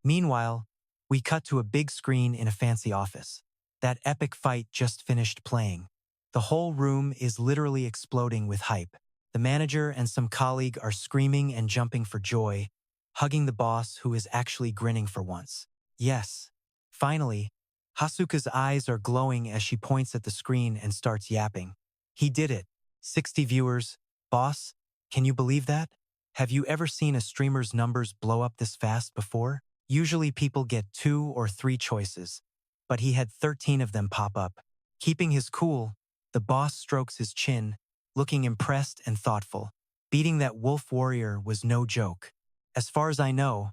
Meanwhile, we cut to a big screen in a fancy office. That epic fight just finished playing. The whole room is literally exploding with hype. The manager and some colleague are screaming and jumping for joy, hugging the boss who is actually grinning for once. Yes. Finally, Hasuka's eyes are glowing as she points at the screen and starts yapping. He did it. 60 viewers. Boss, can you believe that? Have you ever seen a streamer's numbers blow up this fast before? Usually people get 2 or 3 choices, but he had 13 of them pop up. Keeping his cool, the boss strokes his chin, looking impressed and thoughtful. Beating that wolf warrior was no joke. As far as I know,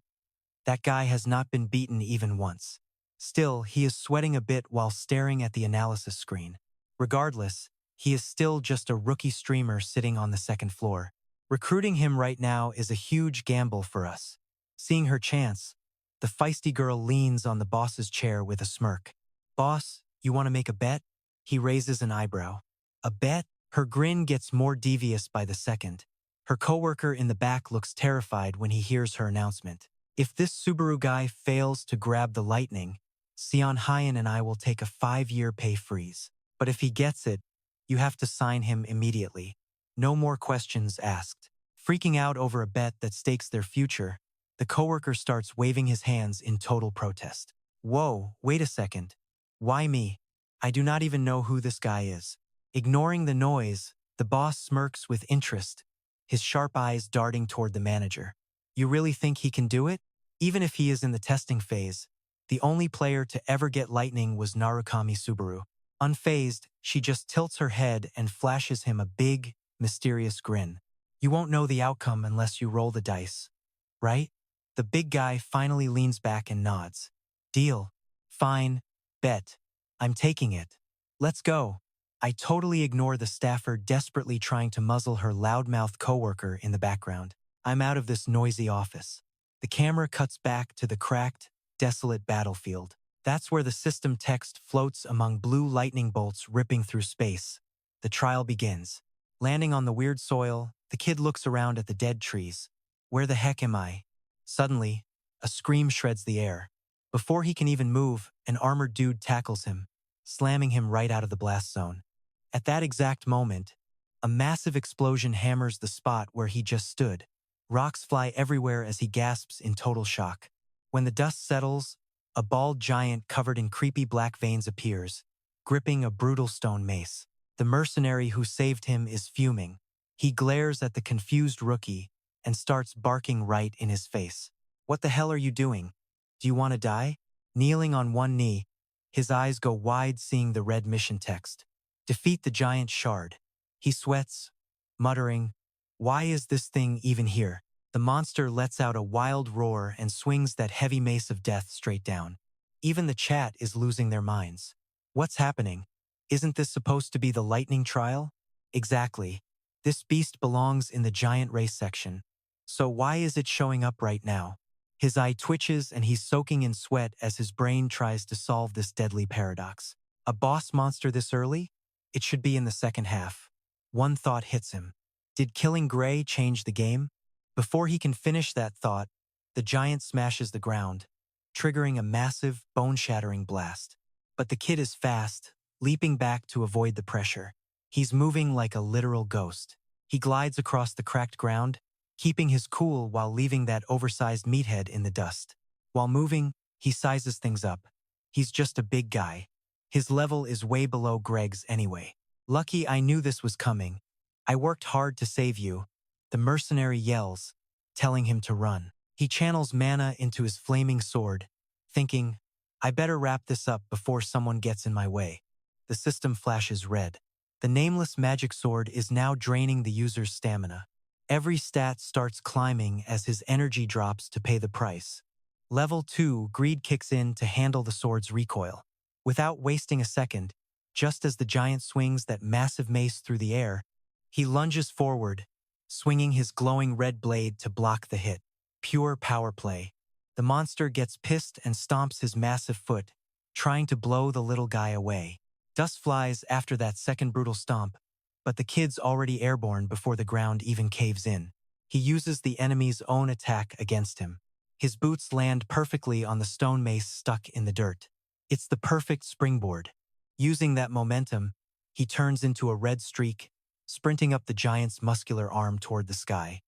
that guy has not been beaten even once. Still, he is sweating a bit while staring at the analysis screen. Regardless, he is still just a rookie streamer sitting on the second floor. Recruiting him right now is a huge gamble for us. Seeing her chance, the feisty girl leans on the boss's chair with a smirk. Boss, you want to make a bet? He raises an eyebrow. A bet? Her grin gets more devious by the second. Her coworker in the back looks terrified when he hears her announcement. If this Subaru guy fails to grab the lightning, Sion Hyen and I will take a 5-year pay freeze. But if he gets it, you have to sign him immediately. No more questions asked. Freaking out over a bet that stakes their future, the coworker starts waving his hands in total protest. Whoa, wait a second. Why me? I do not even know who this guy is. Ignoring the noise, the boss smirks with interest, his sharp eyes darting toward the manager. You really think he can do it? Even if he is in the testing phase, the only player to ever get lightning was Narukami Subaru. Unfazed, she just tilts her head and flashes him a big, mysterious grin. You won't know the outcome unless you roll the dice, right? The big guy finally leans back and nods. Deal. Fine. Bet. I'm taking it. Let's go. I totally ignore the staffer desperately trying to muzzle her loudmouth coworker in the background. I'm out of this noisy office. The camera cuts back to the cracked, desolate battlefield. That's where the system text floats among blue lightning bolts ripping through space. The trial begins. Landing on the weird soil, the kid looks around at the dead trees. Where the heck am I? Suddenly, a scream shreds the air. Before he can even move, an armored dude tackles him, slamming him right out of the blast zone. At that exact moment, a massive explosion hammers the spot where he just stood. Rocks fly everywhere as he gasps in total shock. When the dust settles, a bald giant covered in creepy black veins appears, gripping a brutal stone mace. The mercenary who saved him is fuming. He glares at the confused rookie and starts barking right in his face. What the hell are you doing? Do you want to die? Kneeling on one knee, his eyes go wide seeing the red mission text. Defeat the giant shard. He sweats, muttering, why is this thing even here? The monster lets out a wild roar and swings that heavy mace of death straight down. Even the chat is losing their minds. What's happening? Isn't this supposed to be the lightning trial? Exactly. This beast belongs in the giant race section. So why is it showing up right now? His eye twitches and he's soaking in sweat as his brain tries to solve this deadly paradox. A boss monster this early? It should be in the second half. One thought hits him. Did killing Gray change the game? Before he can finish that thought, the giant smashes the ground, triggering a massive, bone-shattering blast. But the kid is fast, leaping back to avoid the pressure. He's moving like a literal ghost. He glides across the cracked ground, keeping his cool while leaving that oversized meathead in the dust. While moving, he sizes things up. He's just a big guy. His level is way below Greg's anyway. Lucky I knew this was coming. I worked hard to save you. The mercenary yells, telling him to run. He channels mana into his flaming sword, thinking, I better wrap this up before someone gets in my way. The system flashes red. The nameless magic sword is now draining the user's stamina. Every stat starts climbing as his energy drops to pay the price. Level 2, greed kicks in to handle the sword's recoil. Without wasting a second, just as the giant swings that massive mace through the air, he lunges forward, swinging his glowing red blade to block the hit. Pure power play. The monster gets pissed and stomps his massive foot, trying to blow the little guy away. Dust flies after that second brutal stomp, but the kid's already airborne before the ground even caves in. He uses the enemy's own attack against him. His boots land perfectly on the stone mace stuck in the dirt. It's the perfect springboard. Using that momentum, he turns into a red streak, sprinting up the giant's muscular arm toward the sky.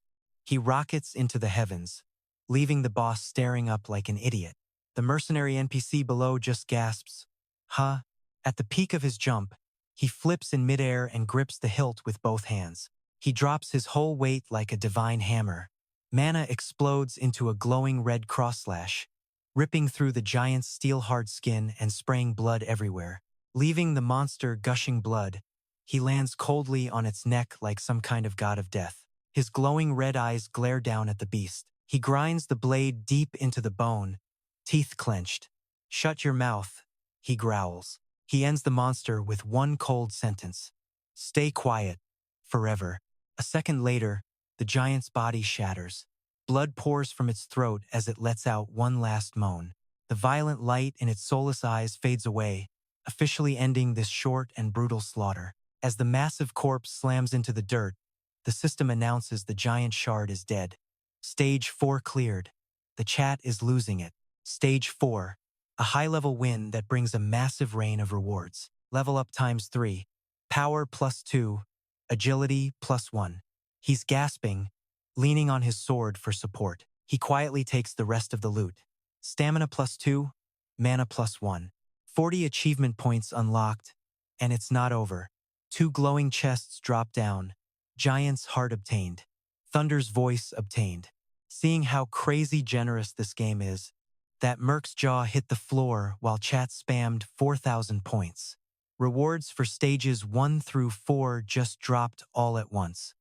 He rockets into the heavens, leaving the boss staring up like an idiot. The mercenary NPC below just gasps, "Huh?" At the peak of his jump, he flips in midair and grips the hilt with both hands. He drops his whole weight like a divine hammer. Mana explodes into a glowing red cross-slash, ripping through the giant's steel-hard skin and spraying blood everywhere. Leaving the monster gushing blood, he lands coldly on its neck like some kind of god of death. His glowing red eyes glare down at the beast. He grinds the blade deep into the bone, teeth clenched. "Shut your mouth," he growls. He ends the monster with one cold sentence. "Stay quiet. Forever." A second later, the giant's body shatters. Blood pours from its throat as it lets out one last moan. The violent light in its soulless eyes fades away, officially ending this short and brutal slaughter. As the massive corpse slams into the dirt, the system announces the giant shard is dead. Stage 4 cleared. The chat is losing it. Stage 4. A high-level win that brings a massive rain of rewards. Level up ×3. Power +2. Agility +1. He's gasping, leaning on his sword for support. He quietly takes the rest of the loot. Stamina +2. Mana +1. 40 achievement points unlocked, and it's not over. 2 glowing chests drop down. Giant's heart obtained. Thunder's voice obtained. Seeing how crazy generous this game is, that merc's jaw hit the floor while chat spammed 4,000 points. Rewards for stages 1 through 4 just dropped all at once.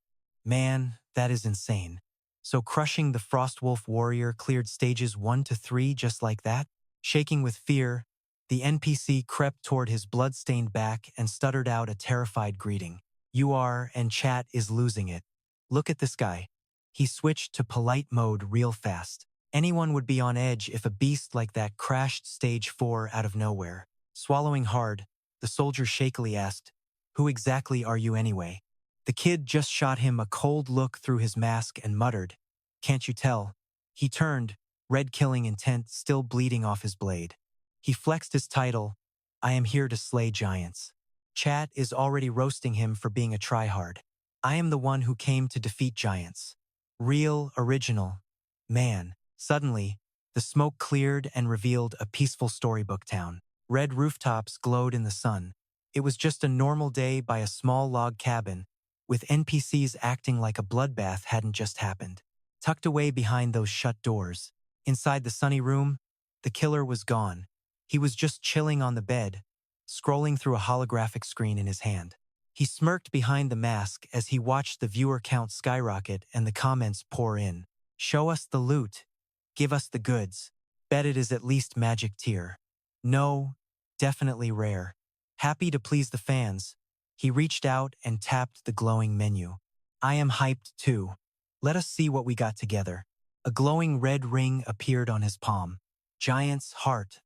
Man, that is insane. So crushing the Frostwolf warrior cleared stages 1 to 3 just like that? Shaking with fear, the NPC crept toward his blood-stained back and stuttered out a terrified greeting. "You are, and chat is losing it. Look at this guy." He switched to polite mode real fast. Anyone would be on edge if a beast like that crashed stage 4 out of nowhere. Swallowing hard, the soldier shakily asked, "Who exactly are you anyway?" The kid just shot him a cold look through his mask and muttered, "Can't you tell?" He turned, red killing intent still bleeding off his blade. He flexed his title, "I am here to slay giants." Chat is already roasting him for being a tryhard. "I am the one who came to defeat giants. Real, original. Man." Suddenly, the smoke cleared and revealed a peaceful storybook town. Red rooftops glowed in the sun. It was just a normal day by a small log cabin, with NPCs acting like a bloodbath hadn't just happened. Tucked away behind those shut doors, inside the sunny room, the killer was gone. He was just chilling on the bed, scrolling through a holographic screen in his hand. He smirked behind the mask as he watched the viewer count skyrocket and the comments pour in. "Show us the loot. Give us the goods. Bet it is at least magic tier. No, definitely rare." Happy to please the fans, he reached out and tapped the glowing menu. "I am hyped too. Let us see what we got together." A glowing red ring appeared on his palm. Giant's heart.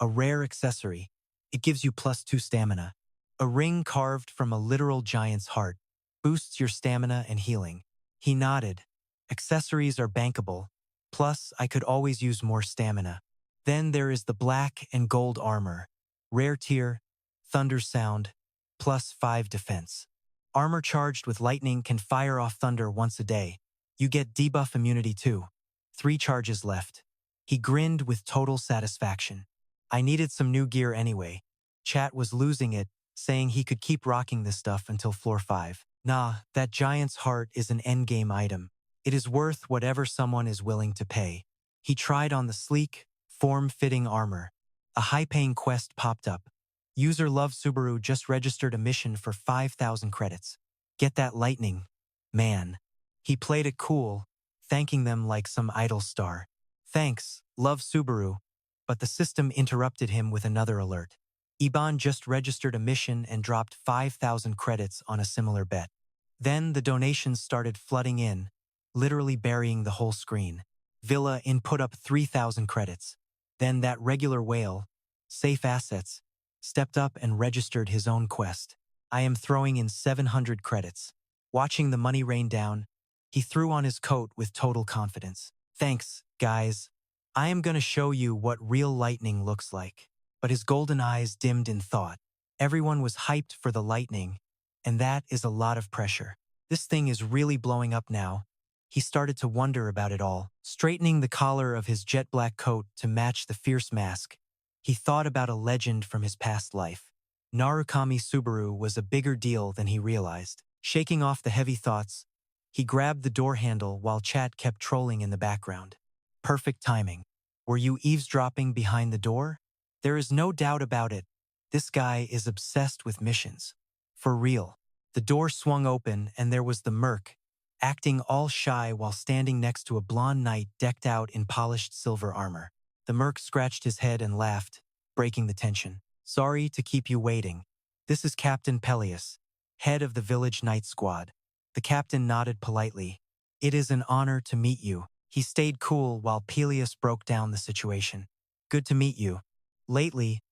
A rare accessory. It gives you +2 stamina. A ring carved from a literal giant's heart. Boosts your stamina and healing. He nodded. Accessories are bankable. Plus, I could always use more stamina. Then there is the black and gold armor. Rare tier, thunder sound, +5 defense. Armor charged with lightning can fire off thunder once a day. You get debuff immunity too. 3 charges left. He grinned with total satisfaction. I needed some new gear anyway. Chat was losing it, saying he could keep rocking this stuff until floor 5. Nah, that giant's heart is an endgame item. It is worth whatever someone is willing to pay. He tried on the sleek, form-fitting armor. A high-paying quest popped up. User Love Subaru just registered a mission for 5,000 credits. Get that lightning. Man. He played it cool, thanking them like some idol star. Thanks, Love Subaru. But the system interrupted him with another alert. Iban just registered a mission and dropped 5,000 credits on a similar bet. Then the donations started flooding in, literally burying the whole screen. Villa input up 3,000 credits. Then that regular whale, Safe Assets, stepped up and registered his own quest. I am throwing in 700 credits. Watching the money rain down, he threw on his coat with total confidence. Thanks, guys. I am gonna show you what real lightning looks like. But his golden eyes dimmed in thought. Everyone was hyped for the lightning, and that is a lot of pressure. This thing is really blowing up now. He started to wonder about it all, straightening the collar of his jet black coat to match the fierce mask. He thought about a legend from his past life. Narukami Subaru was a bigger deal than he realized. Shaking off the heavy thoughts, he grabbed the door handle while chat kept trolling in the background. Perfect timing. Were you eavesdropping behind the door? There is no doubt about it. This guy is obsessed with missions. For real. The door swung open and there was the merc, acting all shy while standing next to a blonde knight decked out in polished silver armor. The merc scratched his head and laughed, breaking the tension. Sorry to keep you waiting. This is Captain Peleus, head of the village night squad. The captain nodded politely. It is an honor to meet you. He stayed cool while Peleus broke down the situation. Good to meet you. Lately,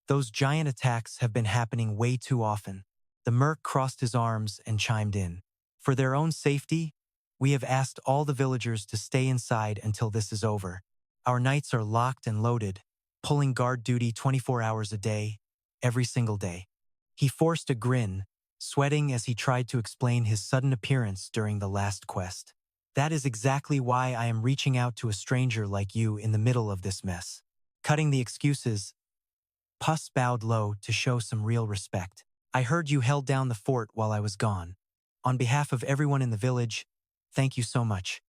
those giant attacks have been happening way too often. The merc crossed his arms and chimed in. For their own safety, we have asked all the villagers to stay inside until this is over. Our knights are locked and loaded, pulling guard duty 24 hours a day, every single day. He forced a grin, sweating as he tried to explain his sudden appearance during the last quest. That is exactly why I am reaching out to a stranger like you in the middle of this mess. Cutting the excuses, Puss bowed low to show some real respect. I heard you held down the fort while I was gone. On behalf of everyone in the village, thank you so much.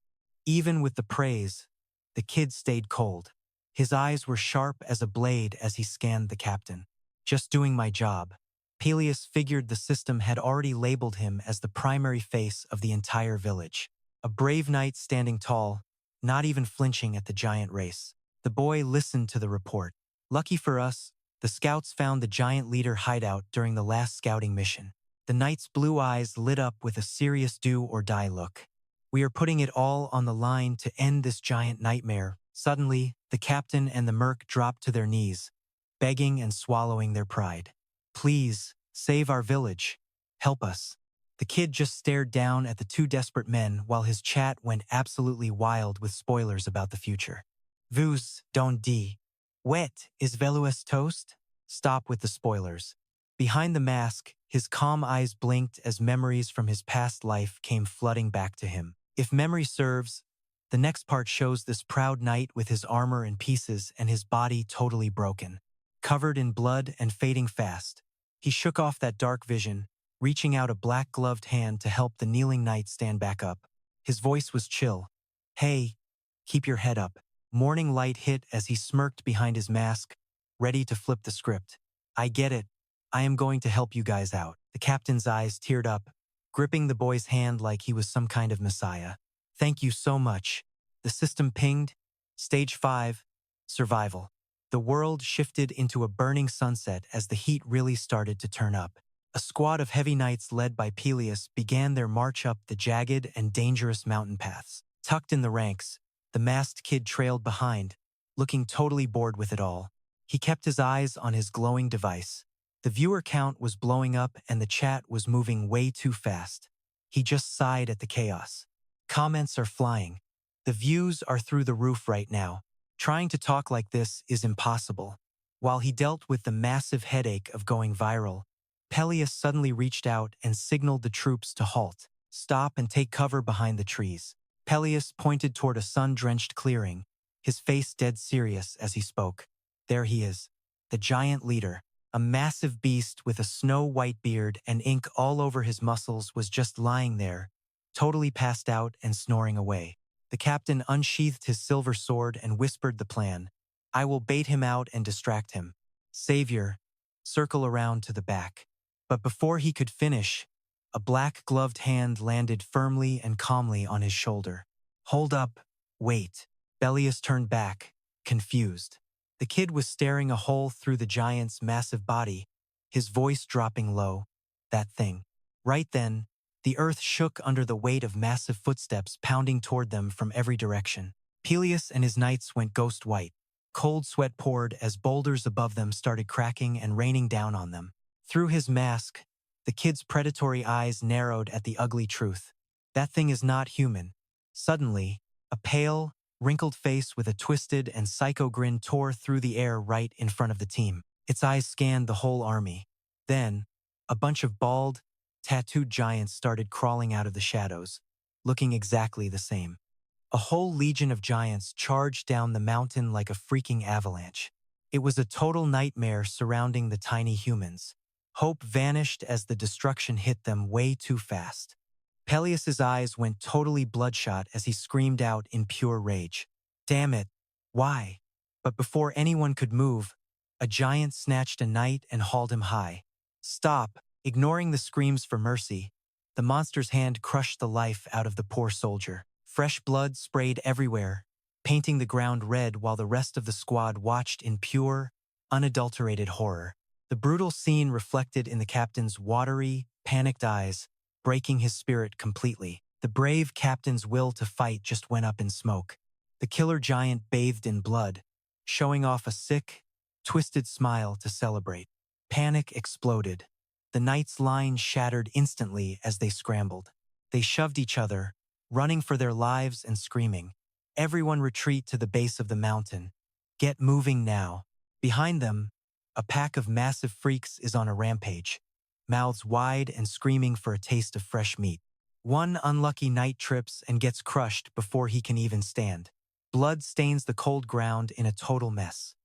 Even with the praise, the kid stayed cold. His eyes were sharp as a blade as he scanned the captain. Just doing my job. Peleus figured the system had already labeled him as the primary face of the entire village. A brave knight standing tall, not even flinching at the giant race. The boy listened to the report. Lucky for us, the scouts found the giant leader hideout during the last scouting mission. The knight's blue eyes lit up with a serious do-or-die look. We are putting it all on the line to end this giant nightmare. Suddenly, the captain and the merc dropped to their knees, begging and swallowing their pride. Please, save our village. Help us. The kid just stared down at the two desperate men while his chat went absolutely wild with spoilers about the future. Vous, don't die. Wet, is velues toast? Stop with the spoilers. Behind the mask, his calm eyes blinked as memories from his past life came flooding back to him. If memory serves, the next part shows this proud knight with his armor in pieces and his body totally broken, covered in blood and fading fast. He shook off that dark vision, reaching out a black-gloved hand to help the kneeling knight stand back up. His voice was chill. Hey, keep your head up. Morning light hit as he smirked behind his mask, ready to flip the script. I get it. I am going to help you guys out. The captain's eyes teared up, gripping the boy's hand like he was some kind of messiah. Thank you so much. The system pinged. Stage 5, survival. The world shifted into a burning sunset as the heat really started to turn up. A squad of heavy knights led by Peleus began their march up the jagged and dangerous mountain paths. Tucked in the ranks, the masked kid trailed behind, looking totally bored with it all. He kept his eyes on his glowing device. The viewer count was blowing up and the chat was moving way too fast. He just sighed at the chaos. Comments are flying. The views are through the roof right now. Trying to talk like this is impossible. While he dealt with the massive headache of going viral, Peleus suddenly reached out and signaled the troops to halt, stop and take cover behind the trees. Peleus pointed toward a sun-drenched clearing, his face dead serious as he spoke. There he is, the giant leader. A massive beast with a snow-white beard and ink all over his muscles was just lying there, totally passed out and snoring away. The captain unsheathed his silver sword and whispered the plan. I will bait him out and distract him. Savior, circle around to the back. But before he could finish, a black-gloved hand landed firmly and calmly on his shoulder. Hold up, wait. Peleus turned back, confused. The kid was staring a hole through the giant's massive body, his voice dropping low. That thing. Right then, the earth shook under the weight of massive footsteps pounding toward them from every direction. Peleus and his knights went ghost white. Cold sweat poured as boulders above them started cracking and raining down on them. Through his mask, the kid's predatory eyes narrowed at the ugly truth. That thing is not human. Suddenly, a pale, wrinkled face with a twisted and psycho grin tore through the air right in front of the team. Its eyes scanned the whole army. Then, a bunch of bald, tattooed giants started crawling out of the shadows, looking exactly the same. A whole legion of giants charged down the mountain like a freaking avalanche. It was a total nightmare surrounding the tiny humans. Hope vanished as the destruction hit them way too fast. Peleus's eyes went totally bloodshot as he screamed out in pure rage. Damn it, why? But before anyone could move, a giant snatched a knight and hauled him high. Stop! Ignoring the screams for mercy, the monster's hand crushed the life out of the poor soldier. Fresh blood sprayed everywhere, painting the ground red while the rest of the squad watched in pure, unadulterated horror. The brutal scene reflected in the captain's watery, panicked eyes, breaking his spirit completely. The brave captain's will to fight just went up in smoke. The killer giant bathed in blood, showing off a sick, twisted smile to celebrate. Panic exploded. The knights' line shattered instantly as they scrambled. They shoved each other, running for their lives and screaming. Everyone retreat to the base of the mountain. Get moving now. Behind them, a pack of massive freaks is on a rampage, mouths wide and screaming for a taste of fresh meat. One unlucky knight trips and gets crushed before he can even stand. Blood stains the cold ground in a total mess.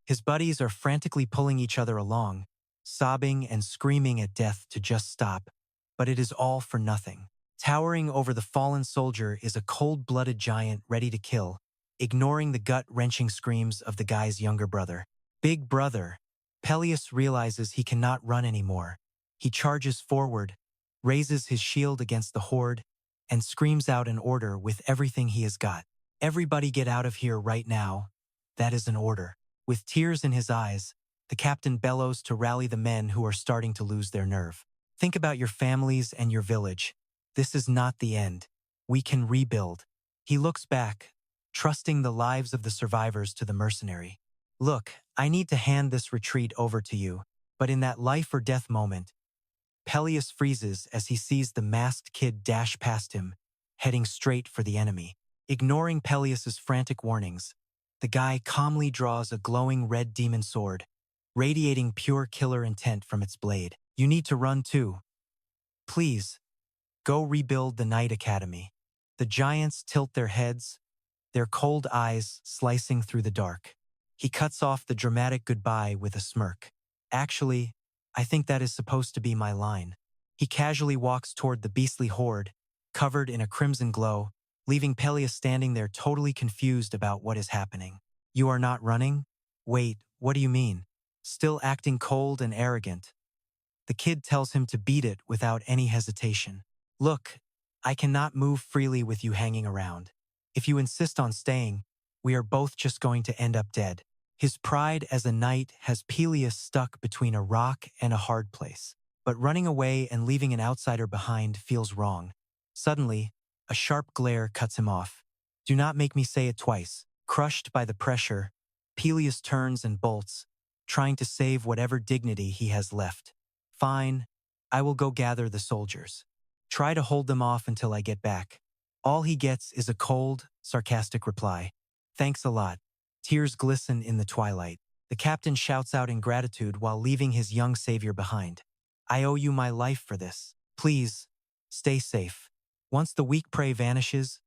His buddies are frantically pulling each other along, sobbing and screaming at death to just stop, but it is all for nothing. Towering over the fallen soldier is a cold-blooded giant ready to kill, ignoring the gut-wrenching screams of the guy's younger brother. Big brother. Peleus realizes he cannot run anymore. He charges forward, raises his shield against the horde, and screams out an order with everything he has got. Everybody get out of here right now. That is an order. With tears in his eyes, the captain bellows to rally the men who are starting to lose their nerve. Think about your families and your village. This is not the end. We can rebuild. He looks back, trusting the lives of the survivors to the mercenary. Look, I need to hand this retreat over to you, but in that life or death moment, Peleus freezes as he sees the masked kid dash past him, heading straight for the enemy. Ignoring Peleus's frantic warnings, the guy calmly draws a glowing red demon sword, radiating pure killer intent from its blade. You need to run too. Please, go rebuild the Knight Academy. The giants tilt their heads, their cold eyes slicing through the dark. He cuts off the dramatic goodbye with a smirk. Actually, I think that is supposed to be my line. He casually walks toward the beastly horde, covered in a crimson glow, leaving Peleus standing there totally confused about what is happening. You are not running? Wait, what do you mean? Still acting cold and arrogant. The kid tells him to beat it without any hesitation. Look, I cannot move freely with you hanging around. If you insist on staying, we are both just going to end up dead. His pride as a knight has Peleus stuck between a rock and a hard place. But running away and leaving an outsider behind feels wrong. Suddenly, a sharp glare cuts him off. Do not make me say it twice. Crushed by the pressure, Peleus turns and bolts, trying to save whatever dignity he has left. Fine, I will go gather the soldiers. Try to hold them off until I get back. All he gets is a cold, sarcastic reply. Thanks a lot. Tears glisten in the twilight. The captain shouts out in gratitude while leaving his young savior behind. I owe you my life for this. Please, stay safe. Once the weak prey vanishes,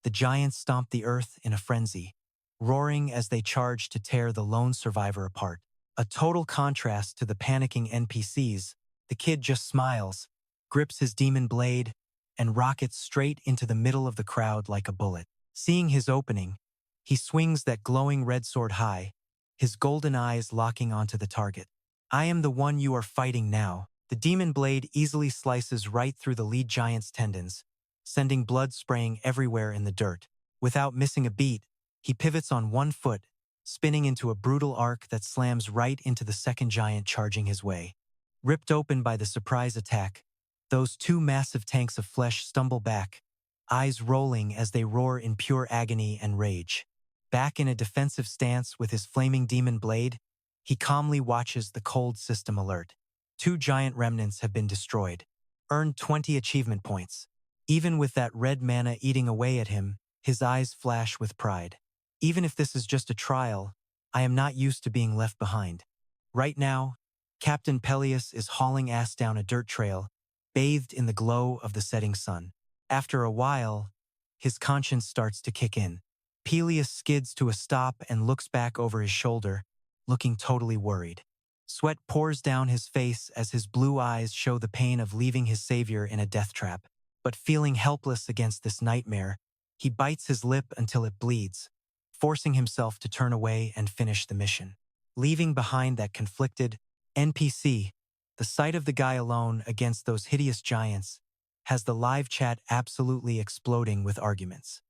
the giants stomp the earth in a frenzy, roaring as they charge to tear the lone survivor apart. A total contrast to the panicking NPCs, the kid just smiles, grips his demon blade, and rockets straight into the middle of the crowd like a bullet. Seeing his opening, he swings that glowing red sword high, his golden eyes locking onto the target. I am the one you are fighting now. The demon blade easily slices right through the lead giant's tendons, sending blood spraying everywhere in the dirt. Without missing a beat, he pivots on one foot, spinning into a brutal arc that slams right into the second giant charging his way. Ripped open by the surprise attack, those two massive tanks of flesh stumble back, eyes rolling as they roar in pure agony and rage. Back in a defensive stance with his flaming demon blade, he calmly watches the cold system alert. 2 giant remnants have been destroyed. Earned 20 achievement points. Even with that red mana eating away at him, His eyes flash with pride. Even if this is just a trial, I am not used to being left behind. Right now, Captain Peleus is hauling ass down a dirt trail, bathed in the glow of the setting sun. After a while, his conscience starts to kick in. Peleus skids to a stop and looks back over his shoulder, looking totally worried. Sweat pours down his face as his blue eyes show the pain of leaving his savior in a death trap. But feeling helpless against this nightmare, he bites his lip until it bleeds, forcing himself to turn away and finish the mission. Leaving behind that conflicted NPC, the sight of the guy alone against those hideous giants has the live chat absolutely exploding with arguments.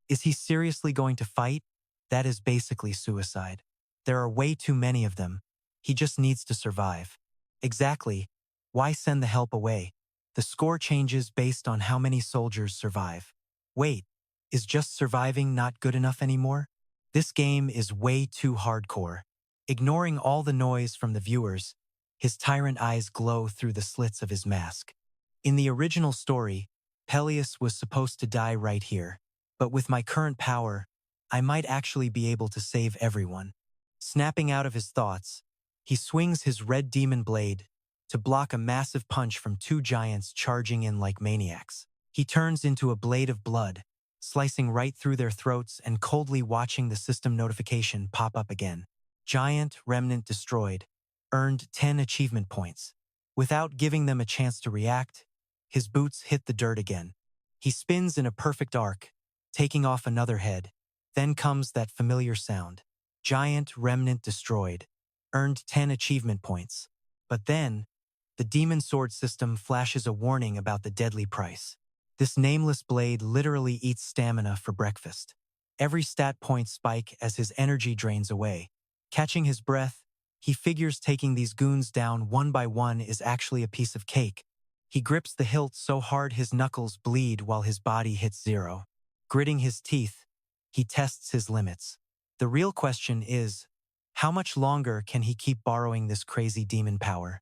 Is he seriously going to fight? That is basically suicide. There are way too many of them. He just needs to survive. Exactly. Why send the help away? The score changes based on how many soldiers survive. Wait, is just surviving not good enough anymore? This game is way too hardcore. Ignoring all the noise from the viewers, his tyrant eyes glow through the slits of his mask. In the original story, Peleus was supposed to die right here, but with my current power, I might actually be able to save everyone. Snapping out of his thoughts, he swings his red demon blade to block a massive punch from two giants charging in like maniacs. He turns into a blade of blood, slicing right through their throats and coldly watching the system notification pop up again. Giant remnant destroyed. Earned 10 achievement points. Without giving them a chance to react, his boots hit the dirt again. He spins in a perfect arc, taking off another head. Then comes that familiar sound. Giant remnant destroyed. Earned 10 achievement points. But then, the demon sword system flashes a warning about the deadly price. This nameless blade literally eats stamina for breakfast. Every stat point spike as his energy drains away. Catching his breath, he figures taking these goons down one by one is actually a piece of cake. He grips the hilt so hard his knuckles bleed while his body hits zero. Gritting his teeth, he tests his limits. The real question is, how much longer can he keep borrowing this crazy demon power?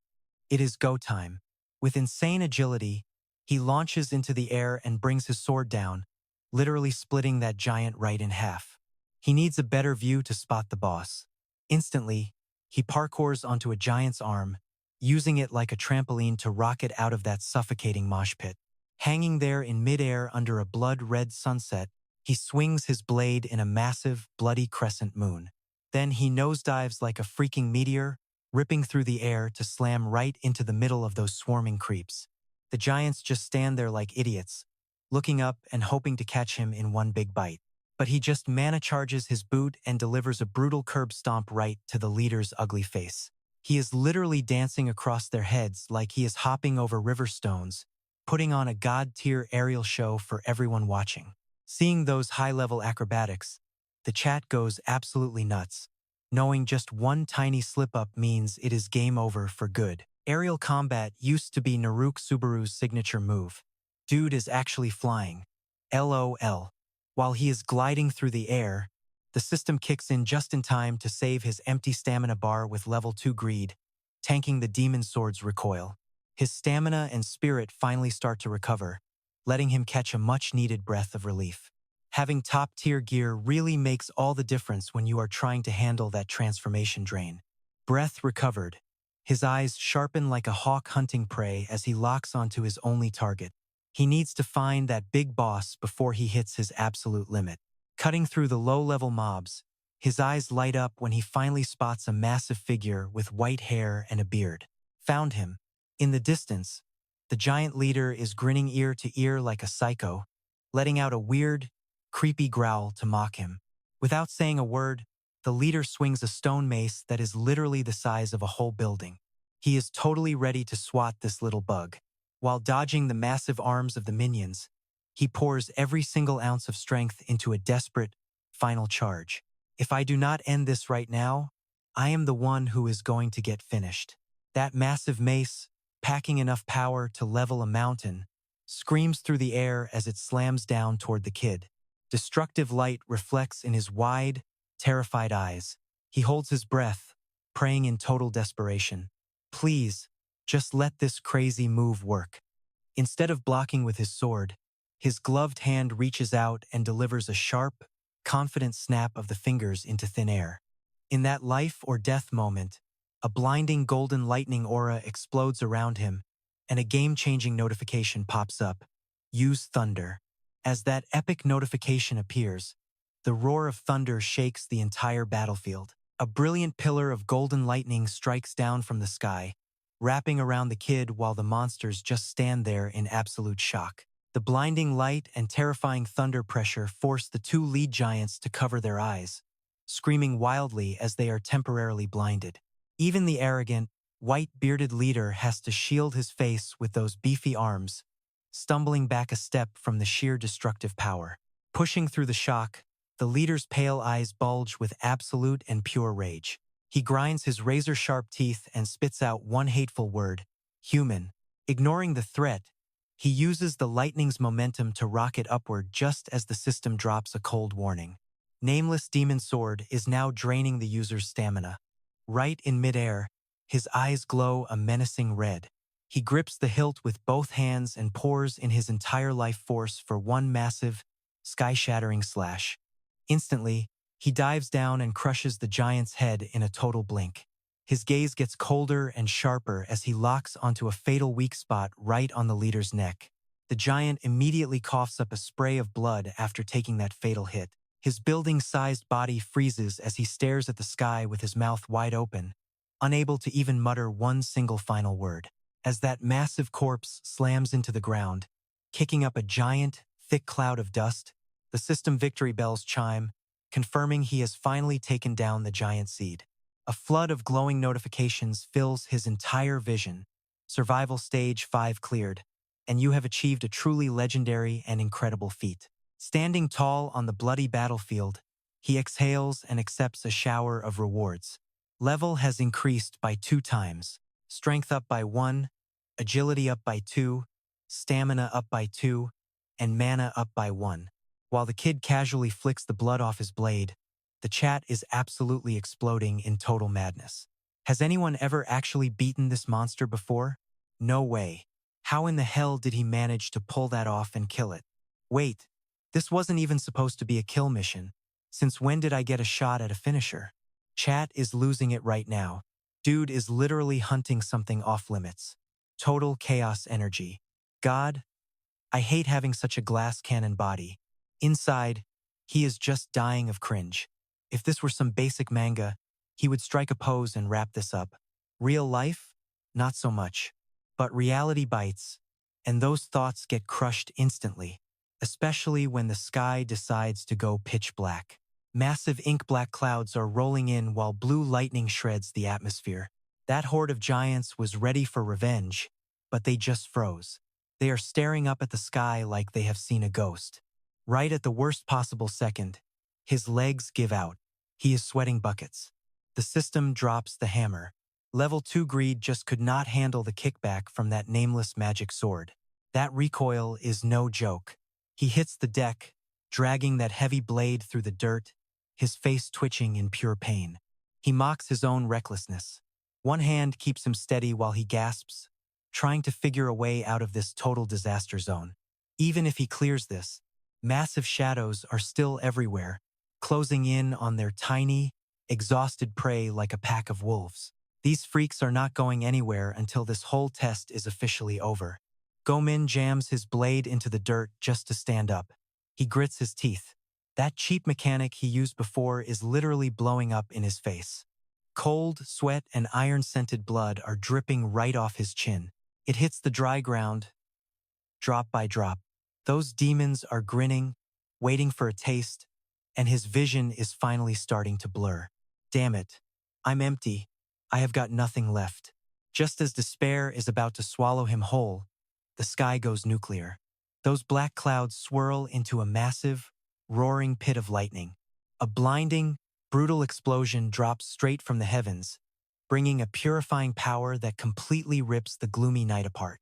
It is go time. With insane agility, he launches into the air and brings his sword down, literally splitting that giant right in half. He needs a better view to spot the boss. Instantly, he parkours onto a giant's arm, using it like a trampoline to rocket out of that suffocating mosh pit. Hanging there in midair under a blood-red sunset, he swings his blade in a massive, bloody crescent moon. Then he nosedives like a freaking meteor, ripping through the air to slam right into the middle of those swarming creeps. The giants just stand there like idiots, looking up and hoping to catch him in one big bite. But he just mana charges his boot and delivers a brutal curb stomp right to the leader's ugly face. He is literally dancing across their heads like he is hopping over river stones, putting on a god-tier aerial show for everyone watching. Seeing those high-level acrobatics, the chat goes absolutely nuts, knowing just one tiny slip-up means it is game over for good. Aerial combat used to be Naruto Subaru's signature move. Dude is actually flying. LOL. While he is gliding through the air, the system kicks in just in time to save his empty stamina bar with level 2 greed, tanking the demon sword's recoil. His stamina and spirit finally start to recover, letting him catch a much-needed breath of relief. Having top-tier gear really makes all the difference when you are trying to handle that transformation drain. Breath recovered. His eyes sharpen like a hawk hunting prey as he locks onto his only target. He needs to find that big boss before he hits his absolute limit. Cutting through the low-level mobs, his eyes light up when he finally spots a massive figure with white hair and a beard. Found him. In the distance, the giant leader is grinning ear to ear like a psycho, letting out a weird, creepy growl to mock him. Without saying a word, the leader swings a stone mace that is literally the size of a whole building. He is totally ready to swat this little bug. While dodging the massive arms of the minions, he pours every single ounce of strength into a desperate, final charge. If I do not end this right now, I am the one who is going to get finished. That massive mace, packing enough power to level a mountain, screams through the air as it slams down toward the kid. Destructive light reflects in his wide, terrified eyes. He holds his breath, praying in total desperation. Please, just let this crazy move work. Instead of blocking with his sword, His gloved hand reaches out and delivers a sharp, confident snap of the fingers into thin air. In that life or death moment, a blinding golden lightning aura explodes around him, and a game-changing notification pops up. Use thunder. As that epic notification appears, the roar of thunder shakes the entire battlefield. A brilliant pillar of golden lightning strikes down from the sky, wrapping around the kid while the monsters just stand there in absolute shock. The blinding light and terrifying thunder pressure force the two lead giants to cover their eyes, screaming wildly as they are temporarily blinded. Even the arrogant, white-bearded leader has to shield his face with those beefy arms, stumbling back a step from the sheer destructive power. Pushing through the shock, the leader's pale eyes bulge with absolute and pure rage. He grinds his razor-sharp teeth and spits out one hateful word, human. Ignoring the threat, he uses the lightning's momentum to rocket upward just as the system drops a cold warning. Nameless Demon Sword is now draining the user's stamina. Right in midair, his eyes glow a menacing red. He grips the hilt with both hands and pours in his entire life force for one massive, sky-shattering slash. Instantly, he dives down and crushes the giant's head in a total blink. His gaze gets colder and sharper as he locks onto a fatal weak spot right on the leader's neck. The giant immediately coughs up a spray of blood after taking that fatal hit. His building-sized body freezes as he stares at the sky with his mouth wide open, unable to even mutter one single final word. As that massive corpse slams into the ground, kicking up a giant, thick cloud of dust, the system victory bells chime, confirming he has finally taken down the giant seed. A flood of glowing notifications fills his entire vision. Survival Stage 5 cleared, and you have achieved a truly legendary and incredible feat. Standing tall on the bloody battlefield, he exhales and accepts a shower of rewards. Level has increased by 2 times, strength up by 1, agility up by 2, stamina up by 2, and mana up by 1. While the kid casually flicks the blood off his blade, the chat is absolutely exploding in total madness. Has anyone ever actually beaten this monster before? No way. How in the hell did he manage to pull that off and kill it? Wait, this wasn't even supposed to be a kill mission. Since when did I get a shot at a finisher? Chat is losing it right now. Dude is literally hunting something off limits. Total chaos energy. God, I hate having such a glass cannon body. Inside, he is just dying of cringe. If this were some basic manga, he would strike a pose and wrap this up. Real life? Not so much. But reality bites, and those thoughts get crushed instantly, especially when the sky decides to go pitch black. Massive ink-black clouds are rolling in while blue lightning shreds the atmosphere. That horde of giants was ready for revenge, but they just froze. They are staring up at the sky like they have seen a ghost. Right at the worst possible second, his legs give out. He is sweating buckets. The system drops the hammer. Level 2 greed just could not handle the kickback from that nameless magic sword. That recoil is no joke. He hits the deck, dragging that heavy blade through the dirt, his face twitching in pure pain. He mocks his own recklessness. One hand keeps him steady while he gasps, trying to figure a way out of this total disaster zone. Even if he clears this, massive shadows are still everywhere, closing in on their tiny, exhausted prey like a pack of wolves. These freaks are not going anywhere until this whole test is officially over. Gomin jams his blade into the dirt just to stand up. He grits his teeth. That cheap mechanic he used before is literally blowing up in his face. Cold, sweat, and iron-scented blood are dripping right off his chin. It hits the dry ground, drop by drop. Those demons are grinning, waiting for a taste, and his vision is finally starting to blur. Damn it. I'm empty. I have got nothing left. Just as despair is about to swallow him whole, the sky goes nuclear. Those black clouds swirl into a massive, roaring pit of lightning. A blinding, brutal explosion drops straight from the heavens, bringing a purifying power that completely rips the gloomy night apart.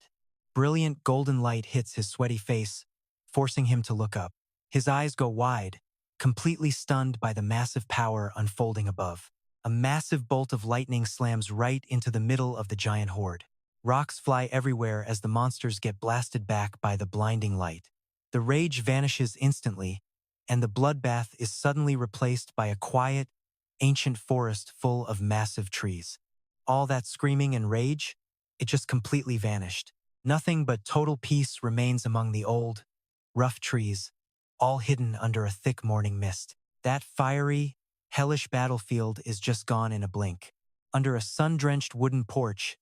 Brilliant golden light hits his sweaty face, forcing him to look up. His eyes go wide, completely stunned by the massive power unfolding above. A massive bolt of lightning slams right into the middle of the giant horde. Rocks fly everywhere as the monsters get blasted back by the blinding light. The rage vanishes instantly, and the bloodbath is suddenly replaced by a quiet, ancient forest full of massive trees. All that screaming and rage, it just completely vanished. Nothing but total peace remains among the old, rough trees, all hidden under a thick morning mist. That fiery, hellish battlefield is just gone in a blink. Under a sun-drenched wooden porch,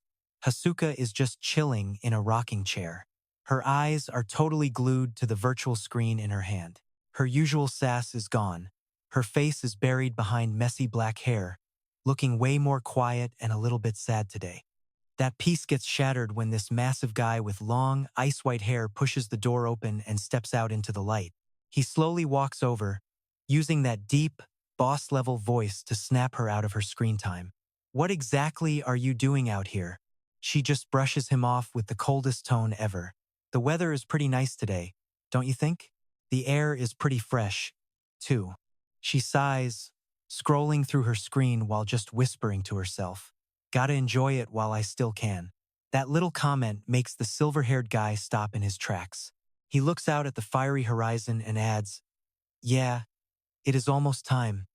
Hasuka is just chilling in a rocking chair. Her eyes are totally glued to the virtual screen in her hand. Her usual sass is gone. Her face is buried behind messy black hair, looking way more quiet and a little bit sad today. That peace gets shattered when this massive guy with long, ice-white hair pushes the door open and steps out into the light. He slowly walks over, using that deep, boss-level voice to snap her out of her screen time. "What exactly are you doing out here?" She just brushes him off with the coldest tone ever. "The weather is pretty nice today, don't you think? The air is pretty fresh, too." She sighs, scrolling through her screen while just whispering to herself. "Gotta enjoy it while I still can." That little comment makes the silver-haired guy stop in his tracks. He looks out at the fiery horizon and adds, "Yeah, it is almost time.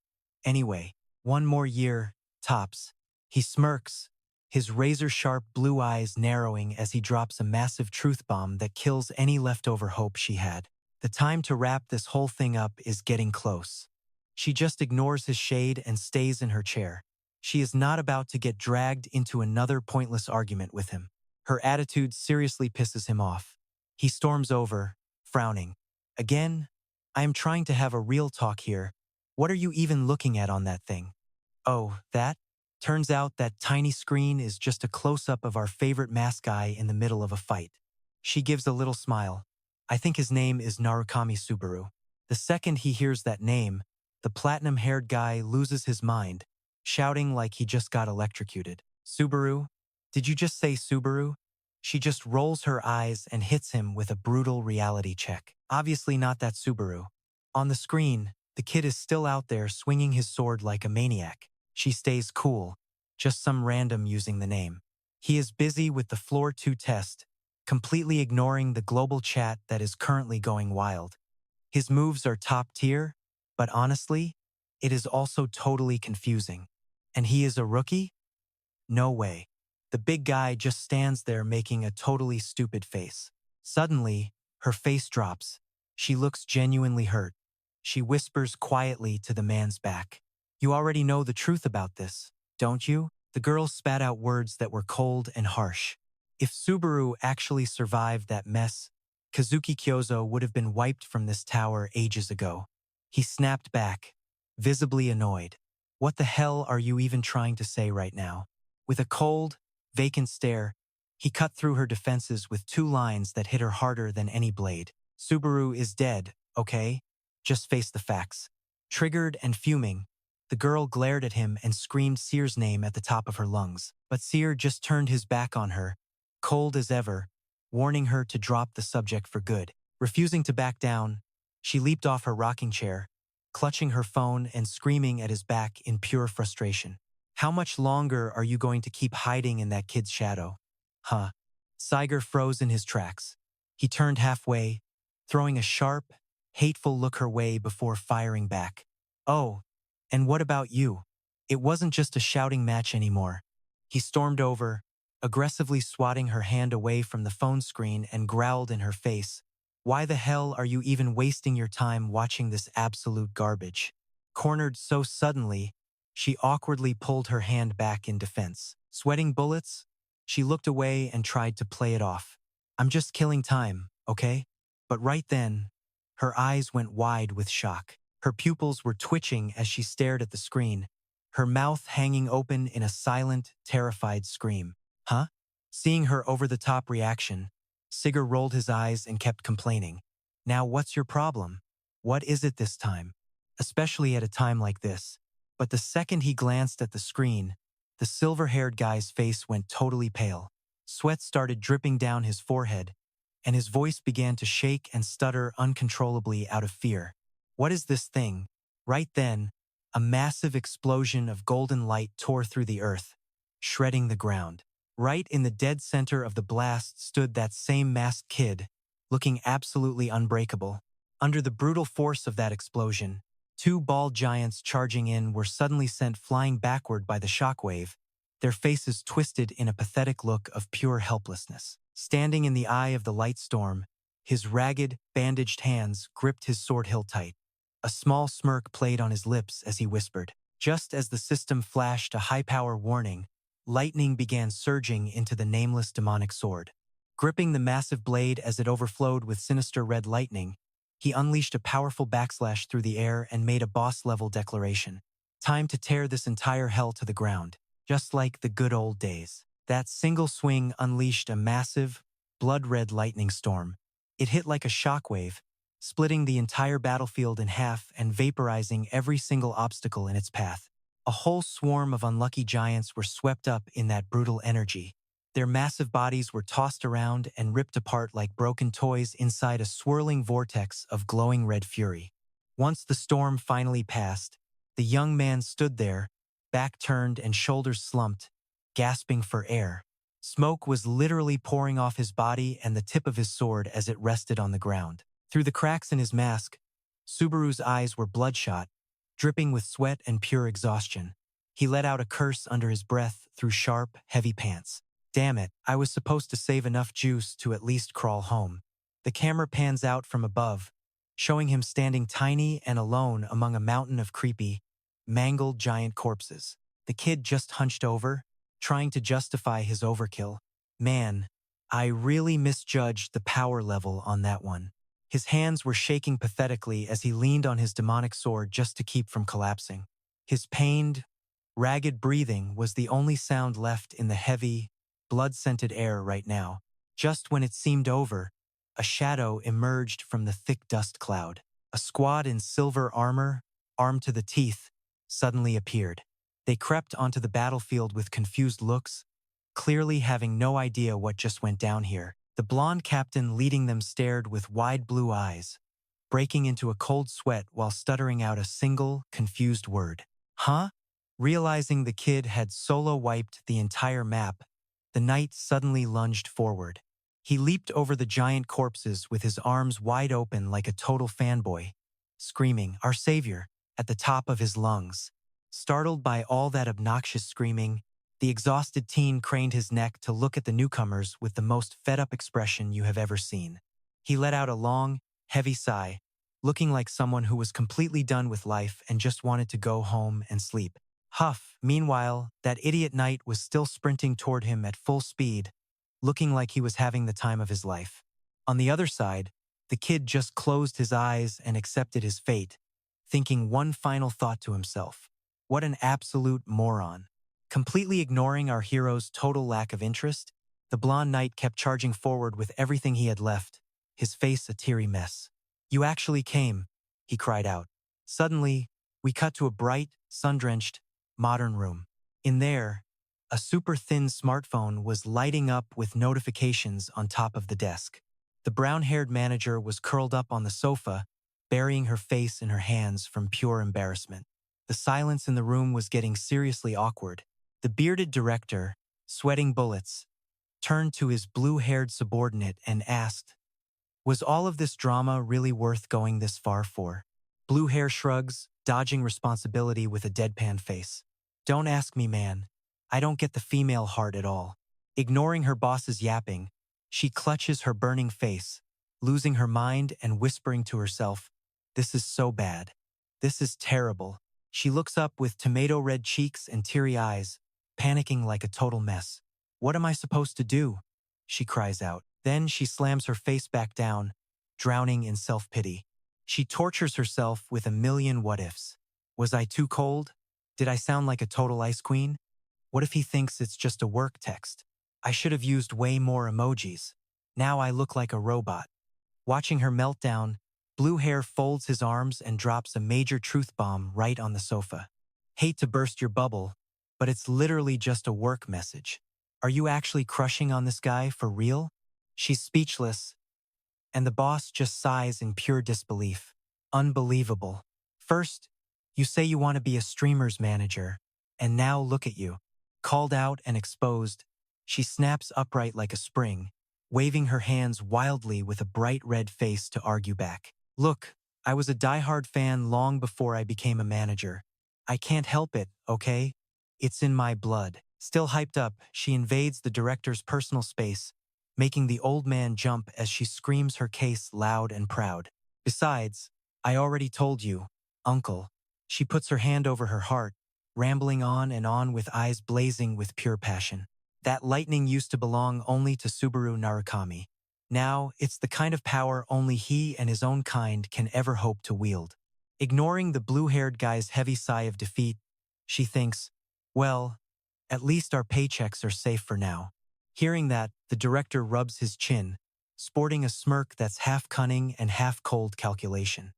Anyway, one more year, tops." He smirks, his razor-sharp blue eyes narrowing as he drops a massive truth bomb that kills any leftover hope she had. The time to wrap this whole thing up is getting close. She just ignores his shade and stays in her chair. She is not about to get dragged into another pointless argument with him. Her attitude seriously pisses him off. He storms over, frowning. "Again? I am trying to have a real talk here. What are you even looking at on that thing?" "Oh, that?" Turns out that tiny screen is just a close-up of our favorite mask guy in the middle of a fight. She gives a little smile. I think his name is Narukami Subaru. The second he hears that name, the platinum-haired guy loses his mind, shouting like he just got electrocuted. "Subaru? Did you just say Subaru?" She just rolls her eyes and hits him with a brutal reality check. Obviously not that Subaru. On the screen, the kid is still out there swinging his sword like a maniac. She stays cool, just some random using the name. He is busy with the Floor 2 test, completely ignoring the global chat that is currently going wild. His moves are top tier, but honestly, it is also totally confusing. And he is a rookie? No way. The big guy just stands there making a totally stupid face. Suddenly, her face drops. She looks genuinely hurt. She whispers quietly to the man's back. "You already know the truth about this, don't you?" The girl spat out words that were cold and harsh. If Subaru actually survived that mess, Kazuki Kyozo would have been wiped from this tower ages ago. He snapped back, visibly annoyed. "What the hell are you even trying to say right now?" With a cold, vacant stare, he cut through her defenses with 2 lines that hit her harder than any blade. "Subaru is dead, okay? Just face the facts." Triggered and fuming, the girl glared at him and screamed Seer's name at the top of her lungs. But Seer just turned his back on her, cold as ever, warning her to drop the subject for good. Refusing to back down, she leaped off her rocking chair, clutching her phone and screaming at his back in pure frustration. "How much longer are you going to keep hiding in that kid's shadow?" Huh. Saiger froze in his tracks. He turned halfway, throwing a sharp, hateful look her way before firing back. "Oh, and what about you?" It wasn't just a shouting match anymore. He stormed over, aggressively swatting her hand away from the phone screen and growled in her face. "Why the hell are you even wasting your time watching this absolute garbage?" Cornered so suddenly, she awkwardly pulled her hand back in defense. Sweating bullets, she looked away and tried to play it off. "I'm just killing time, okay?" But right then, her eyes went wide with shock. Her pupils were twitching as she stared at the screen, her mouth hanging open in a silent, terrified scream. "Huh?" Seeing her over-the-top reaction, Sigurd rolled his eyes and kept complaining. "Now what's your problem? What is it this time? Especially at a time like this." But the second he glanced at the screen, the silver-haired guy's face went totally pale. Sweat started dripping down his forehead, and his voice began to shake and stutter uncontrollably out of fear. "What is this thing?" Right then, a massive explosion of golden light tore through the earth, shredding the ground. Right in the dead center of the blast stood that same masked kid, looking absolutely unbreakable. Under the brutal force of that explosion, two bald giants charging in were suddenly sent flying backward by the shockwave, their faces twisted in a pathetic look of pure helplessness. Standing in the eye of the light storm, his ragged, bandaged hands gripped his sword hilt tight. A small smirk played on his lips as he whispered. Just as the system flashed a high-power warning, lightning began surging into the nameless demonic sword. Gripping the massive blade as it overflowed with sinister red lightning, he unleashed a powerful backslash through the air and made a boss-level declaration. Time to tear this entire hell to the ground, just like the good old days. That single swing unleashed a massive, blood-red lightning storm. It hit like a shockwave, splitting the entire battlefield in half and vaporizing every single obstacle in its path. A whole swarm of unlucky giants were swept up in that brutal energy. Their massive bodies were tossed around and ripped apart like broken toys inside a swirling vortex of glowing red fury. Once the storm finally passed, the young man stood there, back turned and shoulders slumped, gasping for air. Smoke was literally pouring off his body and the tip of his sword as it rested on the ground. Through the cracks in his mask, Subaru's eyes were bloodshot, dripping with sweat and pure exhaustion. He let out a curse under his breath through sharp, heavy pants. Damn it, I was supposed to save enough juice to at least crawl home. The camera pans out from above, showing him standing tiny and alone among a mountain of creepy, mangled giant corpses. The kid just hunched over, trying to justify his overkill. Man, I really misjudged the power level on that one. His hands were shaking pathetically as he leaned on his demonic sword just to keep from collapsing. His pained, ragged breathing was the only sound left in the heavy, blood-scented air right now. Just when it seemed over, a shadow emerged from the thick dust cloud. A squad in silver armor, armed to the teeth, suddenly appeared. They crept onto the battlefield with confused looks, clearly having no idea what just went down here. The blonde captain leading them stared with wide blue eyes, breaking into a cold sweat while stuttering out a single, confused word. Huh? Realizing the kid had solo-wiped the entire map, the knight suddenly lunged forward. He leaped over the giant corpses with his arms wide open like a total fanboy, screaming, "Our savior," at the top of his lungs. Startled by all that obnoxious screaming, the exhausted teen craned his neck to look at the newcomers with the most fed-up expression you have ever seen. He let out a long, heavy sigh, looking like someone who was completely done with life and just wanted to go home and sleep. Huff, meanwhile, that idiot knight was still sprinting toward him at full speed, looking like he was having the time of his life. On the other side, the kid just closed his eyes and accepted his fate, thinking one final thought to himself. What an absolute moron. Completely ignoring our hero's total lack of interest, the blonde knight kept charging forward with everything he had left, his face a teary mess. "You actually came," he cried out. Suddenly, we cut to a bright, sun-drenched, modern room. In there, a super-thin smartphone was lighting up with notifications on top of the desk. The brown-haired manager was curled up on the sofa, burying her face in her hands from pure embarrassment. The silence in the room was getting seriously awkward. The bearded director, sweating bullets, turned to his blue-haired subordinate and asked, "Was all of this drama really worth going this far for?" Blue hair shrugs, dodging responsibility with a deadpan face. "Don't ask me, man. I don't get the female heart at all." Ignoring her boss's yapping, she clutches her burning face, losing her mind and whispering to herself, "This is so bad. This is terrible." She looks up with tomato-red cheeks and teary eyes, panicking like a total mess. "What am I supposed to do?" she cries out. Then she slams her face back down, drowning in self-pity. She tortures herself with a million what-ifs. Was I too cold? Did I sound like a total ice queen? What if he thinks it's just a work text? I should have used way more emojis. Now I look like a robot. Watching her meltdown, Blue Hair folds his arms and drops a major truth bomb right on the sofa. "Hate to burst your bubble, but it's literally just a work message. Are you actually crushing on this guy for real?" She's speechless, and the boss just sighs in pure disbelief. Unbelievable. First, you say you want to be a streamer's manager, and now look at you. Called out and exposed, she snaps upright like a spring, waving her hands wildly with a bright red face to argue back. Look, I was a diehard fan long before I became a manager. I can't help it, okay? It's in my blood. Still hyped up, she invades the director's personal space, making the old man jump as she screams her case loud and proud. Besides, I already told you, uncle. She puts her hand over her heart, rambling on and on with eyes blazing with pure passion. That lightning used to belong only to Subaru Narukami. Now, it's the kind of power only he and his own kind can ever hope to wield. Ignoring the blue-haired guy's heavy sigh of defeat, she thinks, well, at least our paychecks are safe for now. Hearing that, the director rubs his chin, sporting a smirk that's half cunning and half cold calculation.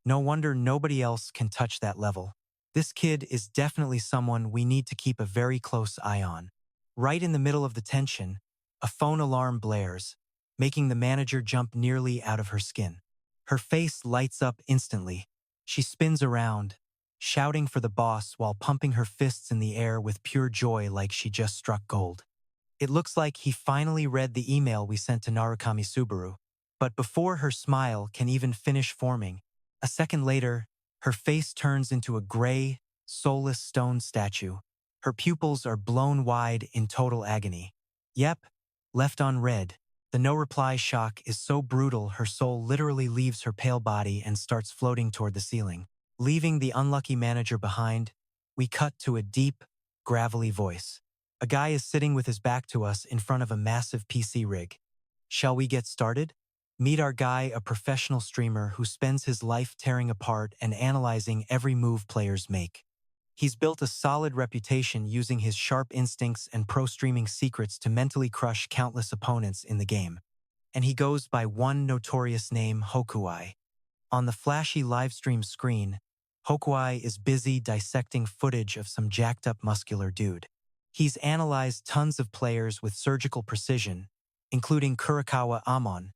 No wonder nobody else can touch that level. This kid is definitely someone we need to keep a very close eye on. Right in the middle of the tension, a phone alarm blares, making the manager jump nearly out of her skin. Her face lights up instantly. She spins around, shouting for the boss while pumping her fists in the air with pure joy like she just struck gold. It looks like he finally read the email we sent to Narukami Subaru. But before her smile can even finish forming, a second later, her face turns into a gray, soulless stone statue. Her pupils are blown wide in total agony. Yep, left on red. The no-reply shock is so brutal her soul literally leaves her pale body and starts floating toward the ceiling. Leaving the unlucky manager behind, we cut to a deep, gravelly voice. A guy is sitting with his back to us in front of a massive PC rig. Shall we get started? Meet our guy, a professional streamer who spends his life tearing apart and analyzing every move players make. He's built a solid reputation using his sharp instincts and pro-streaming secrets to mentally crush countless opponents in the game. And he goes by one notorious name, Hokuai. On the flashy livestream screen, Hokuai is busy dissecting footage of some jacked-up muscular dude. He's analyzed tons of players with surgical precision, including Kurakawa Amon,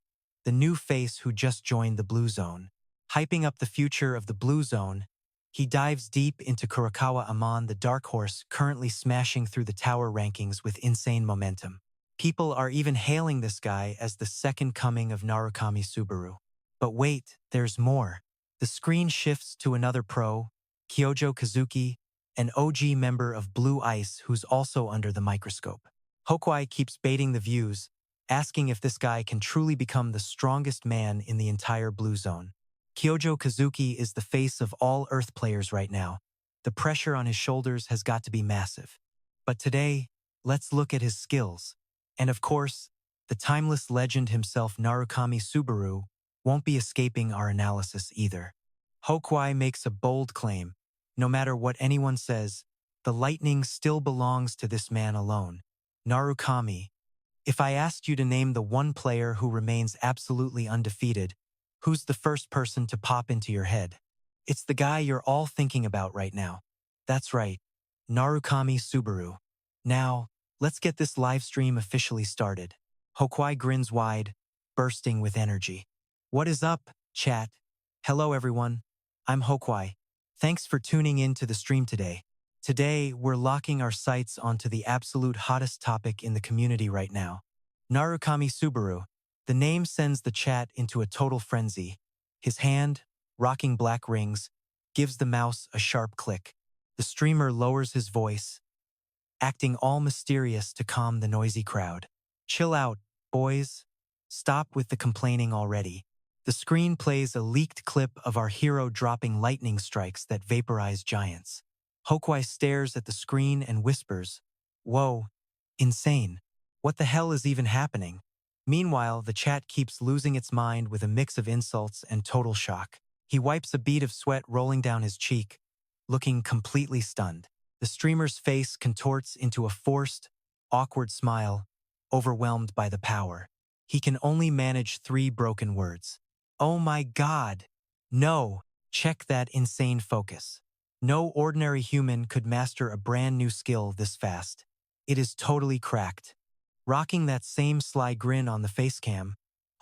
the new face who just joined the Blue Zone. Hyping up the future of the Blue Zone, he dives deep into Kurakawa Amon, the dark horse currently smashing through the tower rankings with insane momentum. People are even hailing this guy as the second coming of Narukami Subaru. But wait, there's more. The screen shifts to another pro, Kyojo Kazuki, an OG member of Blue Ice who's also under the microscope. Hokuai keeps baiting the views, asking if this guy can truly become the strongest man in the entire Blue Zone. Kyojo Kazuki is the face of all Earth players right now. The pressure on his shoulders has got to be massive. But today, let's look at his skills. And of course, the timeless legend himself, Narukami Subaru, won't be escaping our analysis either. Hokuai makes a bold claim. No matter what anyone says, the lightning still belongs to this man alone. Narukami. If I asked you to name the one player who remains absolutely undefeated, who's the first person to pop into your head? It's the guy you're all thinking about right now. That's right, Narukami Subaru. Now, let's get this live stream officially started. Hokuai grins wide, bursting with energy. What is up, chat? Hello everyone, I'm Hokuai. Thanks for tuning in to the stream today. Today, we're locking our sights onto the absolute hottest topic in the community right now. Narukami Subaru. The name sends the chat into a total frenzy. His hand, rocking black rings, gives the mouse a sharp click. The streamer lowers his voice, acting all mysterious to calm the noisy crowd. Chill out, boys. Stop with the complaining already. The screen plays a leaked clip of our hero dropping lightning strikes that vaporize giants. Hokuai stares at the screen and whispers, "Whoa, insane. What the hell is even happening?" Meanwhile, the chat keeps losing its mind with a mix of insults and total shock. He wipes a bead of sweat rolling down his cheek, looking completely stunned. The streamer's face contorts into a forced, awkward smile, overwhelmed by the power. He can only manage 3 broken words. Oh my God! No! Check that insane focus. No ordinary human could master a brand new skill this fast. It is totally cracked. Rocking that same sly grin on the facecam,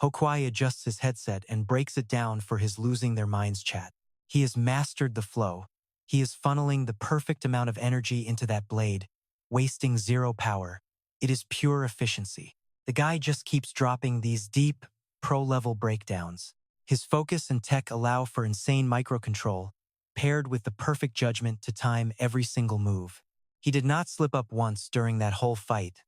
Hokuai adjusts his headset and breaks it down for his losing their minds chat. He has mastered the flow. He is funneling the perfect amount of energy into that blade, wasting 0 power. It is pure efficiency. The guy just keeps dropping these deep, pro-level breakdowns. His focus and tech allow for insane microcontrol, paired with the perfect judgment to time every single move. He did not slip up once during that whole fight.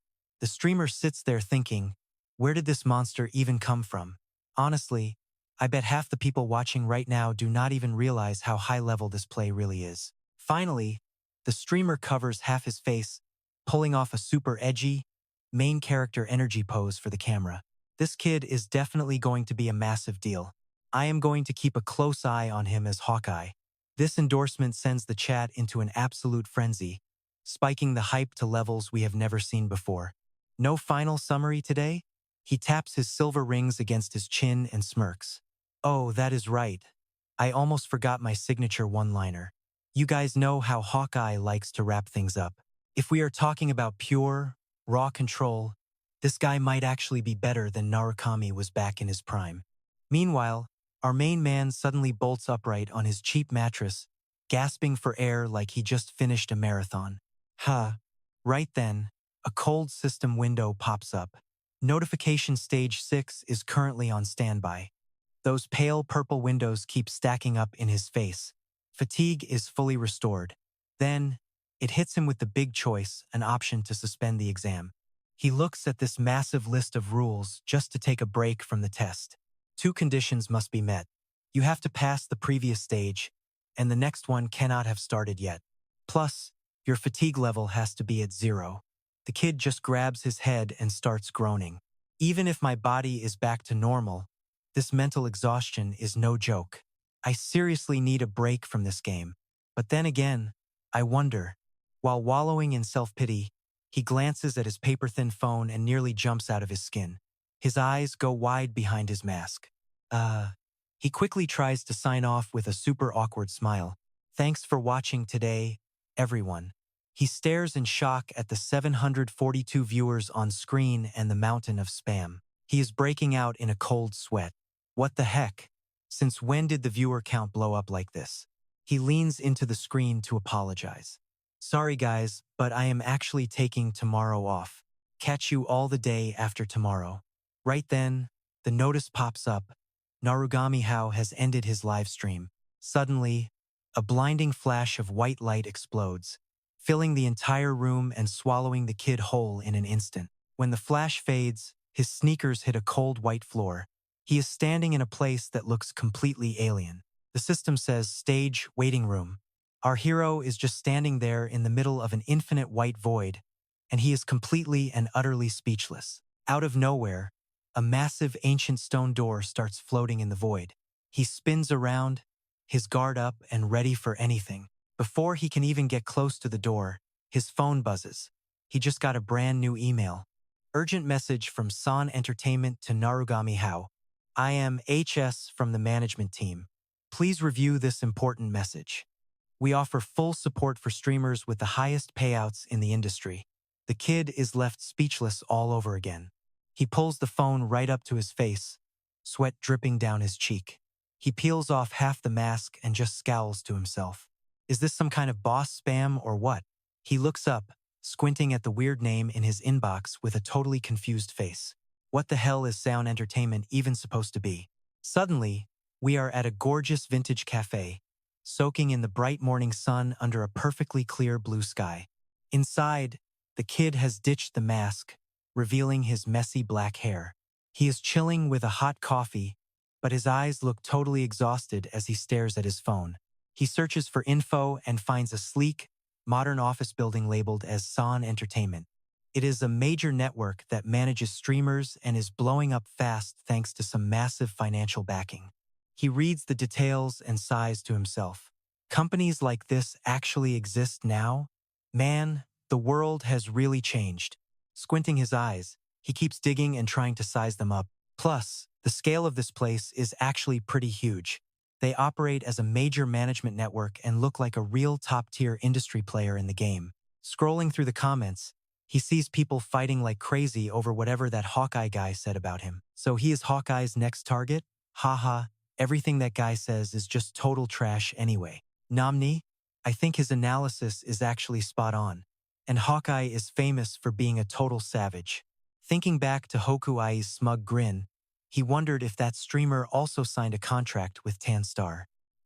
The streamer sits there thinking, where did this monster even come from? Honestly, I bet half the people watching right now do not even realize how high-level this play really is. Finally, the streamer covers half his face, pulling off a super edgy, main character energy pose for the camera. This kid is definitely going to be a massive deal. I am going to keep a close eye on him as Hawkeye. This endorsement sends the chat into an absolute frenzy, spiking the hype to levels we have never seen before. No final summary today? He taps his silver rings against his chin and smirks. Oh, that is right. I almost forgot my signature one-liner. You guys know how Hawkeye likes to wrap things up. If we are talking about pure, raw control, this guy might actually be better than Narukami was back in his prime. Meanwhile, our main man suddenly bolts upright on his cheap mattress, gasping for air like he just finished a marathon. Right then, a cold system window pops up. Notification stage 6 is currently on standby. Those pale purple windows keep stacking up in his face. Fatigue is fully restored. Then, it hits him with the big choice, an option to suspend the exam. He looks at this massive list of rules just to take a break from the test. 2 conditions must be met. You have to pass the previous stage, and the next one cannot have started yet. Plus, your fatigue level has to be at 0. The kid just grabs his head and starts groaning. Even if my body is back to normal, this mental exhaustion is no joke. I seriously need a break from this game. But then again, I wonder. While wallowing in self-pity, he glances at his paper-thin phone and nearly jumps out of his skin. His eyes go wide behind his mask. He quickly tries to sign off with a super awkward smile. Thanks for watching today, everyone. He stares in shock at the 742 viewers on screen and the mountain of spam. He is breaking out in a cold sweat. What the heck? Since when did the viewer count blow up like this? He leans into the screen to apologize. Sorry guys, but I am actually taking tomorrow off. Catch you all the day after tomorrow. Right then, the notice pops up. Narugami Hao has ended his live stream. Suddenly, a blinding flash of white light explodes, filling the entire room and swallowing the kid whole in an instant. When the flash fades, his sneakers hit a cold white floor. He is standing in a place that looks completely alien. The system says stage waiting room. Our hero is just standing there in the middle of an infinite white void, and he is completely and utterly speechless. Out of nowhere, a massive ancient stone door starts floating in the void. He spins around, his guard up and ready for anything. Before he can even get close to the door, his phone buzzes. He just got a brand new email. Urgent message from San Entertainment to Narugami Hao. I am HS from the management team. Please review this important message. We offer full support for streamers with the highest payouts in the industry. The kid is left speechless all over again. He pulls the phone right up to his face, sweat dripping down his cheek. He peels off half the mask and just scowls to himself. Is this some kind of boss spam or what? He looks up, squinting at the weird name in his inbox with a totally confused face. What the hell is Sound Entertainment even supposed to be? Suddenly, we are at a gorgeous vintage cafe, soaking in the bright morning sun under a perfectly clear blue sky. Inside, the kid has ditched the mask, revealing his messy black hair. He is chilling with a hot coffee, but his eyes look totally exhausted as he stares at his phone. He searches for info and finds a sleek, modern office building labeled as San Entertainment. It is a major network that manages streamers and is blowing up fast thanks to some massive financial backing. He reads the details and sighs to himself. Companies like this actually exist now? Man, the world has really changed. Squinting his eyes, he keeps digging and trying to size them up. Plus, the scale of this place is actually pretty huge. They operate as a major management network and look like a real top-tier industry player in the game. Scrolling through the comments, he sees people fighting like crazy over whatever that Hawkeye guy said about him. So he is Hawkeye's next target? Haha, everything that guy says is just total trash anyway. Namni? I think his analysis is actually spot on. And Hawkeye is famous for being a total savage. Thinking back to Hokuai's smug grin, he wondered if that streamer also signed a contract with Tanstar.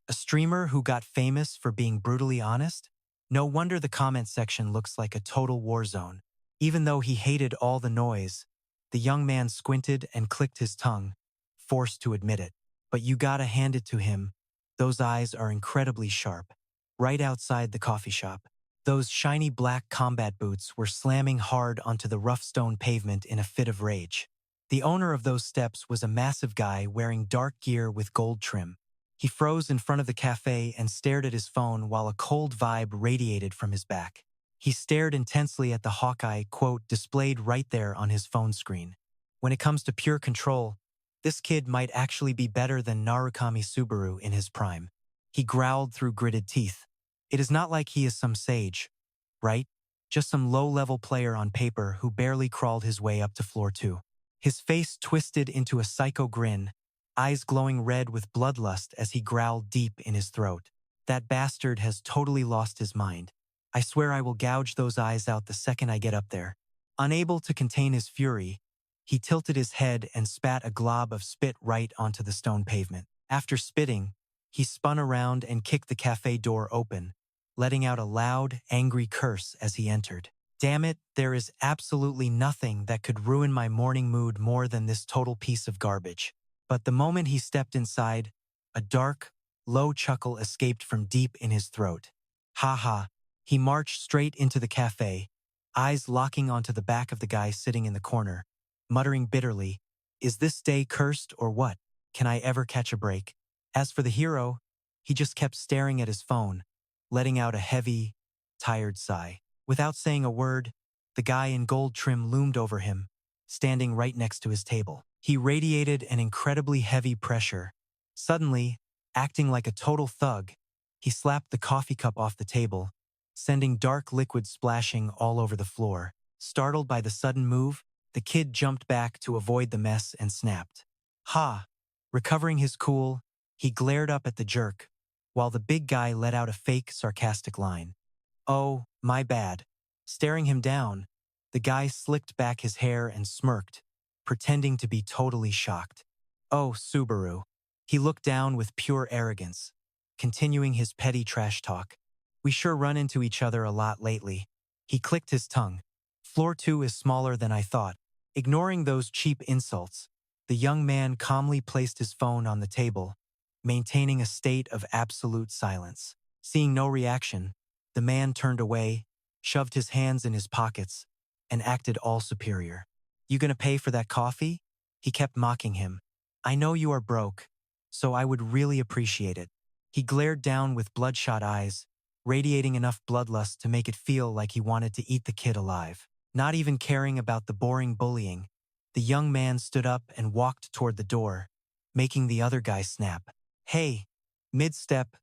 A streamer who got famous for being brutally honest? No wonder the comment section looks like a total war zone. Even though he hated all the noise, the young man squinted and clicked his tongue, forced to admit it. But you gotta hand it to him, those eyes are incredibly sharp. Right outside the coffee shop, those shiny black combat boots were slamming hard onto the rough stone pavement in a fit of rage. The owner of those steps was a massive guy wearing dark gear with gold trim. He froze in front of the cafe and stared at his phone while a cold vibe radiated from his back. He stared intensely at the Hawkeye quote displayed right there on his phone screen. When it comes to pure control, this kid might actually be better than Narukami Subaru in his prime. He growled through gritted teeth. It is not like he is some sage, right? Just some low-level player on paper who barely crawled his way up to floor 2. His face twisted into a psycho grin, eyes glowing red with bloodlust as he growled deep in his throat. That bastard has totally lost his mind. I swear I will gouge those eyes out the second I get up there. Unable to contain his fury, he tilted his head and spat a glob of spit right onto the stone pavement. After spitting, he spun around and kicked the cafe door open, letting out a loud, angry curse as he entered. Damn it, there is absolutely nothing that could ruin my morning mood more than this total piece of garbage. But the moment he stepped inside, a dark, low chuckle escaped from deep in his throat. Ha ha. He marched straight into the cafe, eyes locking onto the back of the guy sitting in the corner, muttering bitterly, "Is this day cursed or what? Can I ever catch a break?" As for the hero, he just kept staring at his phone, letting out a heavy, tired sigh. Without saying a word, the guy in gold trim loomed over him, standing right next to his table. He radiated an incredibly heavy pressure. Suddenly, acting like a total thug, he slapped the coffee cup off the table, sending dark liquid splashing all over the floor. Startled by the sudden move, the kid jumped back to avoid the mess and snapped. Ha! Recovering his cool, he glared up at the jerk, while the big guy let out a fake, sarcastic line. "Oh, my bad." Staring him down, the guy slicked back his hair and smirked, pretending to be totally shocked. "Oh, Subaru." He looked down with pure arrogance, continuing his petty trash talk. "We sure run into each other a lot lately." He clicked his tongue. "Floor 2 is smaller than I thought." Ignoring those cheap insults, the young man calmly placed his phone on the table, maintaining a state of absolute silence. Seeing no reaction, the man turned away, shoved his hands in his pockets, and acted all superior. "You gonna pay for that coffee?" He kept mocking him. "I know you are broke, so I would really appreciate it." He glared down with bloodshot eyes, radiating enough bloodlust to make it feel like he wanted to eat the kid alive. Not even caring about the boring bullying, the young man stood up and walked toward the door, making the other guy snap. "Hey!" Mid-step,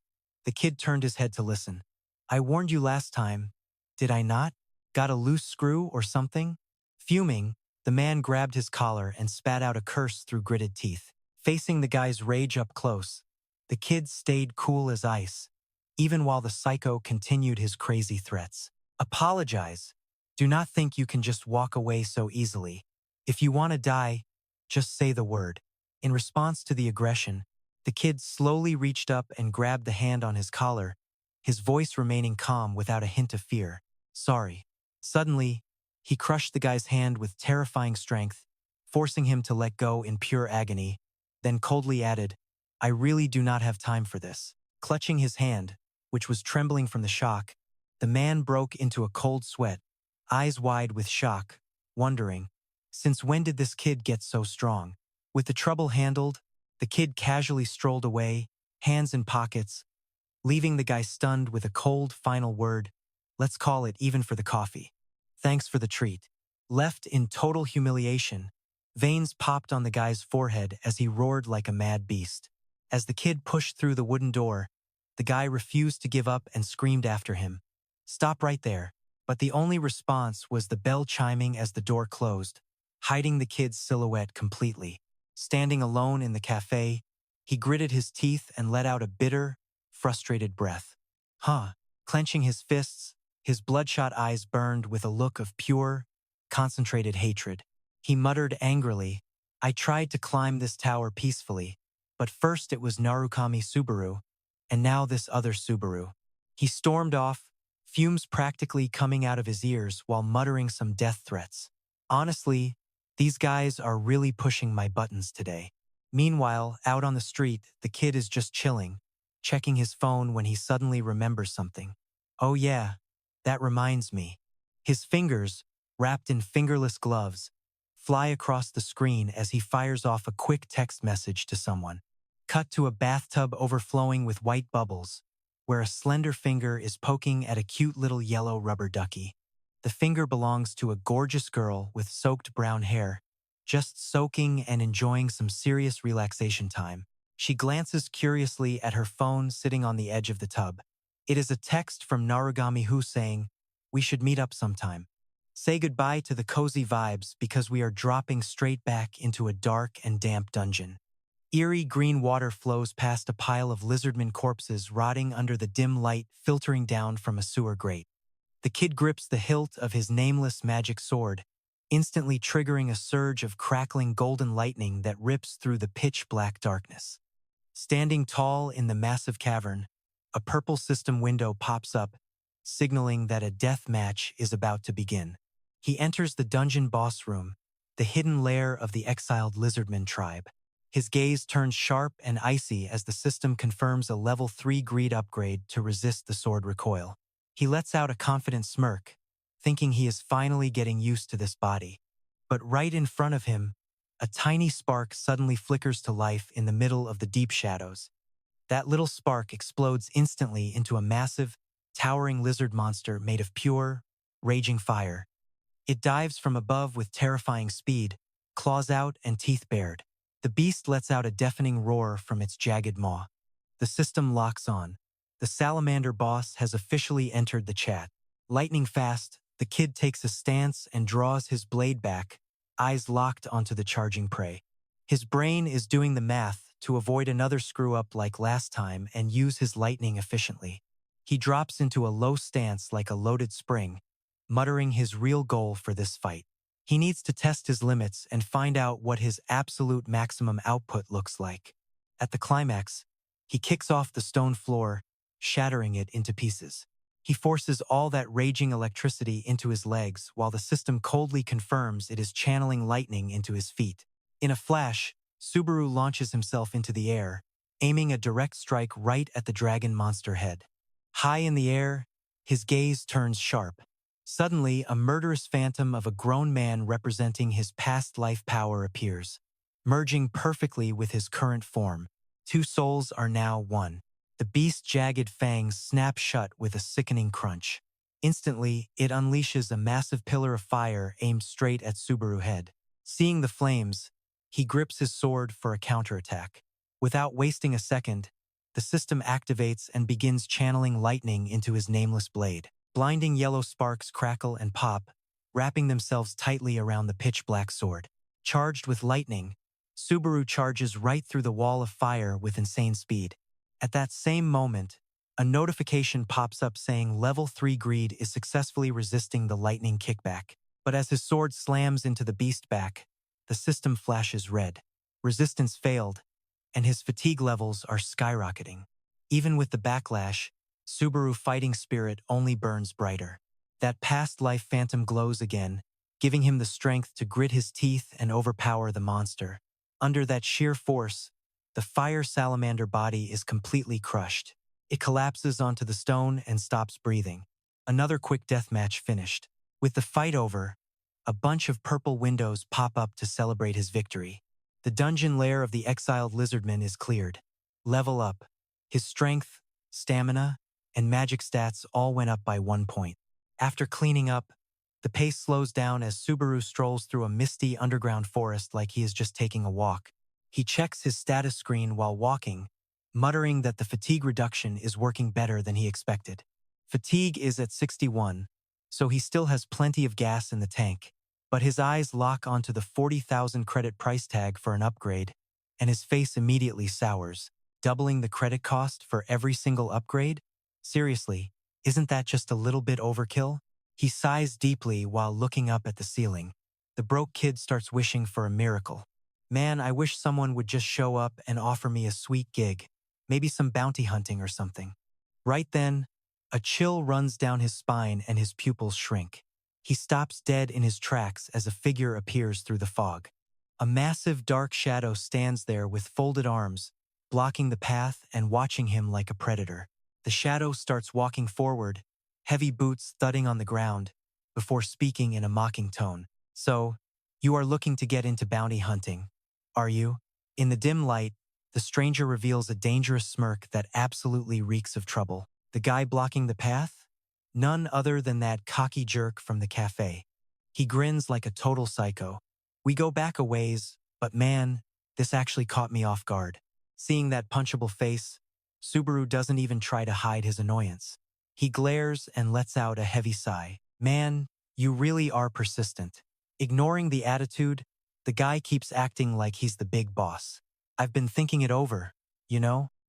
the kid turned his head to listen. "I warned you last time, did I not? Got a loose screw or something?" Fuming, the man grabbed his collar and spat out a curse through gritted teeth. Facing the guy's rage up close, the kid stayed cool as ice, even while the psycho continued his crazy threats. "Apologize. Do not think you can just walk away so easily. If you want to die, just say the word." In response to the aggression, the kid slowly reached up and grabbed the hand on his collar, his voice remaining calm without a hint of fear. "Sorry." Suddenly, he crushed the guy's hand with terrifying strength, forcing him to let go in pure agony, then coldly added, "I really do not have time for this." Clutching his hand, which was trembling from the shock, the man broke into a cold sweat, eyes wide with shock, wondering, since when did this kid get so strong? With the trouble handled, the kid casually strolled away, hands in pockets, leaving the guy stunned with a cold final word, "Let's call it even for the coffee. Thanks for the treat." Left in total humiliation, veins popped on the guy's forehead as he roared like a mad beast. As the kid pushed through the wooden door, the guy refused to give up and screamed after him, "Stop right there." But the only response was the bell chiming as the door closed, hiding the kid's silhouette completely. Standing alone in the cafe, he gritted his teeth and let out a bitter, frustrated breath. Clenching his fists, his bloodshot eyes burned with a look of pure, concentrated hatred. He muttered angrily, I tried to climb this tower peacefully, but first it was Narukami Subaru, and now this other Subaru. He stormed off, fumes practically coming out of his ears while muttering some death threats. Honestly, these guys are really pushing my buttons today. Meanwhile, out on the street, the kid is just chilling, checking his phone when he suddenly remembers something. Oh yeah, that reminds me. His fingers, wrapped in fingerless gloves, fly across the screen as he fires off a quick text message to someone. Cut to a bathtub overflowing with white bubbles, where a slender finger is poking at a cute little yellow rubber ducky. The finger belongs to a gorgeous girl with soaked brown hair, just soaking and enjoying some serious relaxation time. She glances curiously at her phone sitting on the edge of the tub. It is a text from Narugami Hu saying, we should meet up sometime. Say goodbye to the cozy vibes because we are dropping straight back into a dark and damp dungeon. Eerie green water flows past a pile of lizardman corpses rotting under the dim light filtering down from a sewer grate. The kid grips the hilt of his nameless magic sword, instantly triggering a surge of crackling golden lightning that rips through the pitch-black darkness. Standing tall in the massive cavern, a purple system window pops up, signaling that a death match is about to begin. He enters the dungeon boss room, the hidden lair of the exiled lizardman tribe. His gaze turns sharp and icy as the system confirms a level 3 greed upgrade to resist the sword recoil. He lets out a confident smirk, thinking he is finally getting used to this body. But right in front of him, a tiny spark suddenly flickers to life in the middle of the deep shadows. That little spark explodes instantly into a massive, towering lizard monster made of pure, raging fire. It dives from above with terrifying speed, claws out and teeth bared. The beast lets out a deafening roar from its jagged maw. The system locks on. The salamander boss has officially entered the chat. Lightning fast, the kid takes a stance and draws his blade back, eyes locked onto the charging prey. His brain is doing the math to avoid another screw-up like last time and use his lightning efficiently. He drops into a low stance like a loaded spring, muttering his real goal for this fight. He needs to test his limits and find out what his absolute maximum output looks like. At the climax, he kicks off the stone floor, shattering it into pieces. He forces all that raging electricity into his legs while the system coldly confirms it is channeling lightning into his feet. In a flash, Subaru launches himself into the air, aiming a direct strike right at the dragon monster head. High in the air, his gaze turns sharp. Suddenly, a murderous phantom of a grown man representing his past life power appears. Merging perfectly with his current form, two souls are now one. The beast's jagged fangs snap shut with a sickening crunch. Instantly, it unleashes a massive pillar of fire aimed straight at Subaru's head. Seeing the flames, he grips his sword for a counterattack. Without wasting a second, the system activates and begins channeling lightning into his nameless blade. Blinding yellow sparks crackle and pop, wrapping themselves tightly around the pitch-black sword. Charged with lightning, Subaru charges right through the wall of fire with insane speed. At that same moment, a notification pops up saying Level 3 Greed is successfully resisting the lightning kickback. But as his sword slams into the beast back, the system flashes red. Resistance failed, and his fatigue levels are skyrocketing. Even with the backlash, Subaru fighting spirit only burns brighter. That past life phantom glows again, giving him the strength to grit his teeth and overpower the monster. Under that sheer force, the fire salamander body is completely crushed. It collapses onto the stone and stops breathing. Another quick deathmatch finished. With the fight over, a bunch of purple windows pop up to celebrate his victory. The dungeon lair of the exiled lizardman is cleared. Level up. His strength, stamina, and magic stats all went up by 1 point. After cleaning up, the pace slows down as Subaru strolls through a misty underground forest like he is just taking a walk. He checks his status screen while walking, muttering that the fatigue reduction is working better than he expected. Fatigue is at 61, so he still has plenty of gas in the tank, but his eyes lock onto the 40,000 credit price tag for an upgrade, and his face immediately sours. Doubling the credit cost for every single upgrade? Seriously, isn't that just a little bit overkill? He sighs deeply while looking up at the ceiling. The broke kid starts wishing for a miracle. Man, I wish someone would just show up and offer me a sweet gig, maybe some bounty hunting or something. Right then, a chill runs down his spine and his pupils shrink. He stops dead in his tracks as a figure appears through the fog. A massive dark shadow stands there with folded arms, blocking the path and watching him like a predator. The shadow starts walking forward, heavy boots thudding on the ground, before speaking in a mocking tone. So, you are looking to get into bounty hunting, are you? In the dim light, the stranger reveals a dangerous smirk that absolutely reeks of trouble. The guy blocking the path? None other than that cocky jerk from the cafe. He grins like a total psycho. We go back a ways, but man, this actually caught me off guard. Seeing that punchable face, Subaru doesn't even try to hide his annoyance. He glares and lets out a heavy sigh. Man, you really are persistent. Ignoring the attitude, the guy keeps acting like he's the big boss. I've been thinking it over,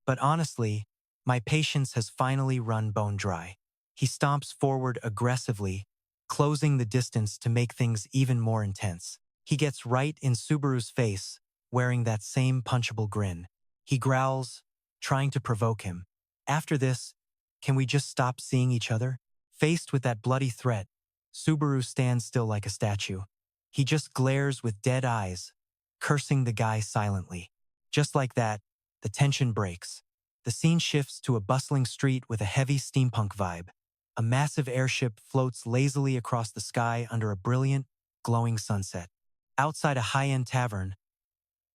but honestly, my patience has finally run bone dry. He stomps forward aggressively, closing the distance to make things even more intense. He gets right in Subaru's face, wearing that same punchable grin. He growls, trying to provoke him. After this, can we just stop seeing each other? Faced with that bloody threat, Subaru stands still like a statue. He just glares with dead eyes, cursing the guy silently. Just like that, the tension breaks. The scene shifts to a bustling street with a heavy steampunk vibe. A massive airship floats lazily across the sky under a brilliant, glowing sunset. Outside a high-end tavern,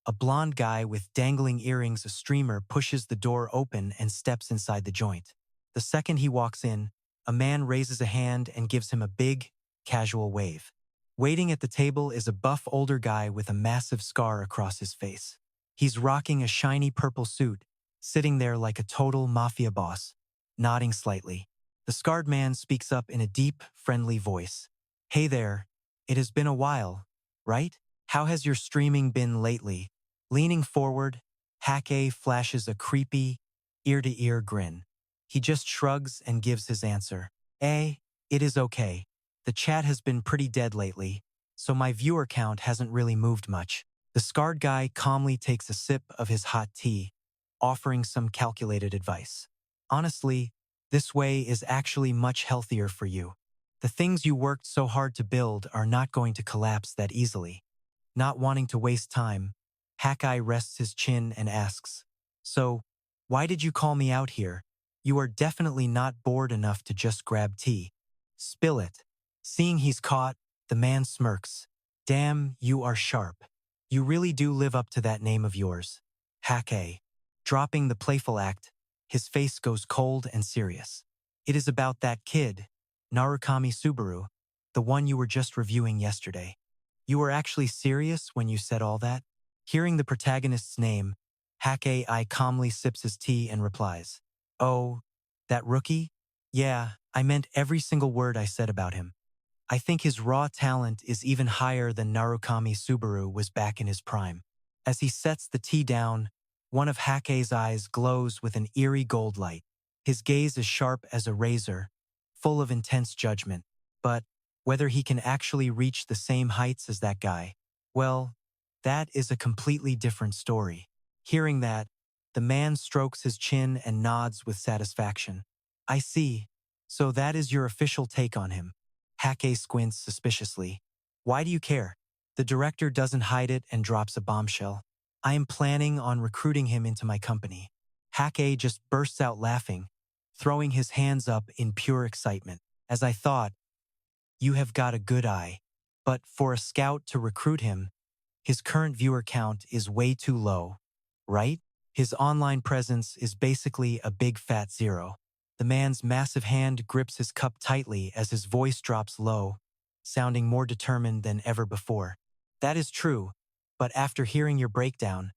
a blonde guy with dangling earrings, a streamer, pushes the door open and steps inside the joint. The second he walks in, a man raises a hand and gives him a big, casual wave. Waiting at the table is a buff older guy with a massive scar across his face. He's rocking a shiny purple suit, sitting there like a total mafia boss, nodding slightly. The scarred man speaks up in a deep, friendly voice. Hey there, it has been a while, right? How has your streaming been lately? Leaning forward, Hake flashes a creepy, ear-to-ear grin. He just shrugs and gives his answer. It is okay. The chat has been pretty dead lately, so my viewer count hasn't really moved much. The scarred guy calmly takes a sip of his hot tea, offering some calculated advice. Honestly, this way is actually much healthier for you. The things you worked so hard to build are not going to collapse that easily. Not wanting to waste time, Hawkeye rests his chin and asks, So, why did you call me out here? You are definitely not bored enough to just grab tea. Spill it. Seeing he's caught, the man smirks. Damn, you are sharp. You really do live up to that name of yours. Hake. Dropping the playful act, his face goes cold and serious. It is about that kid, Narukami Subaru, the one you were just reviewing yesterday. You were actually serious when you said all that? Hearing the protagonist's name, Hake calmly sips his tea and replies, Oh, that rookie? Yeah, I meant every single word I said about him. I think his raw talent is even higher than Narukami Subaru was back in his prime. As he sets the tea down, one of Hake's eyes glows with an eerie gold light. His gaze is sharp as a razor, full of intense judgment. But whether he can actually reach the same heights as that guy, well, that is a completely different story. Hearing that, the man strokes his chin and nods with satisfaction. I see. So that is your official take on him. Hake squints suspiciously. Why do you care? The director doesn't hide it and drops a bombshell. I am planning on recruiting him into my company. Hake just bursts out laughing, throwing his hands up in pure excitement. As I thought, you have got a good eye. But for a scout to recruit him, his current viewer count is way too low, right? His online presence is basically a big fat zero. The man's massive hand grips his cup tightly as his voice drops low, sounding more determined than ever before. That is true, but after hearing your breakdown,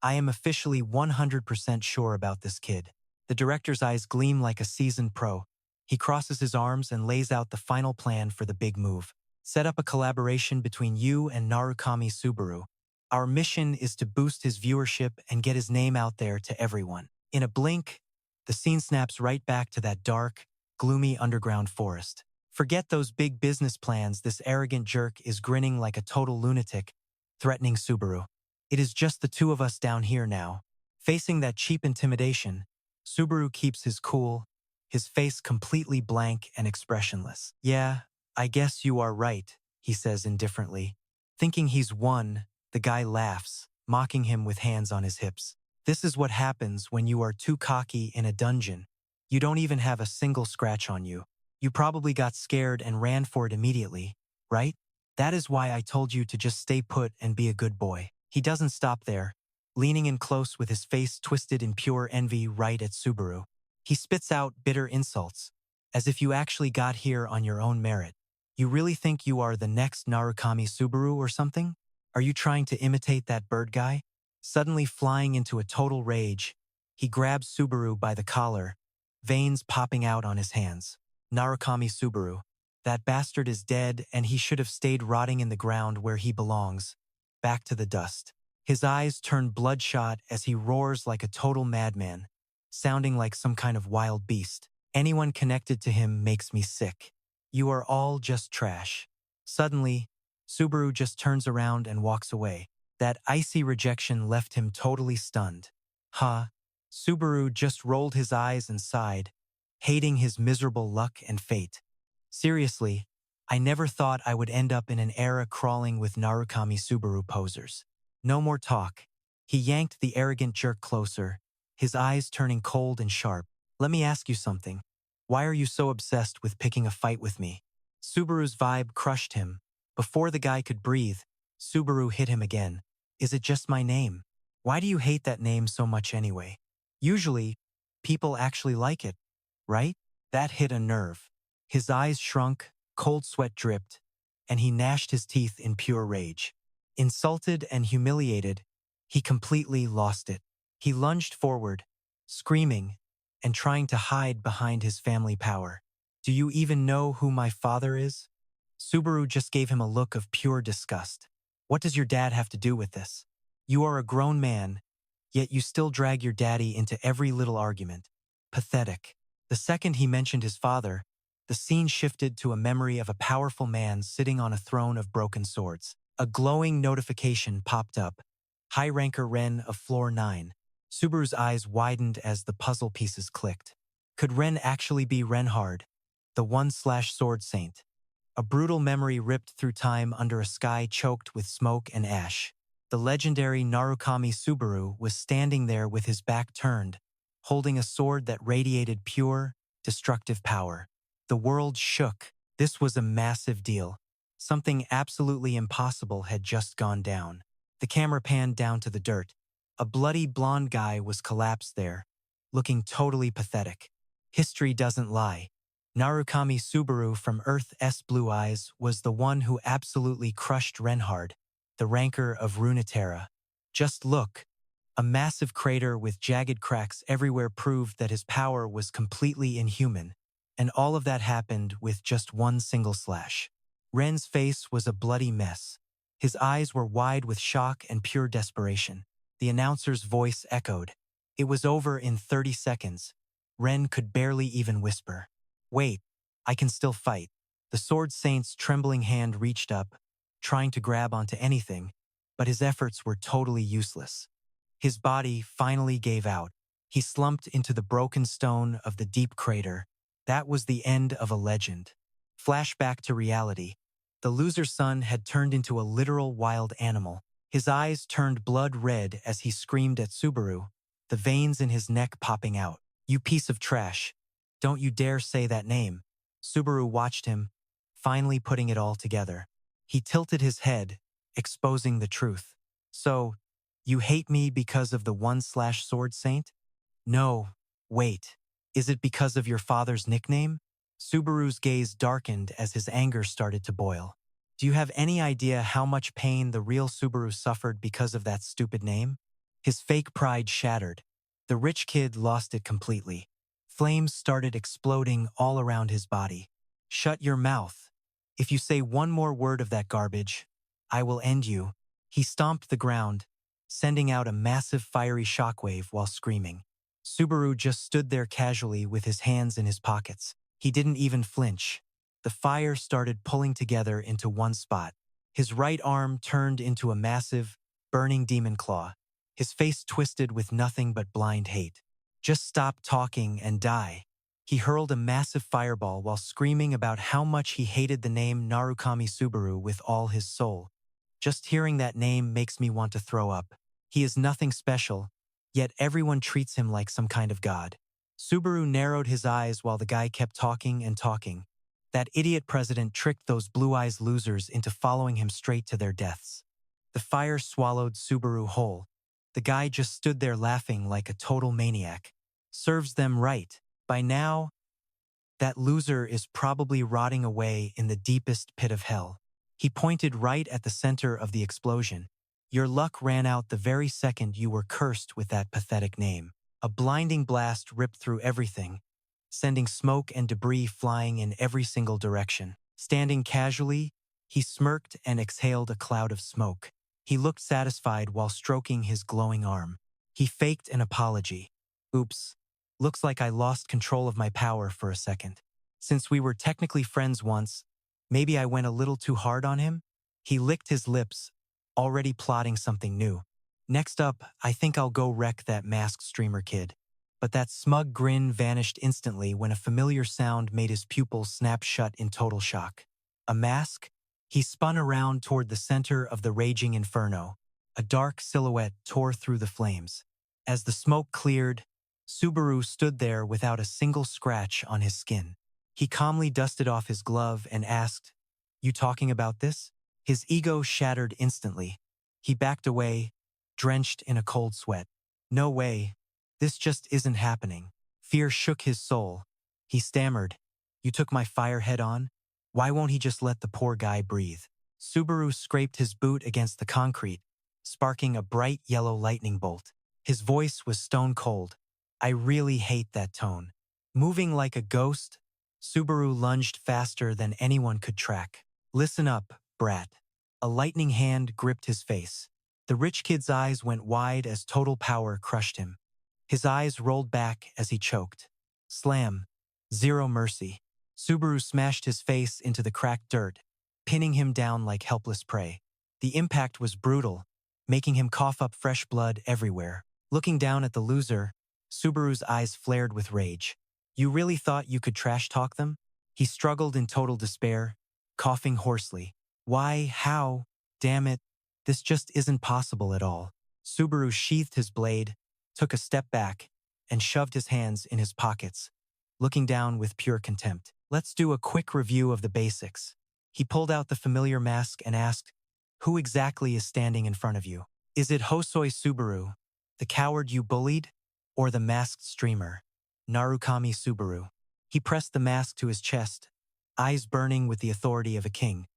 I am officially 100% sure about this kid. The director's eyes gleam like a seasoned pro. He crosses his arms and lays out the final plan for the big move. Set up a collaboration between you and Narukami Subaru. Our mission is to boost his viewership and get his name out there to everyone. In a blink, the scene snaps right back to that dark, gloomy underground forest. Forget those big business plans. This arrogant jerk is grinning like a total lunatic, threatening Subaru. It is just the two of us down here now. Facing that cheap intimidation, Subaru keeps his cool, his face completely blank and expressionless. Yeah, I guess you are right, he says indifferently. Thinking he's won, the guy laughs, mocking him with hands on his hips. This is what happens when you are too cocky in a dungeon. You don't even have a single scratch on you. You probably got scared and ran for it immediately, right? That is why I told you to just stay put and be a good boy. He doesn't stop there, leaning in close with his face twisted in pure envy right at Subaru. He spits out bitter insults, as if you actually got here on your own merit. You really think you are the next Narukami Subaru or something? Are you trying to imitate that bird guy? Suddenly flying into a total rage, he grabs Subaru by the collar, veins popping out on his hands. Narukami Subaru. That bastard is dead and he should have stayed rotting in the ground where he belongs, back to the dust. His eyes turn bloodshot as he roars like a total madman, sounding like some kind of wild beast. Anyone connected to him makes me sick. You are all just trash. Suddenly, Subaru just turns around and walks away. That icy rejection left him totally stunned. Huh? Subaru just rolled his eyes and sighed, hating his miserable luck and fate. Seriously, I never thought I would end up in an era crawling with Narukami Subaru posers. No more talk. He yanked the arrogant jerk closer, his eyes turning cold and sharp. Let me ask you something. Why are you so obsessed with picking a fight with me? Subaru's vibe crushed him. Before the guy could breathe, Subaru hit him again. Is it just my name? Why do you hate that name so much anyway? Usually, people actually like it, right? That hit a nerve. His eyes shrunk, cold sweat dripped, and he gnashed his teeth in pure rage. Insulted and humiliated, he completely lost it. He lunged forward, screaming, and trying to hide behind his family power. Do you even know who my father is? Subaru just gave him a look of pure disgust. What does your dad have to do with this? You are a grown man, yet you still drag your daddy into every little argument. Pathetic. The second he mentioned his father, the scene shifted to a memory of a powerful man sitting on a throne of broken swords. A glowing notification popped up. High ranker Ren of floor 9. Subaru's eyes widened as the puzzle pieces clicked. Could Ren actually be Renhard, the one/sword saint? A brutal memory ripped through time under a sky choked with smoke and ash. The legendary Narukami Subaru was standing there with his back turned, holding a sword that radiated pure, destructive power. The world shook. This was a massive deal. Something absolutely impossible had just gone down. The camera panned down to the dirt. A bloody blonde guy was collapsed there, looking totally pathetic. History doesn't lie. Narukami Subaru from Earth S Blue Eyes was the one who absolutely crushed Renhard, the ranker of Runeterra. Just look. A massive crater with jagged cracks everywhere proved that his power was completely inhuman, and all of that happened with just one single slash. Ren's face was a bloody mess. His eyes were wide with shock and pure desperation. The announcer's voice echoed. It was over in 30 seconds. Ren could barely even whisper. Wait, I can still fight. The sword saint's trembling hand reached up, trying to grab onto anything, but his efforts were totally useless. His body finally gave out. He slumped into the broken stone of the deep crater. That was the end of a legend. Flashback to reality. The loser's son had turned into a literal wild animal. His eyes turned blood red as he screamed at Subaru, the veins in his neck popping out. You piece of trash. Don't you dare say that name. Subaru watched him, finally putting it all together. He tilted his head, exposing the truth. So, you hate me because of the one/sword saint? No, wait. Is it because of your father's nickname? Subaru's gaze darkened as his anger started to boil. Do you have any idea how much pain the real Subaru suffered because of that stupid name? His fake pride shattered. The rich kid lost it completely. Flames started exploding all around his body. Shut your mouth. If you say one more word of that garbage, I will end you. He stomped the ground, sending out a massive fiery shockwave while screaming. Subaru just stood there casually with his hands in his pockets. He didn't even flinch. The fire started pulling together into one spot. His right arm turned into a massive, burning demon claw. His face twisted with nothing but blind hate. Just stop talking and die. He hurled a massive fireball while screaming about how much he hated the name Narukami Subaru with all his soul. Just hearing that name makes me want to throw up. He is nothing special, yet everyone treats him like some kind of god. Subaru narrowed his eyes while the guy kept talking and talking. That idiot president tricked those blue-eyes losers into following him straight to their deaths. The fire swallowed Subaru whole. The guy just stood there laughing like a total maniac. Serves them right. By now, that loser is probably rotting away in the deepest pit of hell. He pointed right at the center of the explosion. Your luck ran out the very second you were cursed with that pathetic name. A blinding blast ripped through everything, sending smoke and debris flying in every single direction. Standing casually, he smirked and exhaled a cloud of smoke. He looked satisfied while stroking his glowing arm. He faked an apology. Oops. Looks like I lost control of my power for a second. Since we were technically friends once, maybe I went a little too hard on him? He licked his lips, already plotting something new. Next up, I think I'll go wreck that masked streamer kid. But that smug grin vanished instantly when a familiar sound made his pupils snap shut in total shock. A mask? He spun around toward the center of the raging inferno. A dark silhouette tore through the flames. As the smoke cleared, Subaru stood there without a single scratch on his skin. He calmly dusted off his glove and asked, "You talking about this?" His ego shattered instantly. He backed away, drenched in a cold sweat. No way. This just isn't happening. Fear shook his soul. He stammered, "You took my fire head on? Why won't he just let the poor guy breathe?" Subaru scraped his boot against the concrete, sparking a bright yellow lightning bolt. His voice was stone cold. I really hate that tone. Moving like a ghost, Subaru lunged faster than anyone could track. Listen up, brat. A lightning hand gripped his face. The rich kid's eyes went wide as total power crushed him. His eyes rolled back as he choked. Slam. Zero mercy. Subaru smashed his face into the cracked dirt, pinning him down like helpless prey. The impact was brutal, making him cough up fresh blood everywhere. Looking down at the loser, Subaru's eyes flared with rage. You really thought you could trash talk them? He struggled in total despair, coughing hoarsely. Why, how, damn it, this just isn't possible at all. Subaru sheathed his blade, took a step back, and shoved his hands in his pockets, looking down with pure contempt. Let's do a quick review of the basics. He pulled out the familiar mask and asked, "Who exactly is standing in front of you? Is it Hosoi Subaru, the coward you bullied, or the masked streamer, Narukami Subaru?" He pressed the mask to his chest, eyes burning with the authority of a king.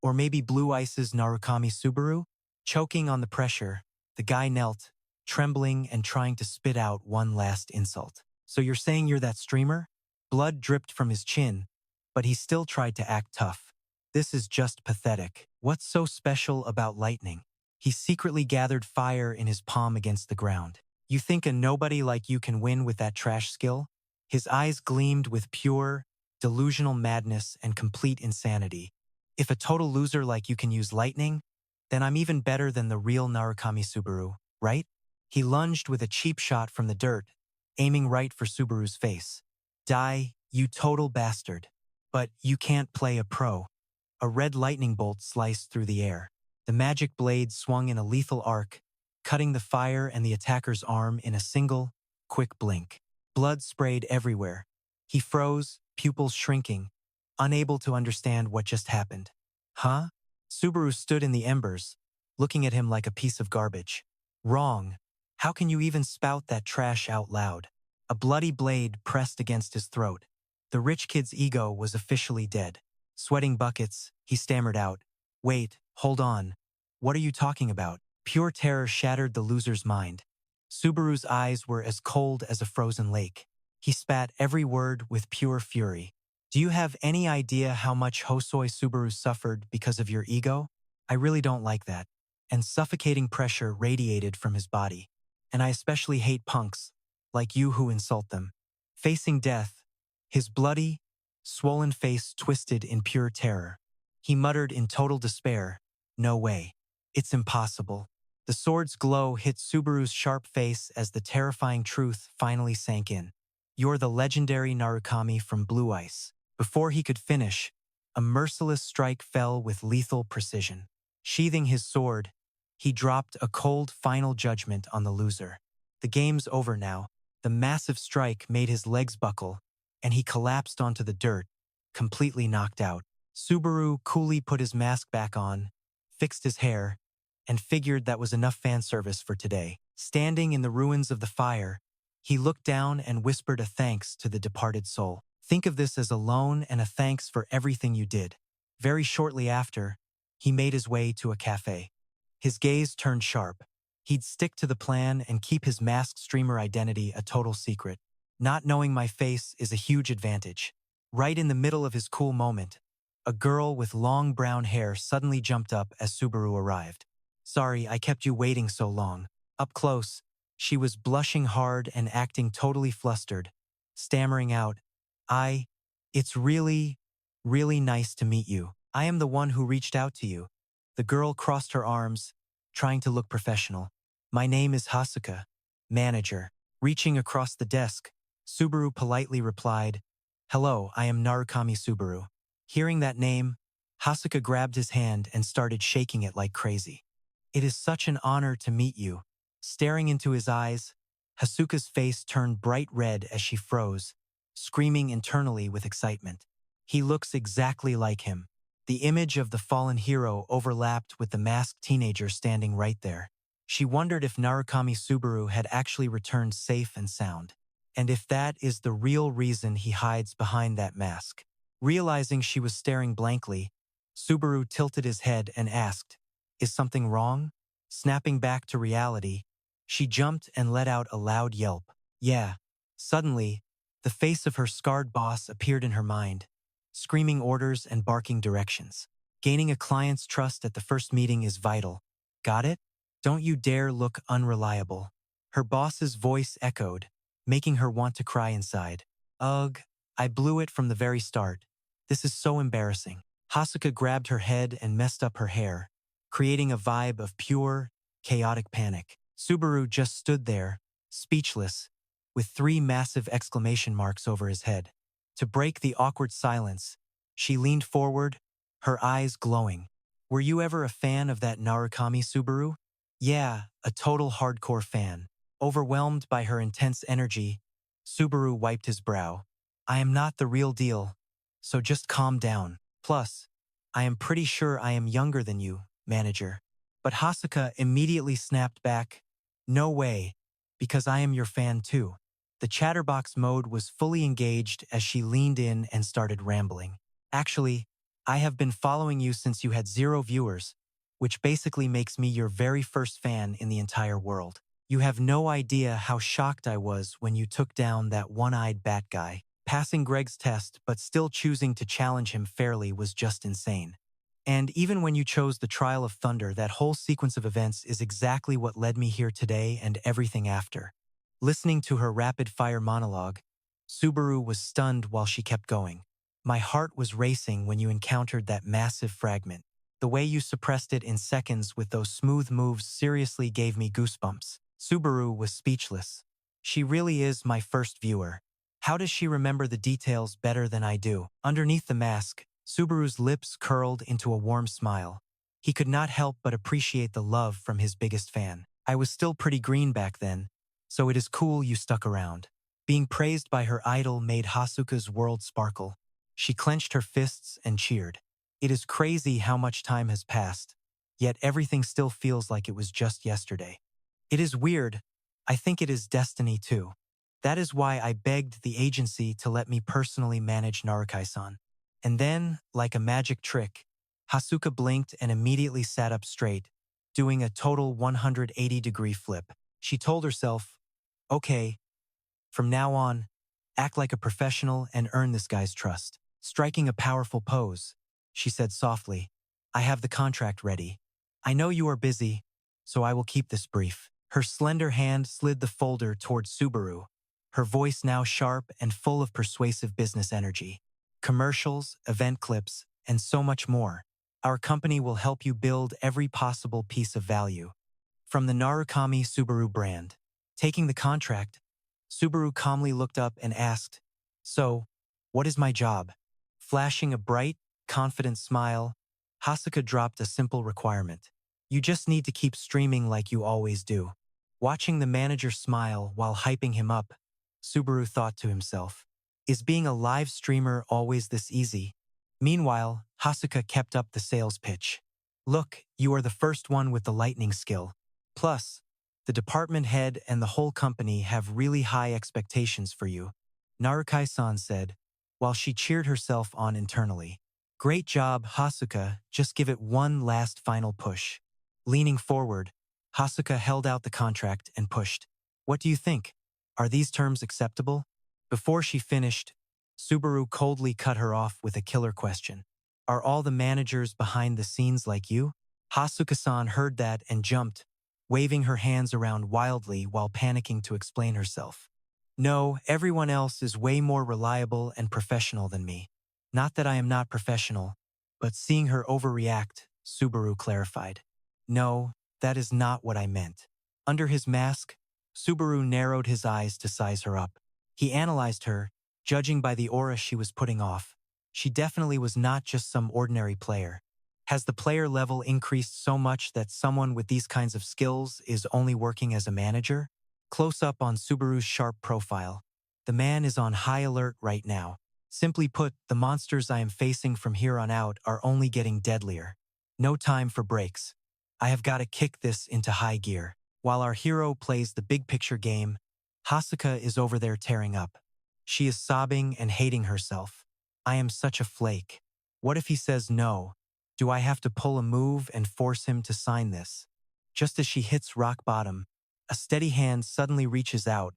Or maybe Blue Ice's Narukami Subaru? Choking on the pressure, the guy knelt, trembling and trying to spit out one last insult. So you're saying you're that streamer? Blood dripped from his chin, but he still tried to act tough. This is just pathetic. What's so special about lightning? He secretly gathered fire in his palm against the ground. You think a nobody like you can win with that trash skill? His eyes gleamed with pure, delusional madness and complete insanity. If a total loser like you can use lightning, then I'm even better than the real Narukami Subaru, right? He lunged with a cheap shot from the dirt, aiming right for Subaru's face. Die, you total bastard. But you can't play a pro. A red lightning bolt sliced through the air. The magic blade swung in a lethal arc, cutting the fire and the attacker's arm in a single, quick blink. Blood sprayed everywhere. He froze, pupils shrinking, unable to understand what just happened. Huh? Subaru stood in the embers, looking at him like a piece of garbage. Wrong. How can you even spout that trash out loud? A bloody blade pressed against his throat. The rich kid's ego was officially dead. Sweating buckets, he stammered out, "Wait, hold on. What are you talking about?" Pure terror shattered the loser's mind. Subaru's eyes were as cold as a frozen lake. He spat every word with pure fury. Do you have any idea how much Hosoi Subaru suffered because of your ego? I really don't like that. And suffocating pressure radiated from his body. And I especially hate punks, like you who insult them. Facing death, his bloody, swollen face twisted in pure terror. He muttered in total despair, "No way. It's impossible." The sword's glow hit Subaru's sharp face as the terrifying truth finally sank in. "You're the legendary Narukami from Blue Ice." Before he could finish, a merciless strike fell with lethal precision. Sheathing his sword, he dropped a cold final judgment on the loser. The game's over now. The massive strike made his legs buckle, and he collapsed onto the dirt, completely knocked out. Subaru coolly put his mask back on, fixed his hair, and figured that was enough fan service for today. Standing in the ruins of the fire, he looked down and whispered a thanks to the departed soul. "Think of this as a loan and a thanks for everything you did." Very shortly after, he made his way to a cafe. His gaze turned sharp. He'd stick to the plan and keep his masked streamer identity a total secret. "Not knowing my face is a huge advantage." Right in the middle of his cool moment, a girl with long brown hair suddenly jumped up as Subaru arrived. "Sorry, I kept you waiting so long." Up close, she was blushing hard and acting totally flustered, stammering out, It's really, really nice to meet you. I am the one who reached out to you." The girl crossed her arms, trying to look professional. "My name is Hasuka, manager." Reaching across the desk, Subaru politely replied, "Hello, I am Narukami Subaru." Hearing that name, Hasuka grabbed his hand and started shaking it like crazy. "It is such an honor to meet you." Staring into his eyes, Hasuka's face turned bright red as she froze, screaming internally with excitement. He looks exactly like him. The image of the fallen hero overlapped with the masked teenager standing right there. She wondered if Narukami Subaru had actually returned safe and sound, and if that is the real reason he hides behind that mask. Realizing she was staring blankly, Subaru tilted his head and asked, "Is something wrong?" Snapping back to reality, she jumped and let out a loud yelp. "Yeah." Suddenly, the face of her scarred boss appeared in her mind, screaming orders and barking directions. Gaining a client's trust at the first meeting is vital. Got it? Don't you dare look unreliable. Her boss's voice echoed, making her want to cry inside. Ugh, I blew it from the very start. This is so embarrassing. Hasuka grabbed her head and messed up her hair, creating a vibe of pure, chaotic panic. Subaru just stood there, speechless, with 3 massive exclamation marks over his head. To break the awkward silence, she leaned forward, her eyes glowing. "Were you ever a fan of that Narukami Subaru?" "Yeah, a total hardcore fan." Overwhelmed by her intense energy, Subaru wiped his brow. "I am not the real deal, so just calm down. Plus, I am pretty sure I am younger than you, manager." But Hasuka immediately snapped back, "No way, because I am your fan too." The chatterbox mode was fully engaged as she leaned in and started rambling. "Actually, I have been following you since you had 0 viewers, which basically makes me your very first fan in the entire world. You have no idea how shocked I was when you took down that one-eyed bat guy. Passing Greg's test but still choosing to challenge him fairly was just insane. And even when you chose the Trial of Thunder, that whole sequence of events is exactly what led me here today and everything after." Listening to her rapid-fire monologue, Subaru was stunned while she kept going. "My heart was racing when you encountered that massive fragment. The way you suppressed it in seconds with those smooth moves seriously gave me goosebumps." Subaru was speechless. "She really is my first viewer. How does she remember the details better than I do?" Underneath the mask, Subaru's lips curled into a warm smile. He could not help but appreciate the love from his biggest fan. "I was still pretty green back then, so it is cool you stuck around." Being praised by her idol made Hasuka's world sparkle. She clenched her fists and cheered. It is crazy how much time has passed, yet everything still feels like it was just yesterday. It is weird. I think it is destiny too. That is why I begged the agency to let me personally manage Narukai-san. And then, like a magic trick, Hasuka blinked and immediately sat up straight, doing a total 180-degree flip. She told herself, "Okay, from now on, act like a professional and earn this guy's trust." Striking a powerful pose, she said softly, "I have the contract ready. I know you are busy, so I will keep this brief." Her slender hand slid the folder towards Subaru, her voice now sharp and full of persuasive business energy. commercials, event clips, and so much more. Our company will help you build every possible piece of value. From the Narukami Subaru brand. Taking the contract, Subaru calmly looked up and asked, "So, what is my job?" Flashing a bright, confident smile, Hasuka dropped a simple requirement. "You just need to keep streaming like you always do." Watching the manager smile while hyping him up, Subaru thought to himself, "Is being a live streamer always this easy?" Meanwhile, Hasuka kept up the sales pitch. "Look, you are the first one with the lightning skill. Plus, the department head and the whole company have really high expectations for you," Narukai-san said, while she cheered herself on internally. "Great job, Hasuka, just give it one last final push." Leaning forward, Hasuka held out the contract and pushed. "What do you think? Are these terms acceptable?" Before she finished, Subaru coldly cut her off with a killer question. "Are all the managers behind the scenes like you?" Hasuka-san heard that and jumped, waving her hands around wildly while panicking to explain herself. "No, everyone else is way more reliable and professional than me. Not that I am not professional, but seeing her overreact," Subaru clarified. "No, that is not what I meant." Under his mask, Subaru narrowed his eyes to size her up. He analyzed her, judging by the aura she was putting off. She definitely was not just some ordinary player. Has the player level increased so much that someone with these kinds of skills is only working as a manager? Close up on Subaru's sharp profile. The man is on high alert right now. Simply put, the monsters I am facing from here on out are only getting deadlier. No time for breaks. I have got to kick this into high gear. While our hero plays the big picture game, Hasuka is over there tearing up. She is sobbing and hating herself. "I am such a flake. What if he says no? Do I have to pull a move and force him to sign this?" Just as she hits rock bottom, a steady hand suddenly reaches out,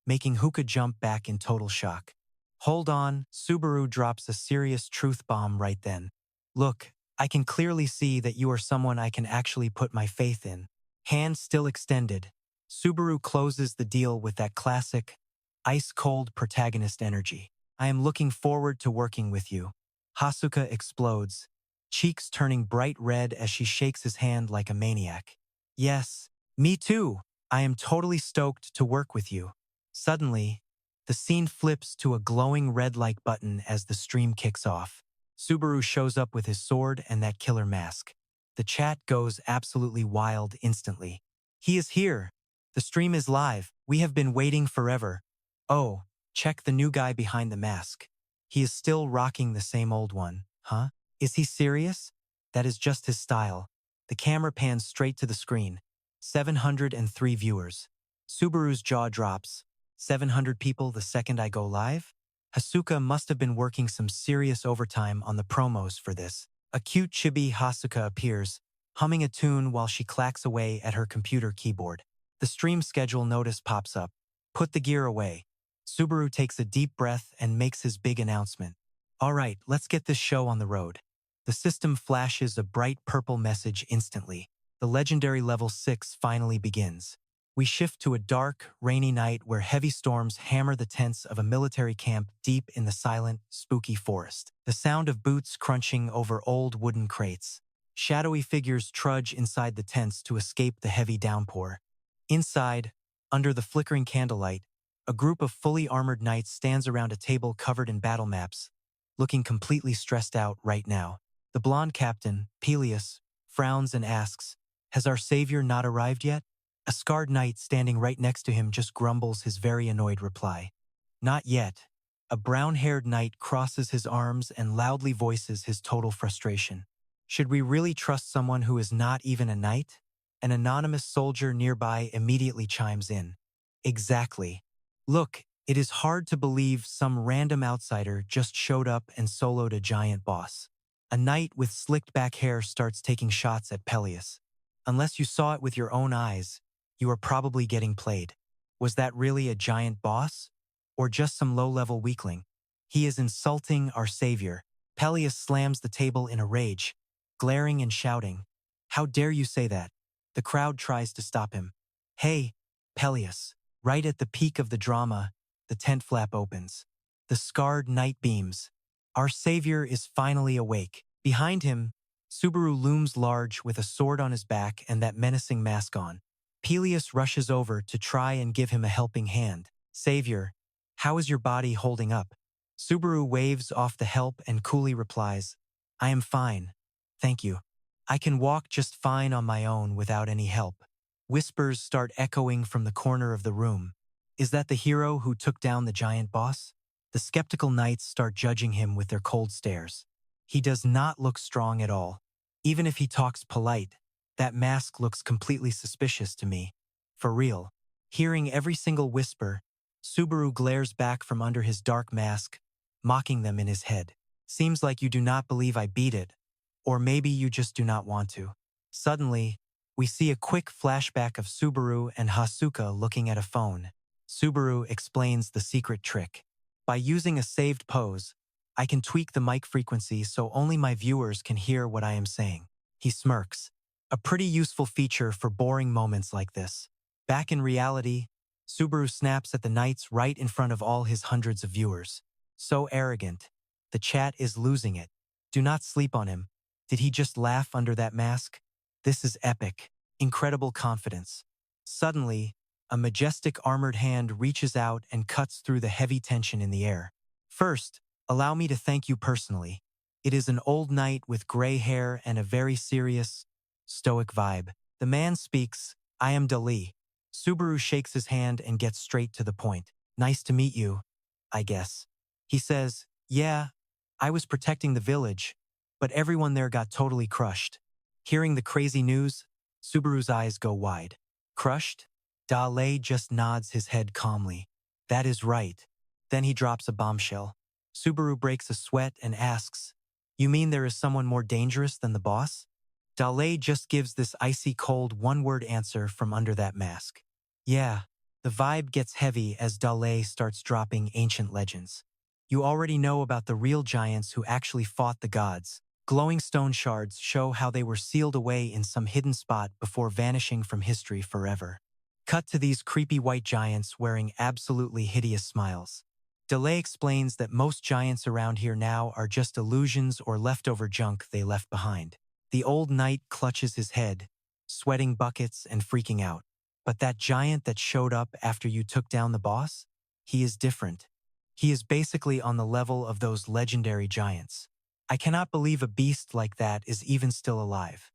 making Huka jump back in total shock. "Hold on," Subaru drops a serious truth bomb right then. "Look, I can clearly see that you are someone I can actually put my faith in." Hand still extended, Subaru closes the deal with that classic, ice-cold protagonist energy. "I am looking forward to working with you." Hasuka explodes, cheeks turning bright red as she shakes his hand like a maniac. "Yes, me too. I am totally stoked to work with you." Suddenly, the scene flips to a glowing red-like button as the stream kicks off. Subaru shows up with his sword and that killer mask. The chat goes absolutely wild instantly. "He is here. The stream is live. We have been waiting forever. Oh, check the new guy behind the mask. He is still rocking the same old one, huh? Is he serious? That is just his style." The camera pans straight to the screen. 703 viewers. Subaru's jaw drops. 700 people the second I go live? Hasuka must have been working some serious overtime on the promos for this. A cute chibi Hasuka appears, humming a tune while she clacks away at her computer keyboard. The stream schedule notice pops up. "Put the gear away." Subaru takes a deep breath and makes his big announcement. "All right, let's get this show on the road." The system flashes a bright purple message instantly. The legendary level 6 finally begins. We shift to a dark, rainy night where heavy storms hammer the tents of a military camp deep in the silent, spooky forest. The sound of boots crunching over old wooden crates. Shadowy figures trudge inside the tents to escape the heavy downpour. Inside, under the flickering candlelight, a group of fully armored knights stands around a table covered in battle maps, looking completely stressed out right now. The blonde captain, Peleus, frowns and asks, "Has our savior not arrived yet?" A scarred knight standing right next to him just grumbles his very annoyed reply. "Not yet." A brown-haired knight crosses his arms and loudly voices his total frustration. "Should we really trust someone who is not even a knight?" An anonymous soldier nearby immediately chimes in. "Exactly. Look, it is hard to believe some random outsider just showed up and soloed a giant boss." A knight with slicked back hair starts taking shots at Peleus. "Unless you saw it with your own eyes, you are probably getting played. Was that really a giant boss? Or just some low-level weakling? He is insulting our savior." Peleus slams the table in a rage, glaring and shouting, "How dare you say that?" The crowd tries to stop him. "Hey, Peleus." Right at the peak of the drama, the tent flap opens. The scarred knight beams, Our savior is finally awake. Behind him, Subaru looms large with a sword on his back and that menacing mask on. Peleus rushes over to try and give him a helping hand. Savior, how is your body holding up? Subaru waves off the help and coolly replies, I am fine. Thank you. I can walk just fine on my own without any help. Whispers start echoing from the corner of the room. Is that the hero who took down the giant boss? The skeptical knights start judging him with their cold stares. He does not look strong at all. Even if he talks polite, that mask looks completely suspicious to me. For real. Hearing every single whisper, Subaru glares back from under his dark mask, mocking them in his head. Seems like you do not believe I beat it, or maybe you just do not want to. Suddenly, we see a quick flashback of Subaru and Hasuka looking at a phone. Subaru explains the secret trick. By using a saved pose, I can tweak the mic frequency so only my viewers can hear what I am saying. He smirks. A pretty useful feature for boring moments like this. Back in reality, Subaru snaps at the knights right in front of all his hundreds of viewers. So arrogant. The chat is losing it. Do not sleep on him. Did he just laugh under that mask? This is epic. Incredible confidence. Suddenly, a majestic armored hand reaches out and cuts through the heavy tension in the air. First, allow me to thank you personally. It is an old knight with gray hair and a very serious, stoic vibe. The man speaks, I am Dali. Subaru shakes his hand and gets straight to the point. Nice to meet you, I guess. He says, yeah, I was protecting the village, but everyone there got totally crushed. Hearing the crazy news, Subaru's eyes go wide. Crushed? Dale just nods his head calmly. That is right. Then he drops a bombshell. Subaru breaks a sweat and asks, you mean there is someone more dangerous than the boss? Dale just gives this icy cold one-word answer from under that mask. Yeah, the vibe gets heavy as Dale starts dropping ancient legends. You already know about the real giants who actually fought the gods. Glowing stone shards show how they were sealed away in some hidden spot before vanishing from history forever. Cut to these creepy white giants wearing absolutely hideous smiles. Delay explains that most giants around here now are just illusions or leftover junk they left behind. The old knight clutches his head, sweating buckets and freaking out. But that giant that showed up after you took down the boss? He is different. He is basically on the level of those legendary giants. I cannot believe a beast like that is even still alive.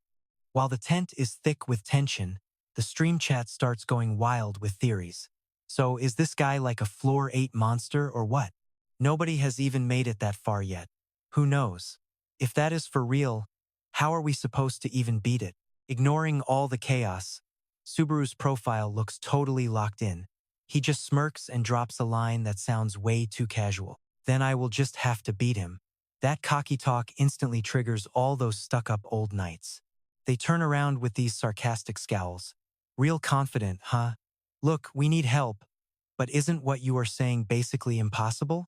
While the tent is thick with tension, the stream chat starts going wild with theories. So is this guy like a floor 8 monster or what? Nobody has even made it that far yet. Who knows? If that is for real, how are we supposed to even beat it? Ignoring all the chaos, Subaru's profile looks totally locked in. He just smirks and drops a line that sounds way too casual. Then I will just have to beat him. That cocky talk instantly triggers all those stuck-up old knights. They turn around with these sarcastic scowls. Real confident, huh? Look, we need help. But isn't what you are saying basically impossible?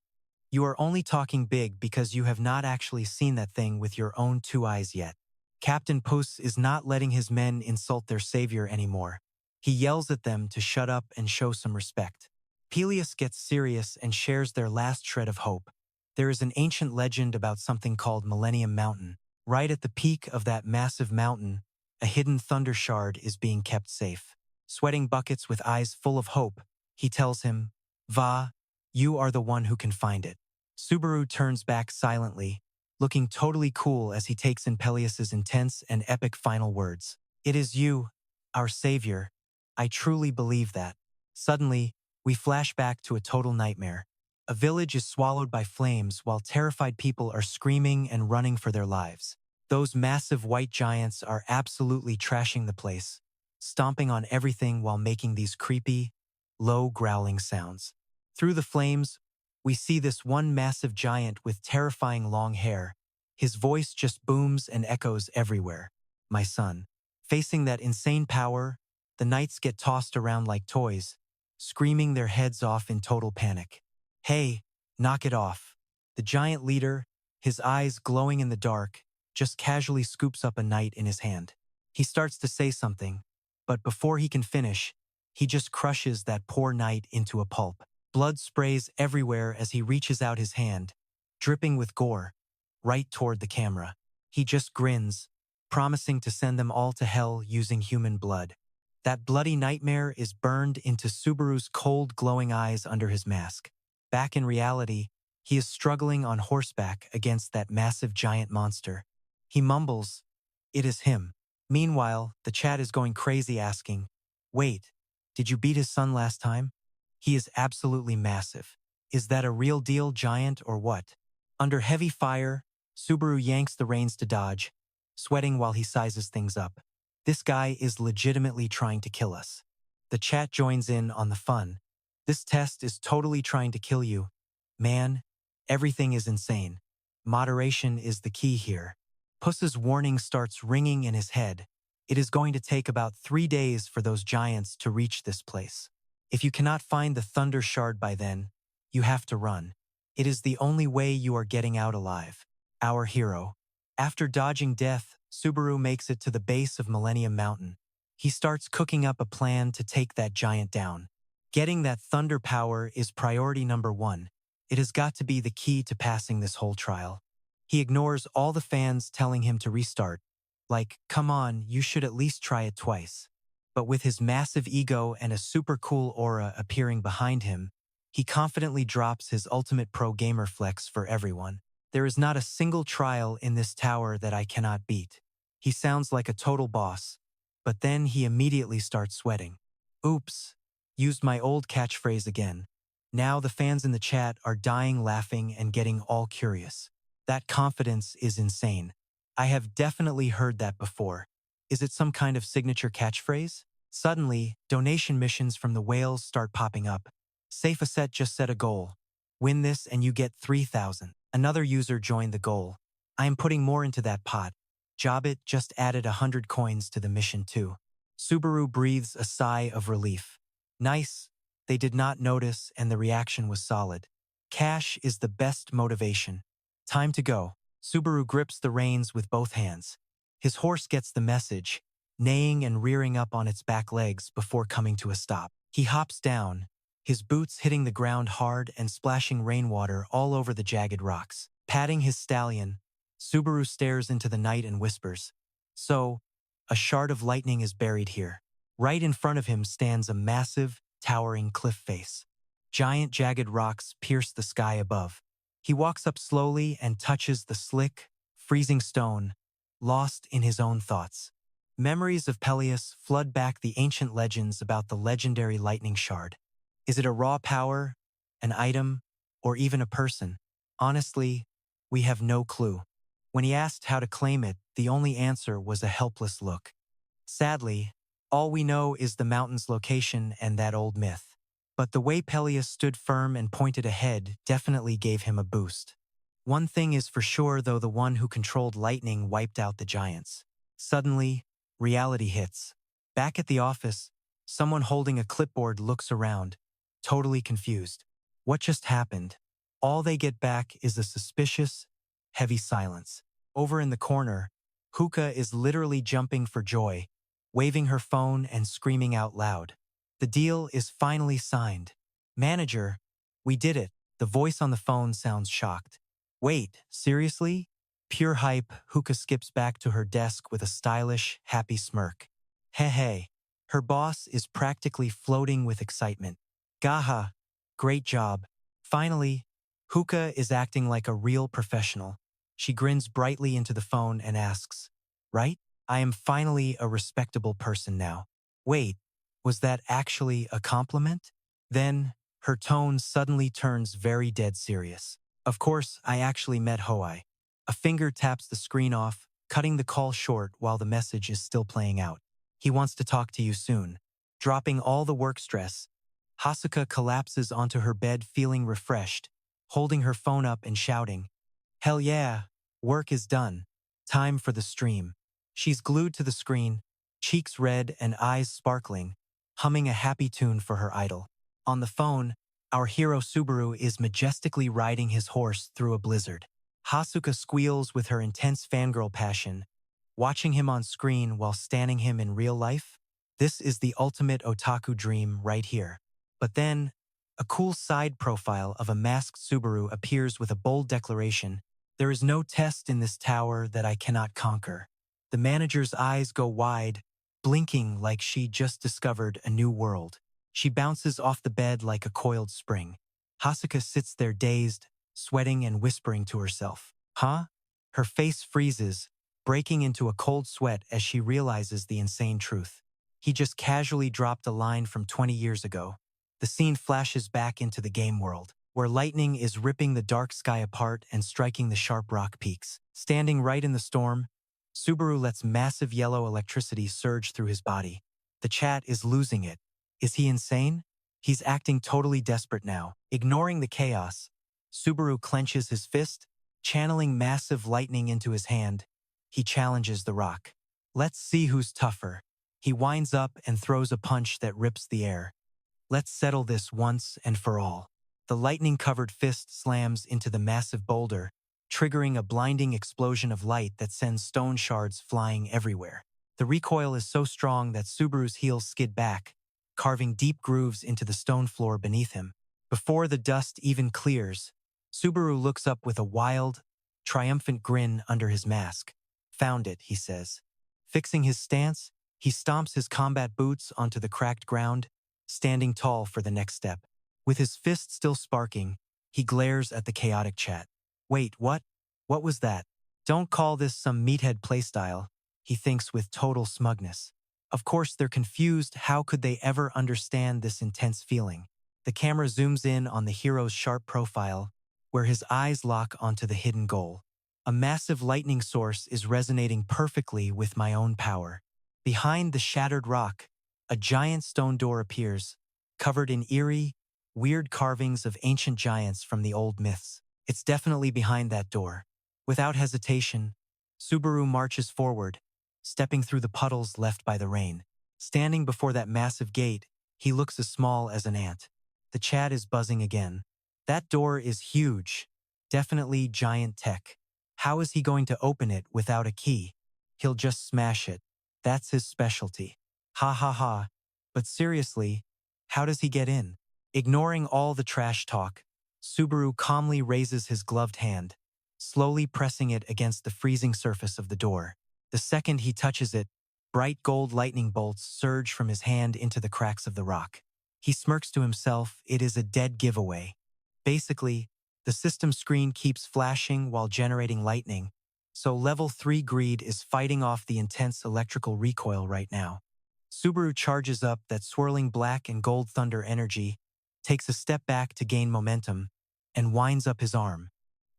You are only talking big because you have not actually seen that thing with your own 2 eyes yet. Captain Puss is not letting his men insult their savior anymore. He yells at them to shut up and show some respect. Peleus gets serious and shares their last shred of hope. There is an ancient legend about something called Millennium Mountain. Right at the peak of that massive mountain, a hidden thunder shard is being kept safe. Sweating buckets with eyes full of hope, he tells him, Va, you are the one who can find it. Subaru turns back silently, looking totally cool as he takes in Peleus's intense and epic final words. It is you, our savior. I truly believe that. Suddenly, we flash back to a total nightmare. A village is swallowed by flames while terrified people are screaming and running for their lives. Those massive white giants are absolutely trashing the place, stomping on everything while making these creepy, low growling sounds. Through the flames, we see this one massive giant with terrifying long hair. His voice just booms and echoes everywhere. My son. Facing that insane power, the knights get tossed around like toys, screaming their heads off in total panic. Hey, knock it off. The giant leader, his eyes glowing in the dark, just casually scoops up a knight in his hand. He starts to say something, but before he can finish, he just crushes that poor knight into a pulp. Blood sprays everywhere as he reaches out his hand, dripping with gore, right toward the camera. He just grins, promising to send them all to hell using human blood. That bloody nightmare is burned into Subaru's cold, glowing eyes under his mask. Back in reality, he is struggling on horseback against that massive giant monster. He mumbles, "It is him." Meanwhile, the chat is going crazy asking, "Wait, did you beat his son last time? He is absolutely massive. Is that a real deal giant or what?" Under heavy fire, Subaru yanks the reins to dodge, sweating while he sizes things up. This guy is legitimately trying to kill us. The chat joins in on the fun. This test is totally trying to kill you. Man, everything is insane. Moderation is the key here. Puss's warning starts ringing in his head. It is going to take about 3 days for those giants to reach this place. If you cannot find the Thunder Shard by then, you have to run. It is the only way you are getting out alive. Our hero. After dodging death, Subaru makes it to the base of Millennium Mountain. He starts cooking up a plan to take that giant down. Getting that thunder power is priority number 1. It has got to be the key to passing this whole trial. He ignores all the fans telling him to restart. Like, come on, you should at least try it twice. But with his massive ego and a super cool aura appearing behind him, he confidently drops his ultimate pro gamer flex for everyone. There is not a single trial in this tower that I cannot beat. He sounds like a total boss, but then he immediately starts sweating. Oops, used my old catchphrase again. Now the fans in the chat are dying laughing and getting all curious. That confidence is insane. I have definitely heard that before. Is it some kind of signature catchphrase? Suddenly, donation missions from the whales start popping up. Safe Asset just set a goal. Win this and you get 3,000. Another user joined the goal. I am putting more into that pot. Jobbit just added 100 coins to the mission too. Subaru breathes a sigh of relief. Nice. They did not notice and the reaction was solid. Cash is the best motivation. Time to go. Subaru grips the reins with both hands. His horse gets the message, neighing and rearing up on its back legs before coming to a stop. He hops down, his boots hitting the ground hard and splashing rainwater all over the jagged rocks. Patting his stallion, Subaru stares into the night and whispers, "So, a shard of lightning is buried here." Right in front of him stands a massive, towering cliff face. Giant jagged rocks pierce the sky above. He walks up slowly and touches the slick, freezing stone, lost in his own thoughts. Memories of Peleus flood back the ancient legends about the legendary lightning shard. Is it a raw power, an item, or even a person? Honestly, we have no clue. When he asked how to claim it, the only answer was a helpless look. Sadly, all we know is the mountain's location and that old myth. But the way Peleus stood firm and pointed ahead definitely gave him a boost. One thing is for sure, though, the one who controlled lightning wiped out the giants. Suddenly, reality hits. Back at the office, someone holding a clipboard looks around, totally confused. What just happened? All they get back is a suspicious, heavy silence. Over in the corner, Hookah is literally jumping for joy, waving her phone and screaming out loud. The deal is finally signed. "Manager, we did it." The voice on the phone sounds shocked. "Wait, seriously?" Pure hype, Hookah skips back to her desk with a stylish, happy smirk. Hey. Her boss is practically floating with excitement. "Gaha, great job." Finally, Hookah is acting like a real professional. She grins brightly into the phone and asks, "Right? I am finally a respectable person now." Wait, was that actually a compliment? Then, her tone suddenly turns very dead serious. "Of course, I actually met Hoai." A finger taps the screen off, cutting the call short while the message is still playing out. "He wants to talk to you soon." Dropping all the work stress, Hasuka collapses onto her bed feeling refreshed, holding her phone up and shouting, "Hell yeah, work is done. Time for the stream." She's glued to the screen, cheeks red and eyes sparkling, humming a happy tune for her idol. On the phone, our hero Subaru is majestically riding his horse through a blizzard. Hasuka squeals with her intense fangirl passion, watching him on screen while standing him in real life. This is the ultimate otaku dream right here. But then, A cool side profile of a masked Subaru appears with a bold declaration, "There is no test in this tower that I cannot conquer." The manager's eyes go wide, blinking like she just discovered a new world. She bounces off the bed like a coiled spring. Hasuka sits there dazed, sweating and whispering to herself. Huh? Her face freezes, breaking into a cold sweat as she realizes the insane truth. He just casually dropped a line from 20 years ago. The scene flashes back into the game world, where lightning is ripping the dark sky apart and striking the sharp rock peaks. Standing right in the storm, Subaru lets massive yellow electricity surge through his body. The chat is losing it. Is he insane? He's acting totally desperate now. Ignoring the chaos, Subaru clenches his fist, channeling massive lightning into his hand. He challenges the rock. Let's see who's tougher. He winds up and throws a punch that rips the air. Let's settle this once and for all. The lightning-covered fist slams into the massive boulder, triggering a blinding explosion of light that sends stone shards flying everywhere. The recoil is so strong that Subaru's heels skid back, carving deep grooves into the stone floor beneath him. Before the dust even clears, Subaru looks up with a wild, triumphant grin under his mask. Found it, he says. Fixing his stance, he stomps his combat boots onto the cracked ground, standing tall for the next step. With his fist still sparking, he glares at the chaotic chat. Wait, what? What was that? Don't call this some meathead playstyle, he thinks with total smugness. Of course they're confused. How could they ever understand this intense feeling? The camera zooms in on the hero's sharp profile, where his eyes lock onto the hidden goal. A massive lightning source is resonating perfectly with my own power. Behind the shattered rock, a giant stone door appears, covered in eerie, weird carvings of ancient giants from the old myths. It's definitely behind that door. Without hesitation, Subaru marches forward, stepping through the puddles left by the rain. Standing before that massive gate, he looks as small as an ant. The chat is buzzing again. That door is huge. Definitely giant tech. How is he going to open it without a key? He'll just smash it. That's his specialty. Ha ha ha. But seriously, how does he get in? Ignoring all the trash talk, Subaru calmly raises his gloved hand, slowly pressing it against the freezing surface of the door. The second he touches it, bright gold lightning bolts surge from his hand into the cracks of the rock. He smirks to himself. It is a dead giveaway. Basically, the system screen keeps flashing while generating lightning, so level 3 greed is fighting off the intense electrical recoil right now. Subaru charges up that swirling black and gold thunder energy, takes a step back to gain momentum, and winds up his arm.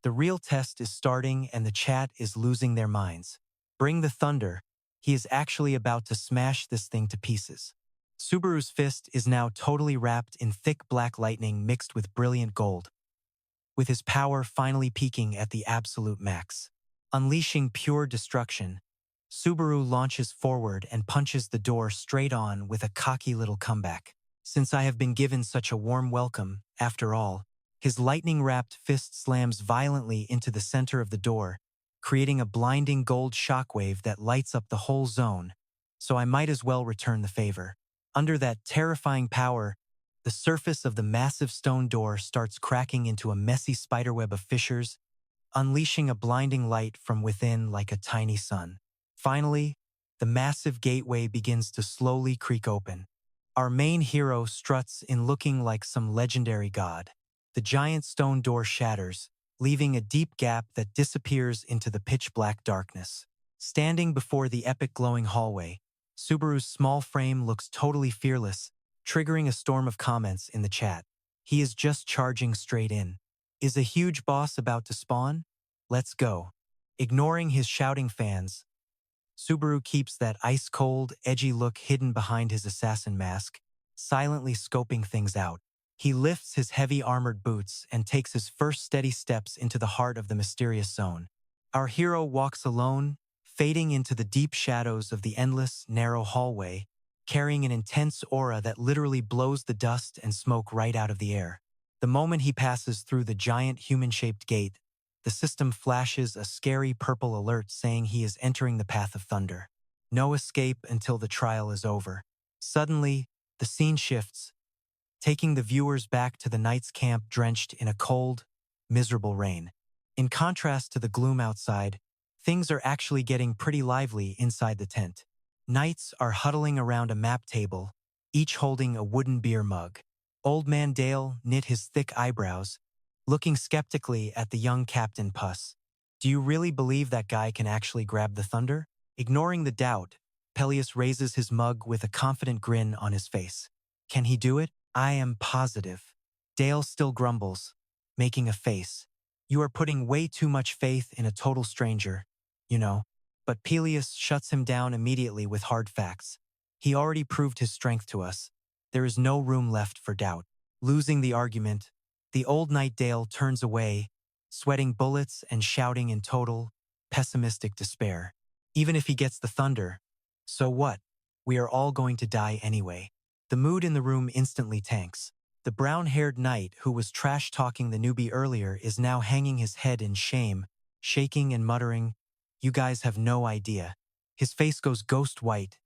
The real test is starting and the chat is losing their minds. Bring the thunder. He is actually about to smash this thing to pieces. Subaru's fist is now totally wrapped in thick black lightning mixed with brilliant gold, with his power finally peaking at the absolute max. Unleashing pure destruction, Subaru launches forward and punches the door straight on with a cocky little comeback. Since I have been given such a warm welcome, after all, his lightning-wrapped fist slams violently into the center of the door, creating a blinding gold shockwave that lights up the whole zone, so I might as well return the favor. Under that terrifying power, the surface of the massive stone door starts cracking into a messy spiderweb of fissures, unleashing a blinding light from within like a tiny sun. Finally, the massive gateway begins to slowly creak open. Our main hero struts in looking like some legendary god. The giant stone door shatters, leaving a deep gap that disappears into the pitch-black darkness. Standing before the epic glowing hallway, Subaru's small frame looks totally fearless, triggering a storm of comments in the chat. He is just charging straight in. Is a huge boss about to spawn? Let's go. Ignoring his shouting fans, Subaru keeps that ice-cold, edgy look hidden behind his assassin mask, silently scoping things out. He lifts his heavy armored boots and takes his first steady steps into the heart of the mysterious zone. Our hero walks alone, fading into the deep shadows of the endless, narrow hallway, carrying an intense aura that literally blows the dust and smoke right out of the air. The moment he passes through the giant human-shaped gate, the system flashes a scary purple alert saying he is entering the path of thunder. No escape until the trial is over. Suddenly, the scene shifts. taking the viewers back to the knight's camp drenched in a cold, miserable rain. In contrast to the gloom outside, things are actually getting pretty lively inside the tent. Knights are huddling around a map table, each holding a wooden beer mug. Old Man Dale knit his thick eyebrows, looking skeptically at the young Captain Puss. Do you really believe that guy can actually grab the thunder? Ignoring the doubt, Peleus raises his mug with a confident grin on his face. Can he do it? I am positive. Dale still grumbles, making a face. You are putting way too much faith in a total stranger, you know. But Peleus shuts him down immediately with hard facts. He already proved his strength to us. There is no room left for doubt. Losing the argument, the old knight Dale turns away, sweating bullets and shouting in total, pessimistic despair. Even if he gets the thunder, so what? We are all going to die anyway. The mood in the room instantly tanks. The brown-haired knight who was trash-talking the newbie earlier is now hanging his head in shame, shaking and muttering, "You guys have no idea." His face goes ghost white.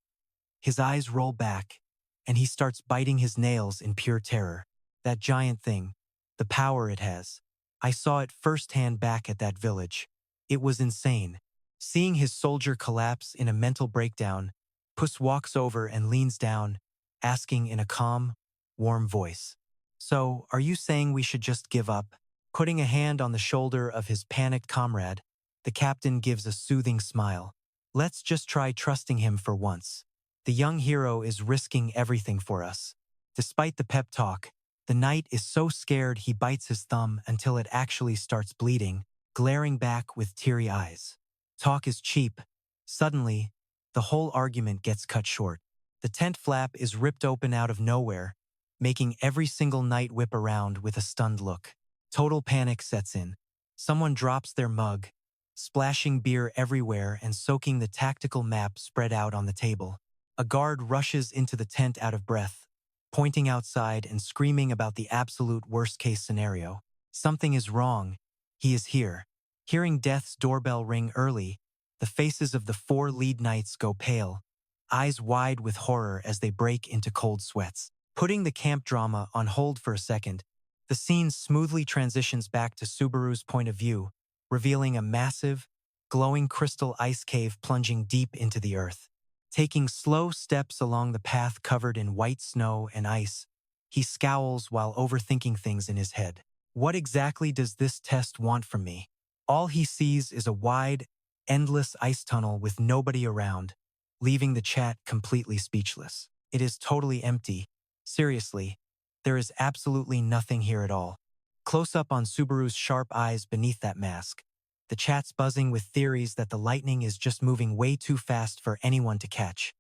His eyes roll back, and he starts biting his nails in pure terror. That giant thing, the power it has. I saw it firsthand back at that village. It was insane. Seeing his soldier collapse in a mental breakdown, Puss walks over and leans down, asking in a calm, warm voice, "So, are you saying we should just give up?" Putting a hand on the shoulder of his panicked comrade, the captain gives a soothing smile. "Let's just try trusting him for once. The young hero is risking everything for us." Despite the pep talk, the knight is so scared he bites his thumb until it actually starts bleeding, glaring back with teary eyes. Talk is cheap. Suddenly, the whole argument gets cut short. The tent flap is ripped open out of nowhere, making every single knight whip around with a stunned look. Total panic sets in. Someone drops their mug, splashing beer everywhere and soaking the tactical map spread out on the table. A guard rushes into the tent out of breath, pointing outside and screaming about the absolute worst-case scenario. Something is wrong. He is here. Hearing death's doorbell ring early, the faces of the 4 lead knights go pale, eyes wide with horror as they break into cold sweats. Putting the camp drama on hold for a second, the scene smoothly transitions back to Subaru's point of view, revealing a massive, glowing crystal ice cave plunging deep into the earth. Taking slow steps along the path covered in white snow and ice, he scowls while overthinking things in his head. What exactly does this test want from me? All he sees is a wide, endless ice tunnel with nobody around, leaving the chat completely speechless. It is totally empty. Seriously, there is absolutely nothing here at all. Close up on Subaru's sharp eyes beneath that mask, the chat's buzzing with theories that the lightning is just moving way too fast for anyone to catch.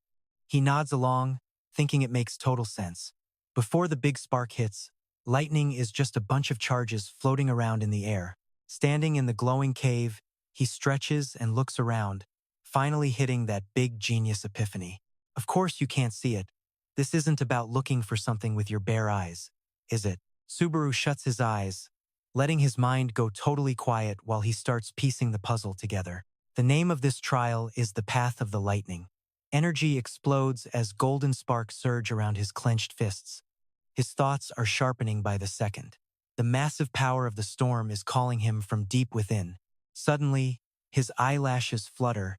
He nods along, thinking it makes total sense. Before the big spark hits, lightning is just a bunch of charges floating around in the air. Standing in the glowing cave, he stretches and looks around, finally hitting that big genius epiphany. Of course you can't see it. This isn't about looking for something with your bare eyes, is it? Subaru shuts his eyes, letting his mind go totally quiet while he starts piecing the puzzle together. The name of this trial is the Path of the Lightning. Energy explodes as golden sparks surge around his clenched fists. His thoughts are sharpening by the second. The massive power of the storm is calling him from deep within. Suddenly, his eyelashes flutter,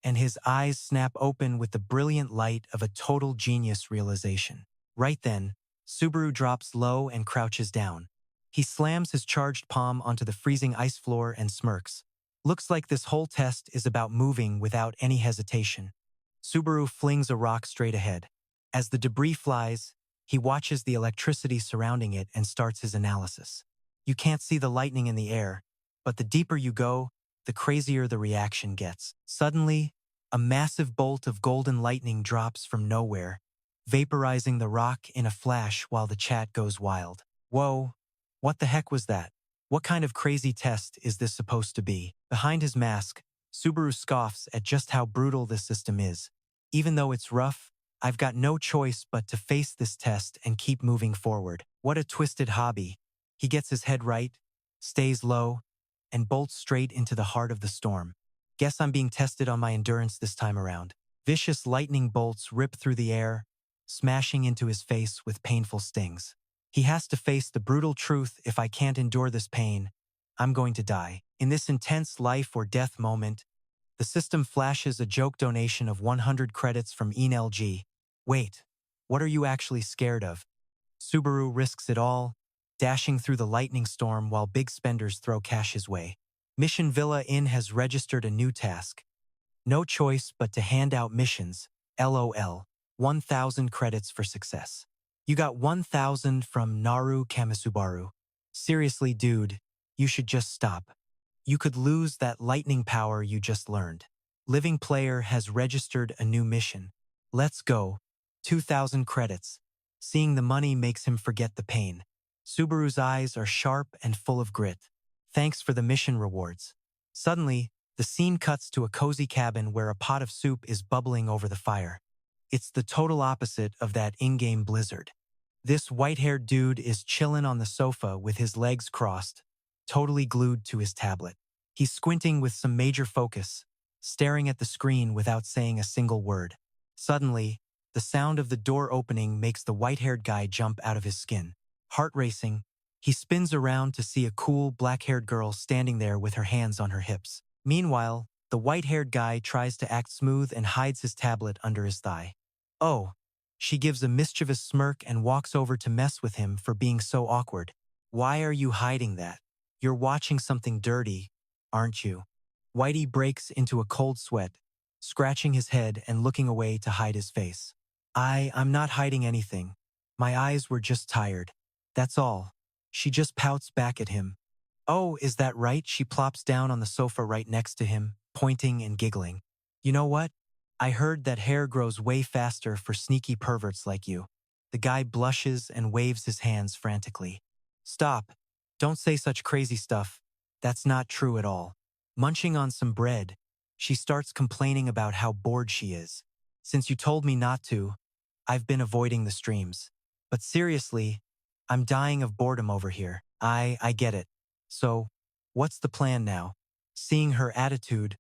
and his eyes snap open with the brilliant light of a total genius realization. Right then, Subaru drops low and crouches down. He slams his charged palm onto the freezing ice floor and smirks. Looks like this whole test is about moving without any hesitation. Subaru flings a rock straight ahead. As the debris flies, he watches the electricity surrounding it and starts his analysis. You can't see the lightning in the air, but the deeper you go, the crazier the reaction gets. Suddenly, a massive bolt of golden lightning drops from nowhere, vaporizing the rock in a flash while the chat goes wild. Whoa, what the heck was that? What kind of crazy test is this supposed to be? Behind his mask, Subaru scoffs at just how brutal this system is. Even though it's rough, I've got no choice but to face this test and keep moving forward. What a twisted hobby. He gets his head right, stays low, and bolts straight into the heart of the storm. Guess I'm being tested on my endurance this time around. Vicious lightning bolts rip through the air, smashing into his face with painful stings. He has to face the brutal truth: if I can't endure this pain, I'm going to die. In this intense life or death moment, the system flashes a joke donation of 100 credits from ENLG. Wait, what are you actually scared of? Subaru risks it all, dashing through the lightning storm while big spenders throw cash his way. Mission Villa Inn has registered a new task. No choice but to hand out missions. LOL. 1,000 credits for success. You got 1,000 from Naru Kamisubaru. Seriously, dude, you should just stop. You could lose that lightning power you just learned. Living Player has registered a new mission. Let's go. 2,000 credits. Seeing the money makes him forget the pain. Subaru's eyes are sharp and full of grit. Thanks for the mission rewards. Suddenly, the scene cuts to a cozy cabin where a pot of soup is bubbling over the fire. It's the total opposite of that in-game blizzard. This white-haired dude is chillin' on the sofa with his legs crossed, totally glued to his tablet. He's squinting with some major focus, staring at the screen without saying a single word. Suddenly, the sound of the door opening makes the white-haired guy jump out of his skin. Heart racing, he spins around to see a cool black-haired girl standing there with her hands on her hips. Meanwhile, the white-haired guy tries to act smooth and hides his tablet under his thigh. Oh, she gives a mischievous smirk and walks over to mess with him for being so awkward. Why are you hiding that? You're watching something dirty, aren't you? Whitey breaks into a cold sweat, scratching his head and looking away to hide his face. I'm not hiding anything. My eyes were just tired. That's all. She just pouts back at him. Oh, is that right? She plops down on the sofa right next to him, pointing and giggling. You know what? I heard that hair grows way faster for sneaky perverts like you. The guy blushes and waves his hands frantically. Stop. Don't say such crazy stuff. That's not true at all. Munching on some bread, she starts complaining about how bored she is. Since you told me not to, I've been avoiding the streams. But seriously, I'm dying of boredom over here. I get it. So, what's the plan now? Seeing her attitude,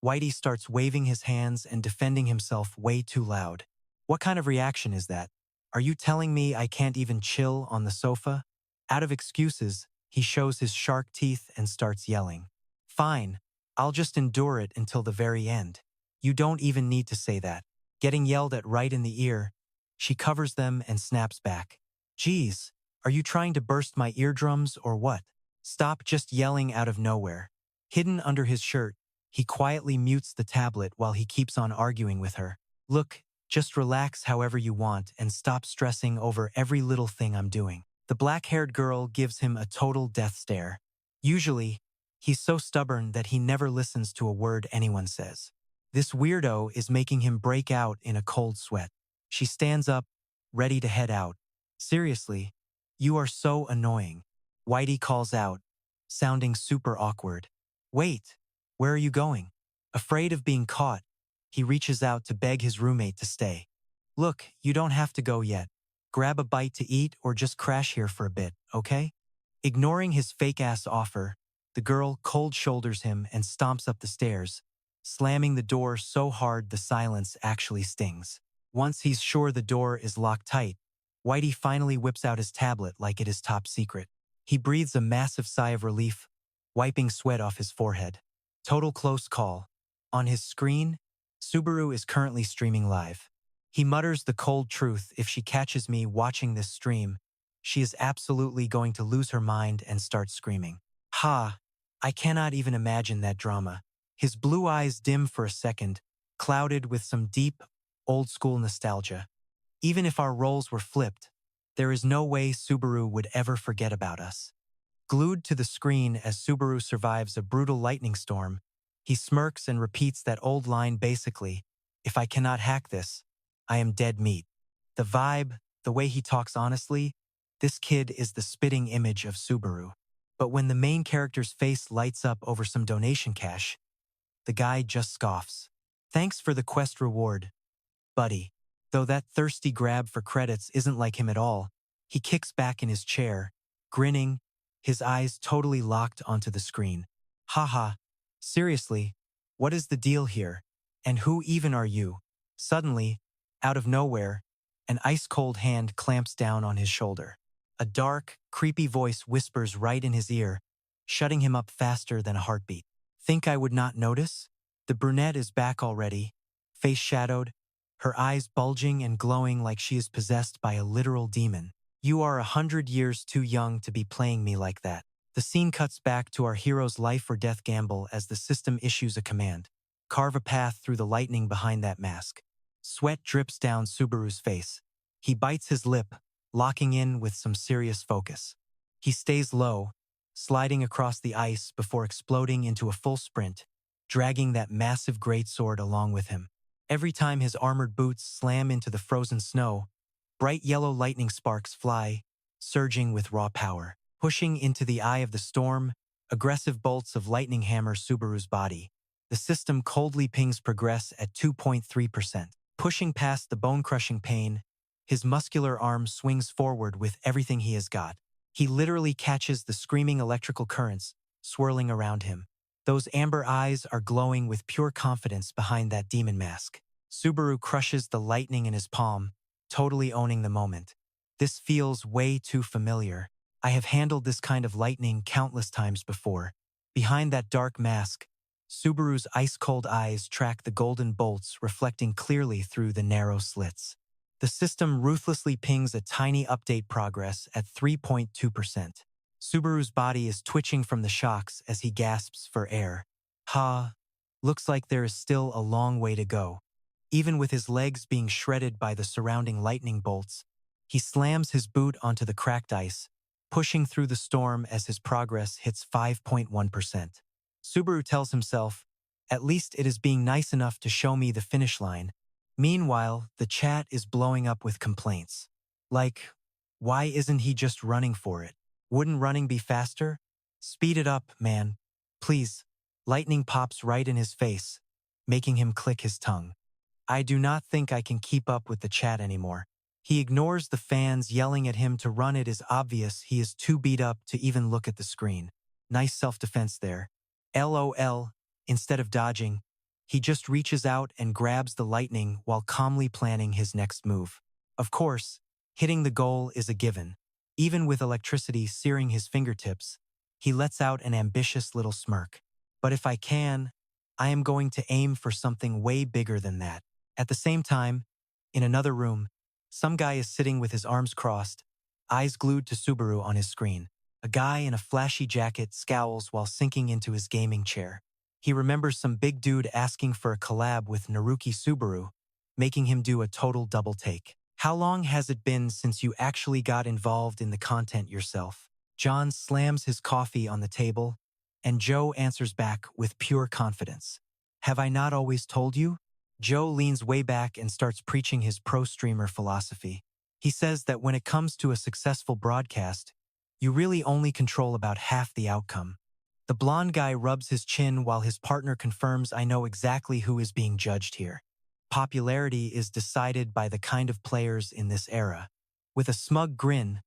Whitey starts waving his hands and defending himself way too loud. What kind of reaction is that? Are you telling me I can't even chill on the sofa? Out of excuses, he shows his shark teeth and starts yelling. Fine, I'll just endure it until the very end. You don't even need to say that. Getting yelled at right in the ear, she covers them and snaps back. Geez, are you trying to burst my eardrums or what? Stop just yelling out of nowhere. Hidden under his shirt, he quietly mutes the tablet while he keeps on arguing with her. Look, just relax however you want and stop stressing over every little thing I'm doing. The black-haired girl gives him a total death stare. Usually, he's so stubborn that he never listens to a word anyone says. This weirdo is making him break out in a cold sweat. She stands up, ready to head out. Seriously, you are so annoying. Whitey calls out, sounding super awkward. Wait, where are you going? Afraid of being caught, he reaches out to beg his roommate to stay. Look, you don't have to go yet. Grab a bite to eat or just crash here for a bit, okay? Ignoring his fake-ass offer, the girl cold shoulders him and stomps up the stairs, slamming the door so hard the silence actually stings. Once he's sure the door is locked tight, Whitey finally whips out his tablet like it is top secret. He breathes a massive sigh of relief, wiping sweat off his forehead. Total close call. On his screen, Subaru is currently streaming live. He mutters the cold truth: if she catches me watching this stream, she is absolutely going to lose her mind and start screaming. Ha! I cannot even imagine that drama. His blue eyes dim for a second, clouded with some deep, old-school nostalgia. Even if our roles were flipped, there is no way Subaru would ever forget about us. Glued to the screen as Subaru survives a brutal lightning storm, he smirks and repeats that old line basically, if I cannot hack this, I am dead meat. The vibe, the way he talks honestly, this kid is the spitting image of Subaru. But when the main character's face lights up over some donation cash, the guy just scoffs. Thanks for the quest reward, buddy. Though that thirsty grab for credits isn't like him at all, he kicks back in his chair, grinning, his eyes totally locked onto the screen. Haha, seriously, what is the deal here? And who even are you? Suddenly, out of nowhere, an ice-cold hand clamps down on his shoulder. A dark, creepy voice whispers right in his ear, shutting him up faster than a heartbeat. Think I would not notice? The brunette is back already, face shadowed, her eyes bulging and glowing like she is possessed by a literal demon. You are 100 years too young to be playing me like that. The scene cuts back to our hero's life or death gamble as the system issues a command. Carve a path through the lightning behind that mask. Sweat drips down Subaru's face. He bites his lip, locking in with some serious focus. He stays low, sliding across the ice before exploding into a full sprint, dragging that massive greatsword along with him. Every time his armored boots slam into the frozen snow, bright yellow lightning sparks fly, surging with raw power. Pushing into the eye of the storm, aggressive bolts of lightning hammer Subaru's body. The system coldly pings progress at 2.3%. Pushing past the bone-crushing pain, his muscular arm swings forward with everything he has got. He literally catches the screaming electrical currents swirling around him. Those amber eyes are glowing with pure confidence behind that demon mask. Subaru crushes the lightning in his palm, totally owning the moment. This feels way too familiar. I have handled this kind of lightning countless times before. Behind that dark mask, Subaru's ice-cold eyes track the golden bolts reflecting clearly through the narrow slits. The system ruthlessly pings a tiny update progress at 3.2%. Subaru's body is twitching from the shocks as he gasps for air. Looks like there is still a long way to go. Even with his legs being shredded by the surrounding lightning bolts, he slams his boot onto the cracked ice, pushing through the storm as his progress hits 5.1%. Subaru tells himself, at least it is being nice enough to show me the finish line. Meanwhile, the chat is blowing up with complaints. Like, why isn't he just running for it? Wouldn't running be faster? Speed it up, man. Please. Lightning pops right in his face, making him click his tongue. I do not think I can keep up with the chat anymore. He ignores the fans yelling at him to run. It is obvious he is too beat up to even look at the screen. Nice self-defense there. LOL. Instead of dodging, he just reaches out and grabs the lightning while calmly planning his next move. Of course, hitting the goal is a given. Even with electricity searing his fingertips, he lets out an ambitious little smirk. But if I can, I am going to aim for something way bigger than that. At the same time, in another room, some guy is sitting with his arms crossed, eyes glued to Subaru on his screen. A guy in a flashy jacket scowls while sinking into his gaming chair. He remembers some big dude asking for a collab with Naruki Subaru, making him do a total double take. How long has it been since you actually got involved in the content yourself? John slams his coffee on the table, and Joe answers back with pure confidence. Have I not always told you? Joe leans way back and starts preaching his pro-streamer philosophy. He says that when it comes to a successful broadcast, you really only control about half the outcome. The blonde guy rubs his chin while his partner confirms, I know exactly who is being judged here. Popularity is decided by the kind of players in this era. With a smug grin,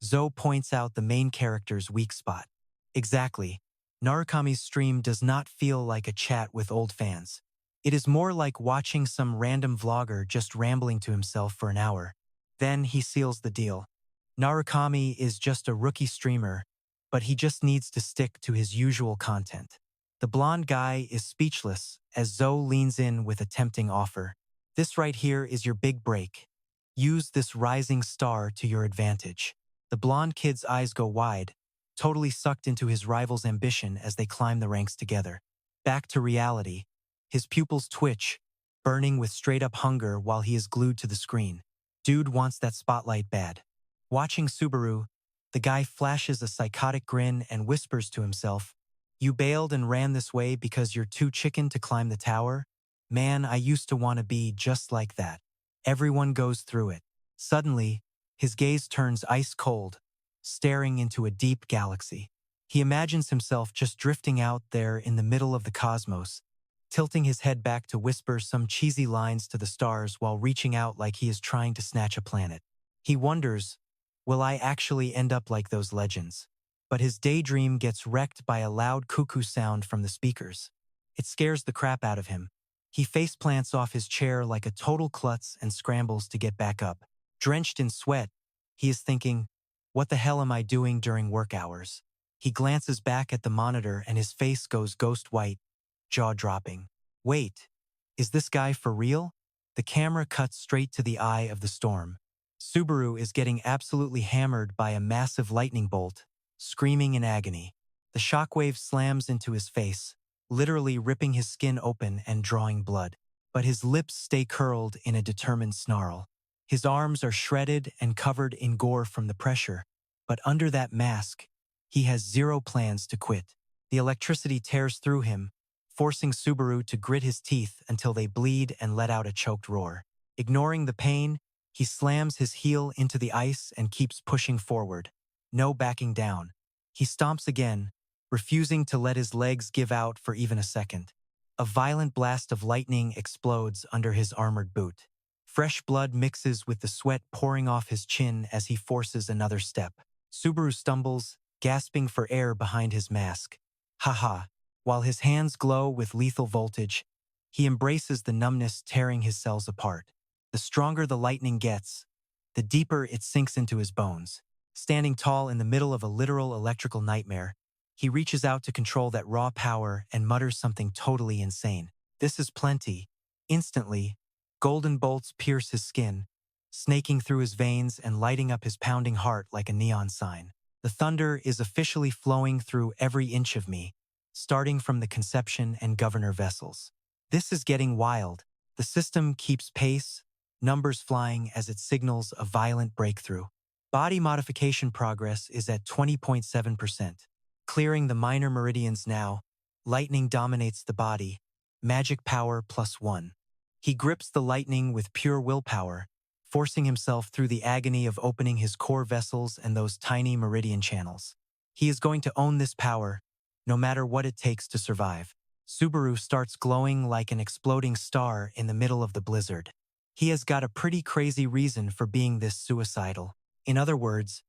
Zoe points out the main character's weak spot. Exactly. Narukami's stream does not feel like a chat with old fans. It is more like watching some random vlogger just rambling to himself for an hour. Then he seals the deal. Narukami is just a rookie streamer, but he just needs to stick to his usual content. The blonde guy is speechless as Zoe leans in with a tempting offer. This right here is your big break. Use this rising star to your advantage. The blonde kid's eyes go wide, totally sucked into his rival's ambition as they climb the ranks together. Back to reality, his pupils twitch, burning with straight-up hunger while he is glued to the screen. Dude wants that spotlight bad. Watching Subaru, the guy flashes a psychotic grin and whispers to himself, you bailed and ran this way because you're too chicken to climb the tower? Man, I used to want to be just like that. Everyone goes through it. Suddenly, his gaze turns ice cold, staring into a deep galaxy. He imagines himself just drifting out there in the middle of the cosmos, tilting his head back to whisper some cheesy lines to the stars while reaching out like he is trying to snatch a planet. He wonders, will I actually end up like those legends? But his daydream gets wrecked by a loud cuckoo sound from the speakers. It scares the crap out of him. He faceplants off his chair like a total klutz and scrambles to get back up. Drenched in sweat, he is thinking, What the hell am I doing during work hours? He glances back at the monitor and his face goes ghost white, jaw dropping. Wait, is this guy for real? The camera cuts straight to the eye of the storm. Subaru is getting absolutely hammered by a massive lightning bolt, screaming in agony. The shockwave slams into his face, literally ripping his skin open and drawing blood. But his lips stay curled in a determined snarl. His arms are shredded and covered in gore from the pressure, but under that mask, he has zero plans to quit. The electricity tears through him, forcing Subaru to grit his teeth until they bleed and let out a choked roar. Ignoring the pain, he slams his heel into the ice and keeps pushing forward. No backing down. He stomps again, refusing to let his legs give out for even a second. A violent blast of lightning explodes under his armored boot. Fresh blood mixes with the sweat pouring off his chin as he forces another step. Subaru stumbles, gasping for air behind his mask. Haha. While his hands glow with lethal voltage, he embraces the numbness tearing his cells apart. The stronger the lightning gets, the deeper it sinks into his bones. Standing tall in the middle of a literal electrical nightmare, he reaches out to control that raw power and mutters something totally insane. This is plenty. Instantly, golden bolts pierce his skin, snaking through his veins and lighting up his pounding heart like a neon sign. The thunder is officially flowing through every inch of me, starting from the conception and governor vessels. This is getting wild. The system keeps pace, numbers flying as it signals a violent breakthrough. Body modification progress is at 20.7%. Clearing the minor meridians now, lightning dominates the body, magic power +1. He grips the lightning with pure willpower, forcing himself through the agony of opening his core vessels and those tiny meridian channels. He is going to own this power, no matter what it takes to survive. Subaru starts glowing like an exploding star in the middle of the blizzard. He has got a pretty crazy reason for being this suicidal. In other words,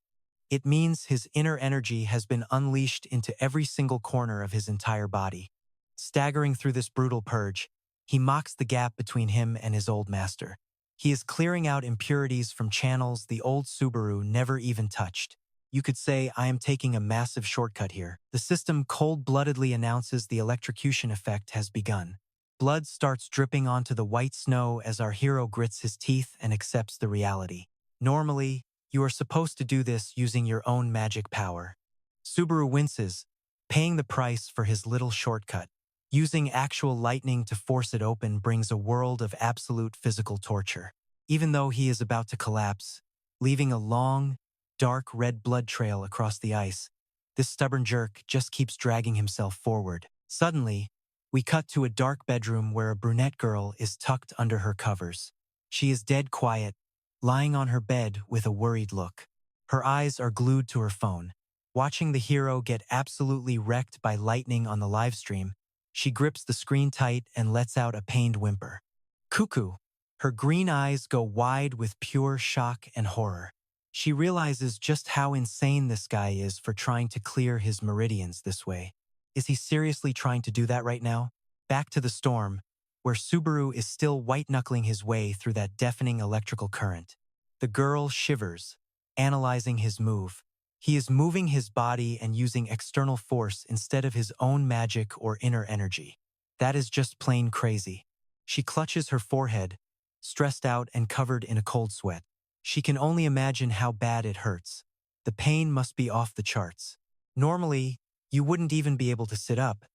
it means his inner energy has been unleashed into every single corner of his entire body. Staggering through this brutal purge, he mocks the gap between him and his old master. He is clearing out impurities from channels the old Subaru never even touched. You could say, I am taking a massive shortcut here. The system cold-bloodedly announces the electrocution effect has begun. Blood starts dripping onto the white snow as our hero grits his teeth and accepts the reality. Normally, you are supposed to do this using your own magic power. Subaru winces, paying the price for his little shortcut. Using actual lightning to force it open brings a world of absolute physical torture. Even though he is about to collapse, leaving a long, dark red blood trail across the ice, this stubborn jerk just keeps dragging himself forward. Suddenly, we cut to a dark bedroom where a brunette girl is tucked under her covers. She is dead quiet, lying on her bed with a worried look. Her eyes are glued to her phone. Watching the hero get absolutely wrecked by lightning on the livestream, she grips the screen tight and lets out a pained whimper. Cuckoo! Her green eyes go wide with pure shock and horror. She realizes just how insane this guy is for trying to clear his meridians this way. Is he seriously trying to do that right now? Back to the storm, where Subaru is still white-knuckling his way through that deafening electrical current. The girl shivers, analyzing his move. He is moving his body and using external force instead of his own magic or inner energy. That is just plain crazy. She clutches her forehead, stressed out and covered in a cold sweat. She can only imagine how bad it hurts. The pain must be off the charts. Normally, you wouldn't even be able to sit up.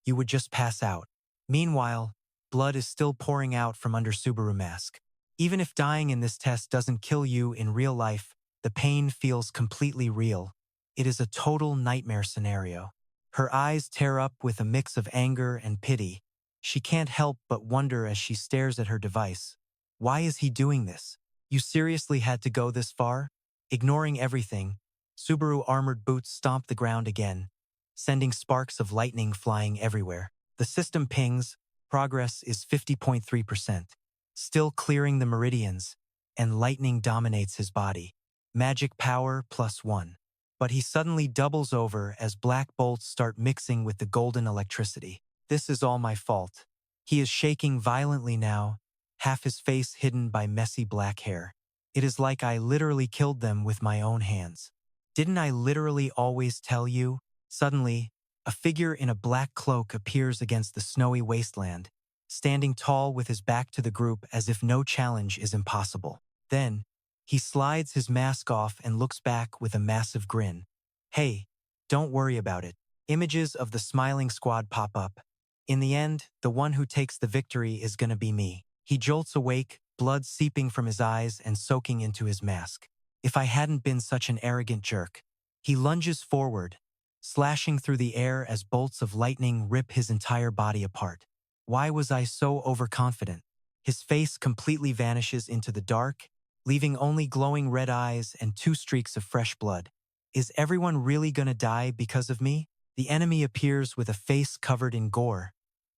You would just pass out. Meanwhile, blood is still pouring out from under Subaru mask. Even if dying in this test doesn't kill you in real life, the pain feels completely real. It is a total nightmare scenario. Her eyes tear up with a mix of anger and pity. She can't help but wonder as she stares at her device. Why is he doing this? You seriously had to go this far? Ignoring everything, Subaru armored boots stomp the ground again, sending sparks of lightning flying everywhere. The system pings, progress is 50.3%. Still clearing the meridians, and lightning dominates his body. Magic power +1. But he suddenly doubles over as black bolts start mixing with the golden electricity. This is all my fault. He is shaking violently now, half his face hidden by messy black hair. It is like I literally killed them with my own hands. Didn't I literally always tell you? Suddenly, a figure in a black cloak appears against the snowy wasteland, standing tall with his back to the group as if no challenge is impossible. Then, he slides his mask off and looks back with a massive grin. Hey, don't worry about it. Images of the smiling squad pop up. In the end, the one who takes the victory is gonna be me. He jolts awake, blood seeping from his eyes and soaking into his mask. If I hadn't been such an arrogant jerk. He lunges forward, slashing through the air as bolts of lightning rip his entire body apart. Why was I so overconfident? His face completely vanishes into the dark, leaving only glowing red eyes and 2 streaks of fresh blood. Is everyone really gonna die because of me? The enemy appears with a face covered in gore,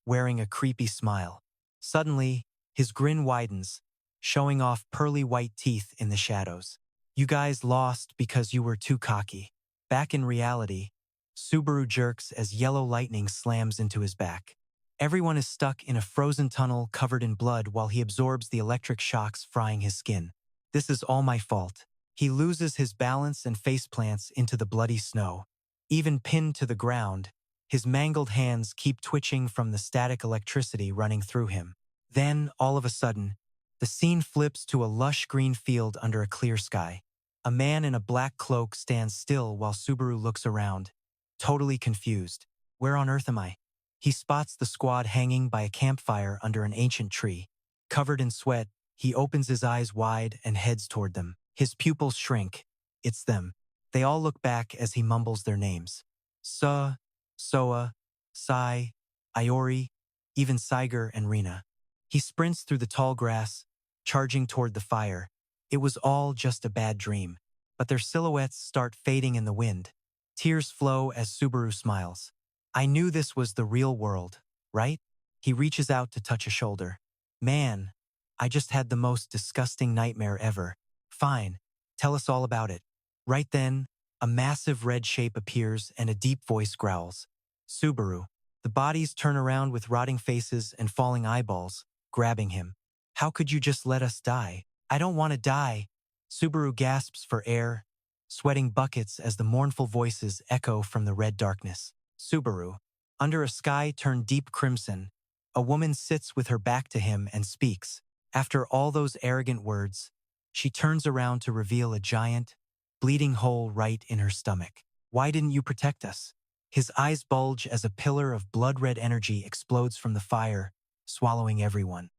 wearing a creepy smile. Suddenly, his grin widens, showing off pearly white teeth in the shadows. You guys lost because you were too cocky. Back in reality, Subaru jerks as yellow lightning slams into his back. Everyone is stuck in a frozen tunnel covered in blood while he absorbs the electric shocks frying his skin. This is all my fault. He loses his balance and faceplants into the bloody snow. Even pinned to the ground, his mangled hands keep twitching from the static electricity running through him. Then, all of a sudden, the scene flips to a lush green field under a clear sky. A man in a black cloak stands still while Subaru looks around, totally confused. Where on earth am I? He spots the squad hanging by a campfire under an ancient tree. Covered in sweat, he opens his eyes wide and heads toward them. His pupils shrink. It's them. They all look back as he mumbles their names. Soa, Sai, Iori, even Saiger and Rina. He sprints through the tall grass, charging toward the fire. It was all just a bad dream. But their silhouettes start fading in the wind. Tears flow as Subaru smiles. I knew this was the real world, right? He reaches out to touch a shoulder. Man, I just had the most disgusting nightmare ever. Fine, tell us all about it. Right then, a massive red shape appears and a deep voice growls. Subaru. The bodies turn around with rotting faces and falling eyeballs, grabbing him. How could you just let us die? I don't want to die. Subaru gasps for air, sweating buckets as the mournful voices echo from the red darkness. Subaru. Under a sky turned deep crimson, a woman sits with her back to him and speaks. After all those arrogant words, she turns around to reveal a giant, bleeding hole right in her stomach. Why didn't you protect us? His eyes bulge as a pillar of blood-red energy explodes from the fire, swallowing everyone.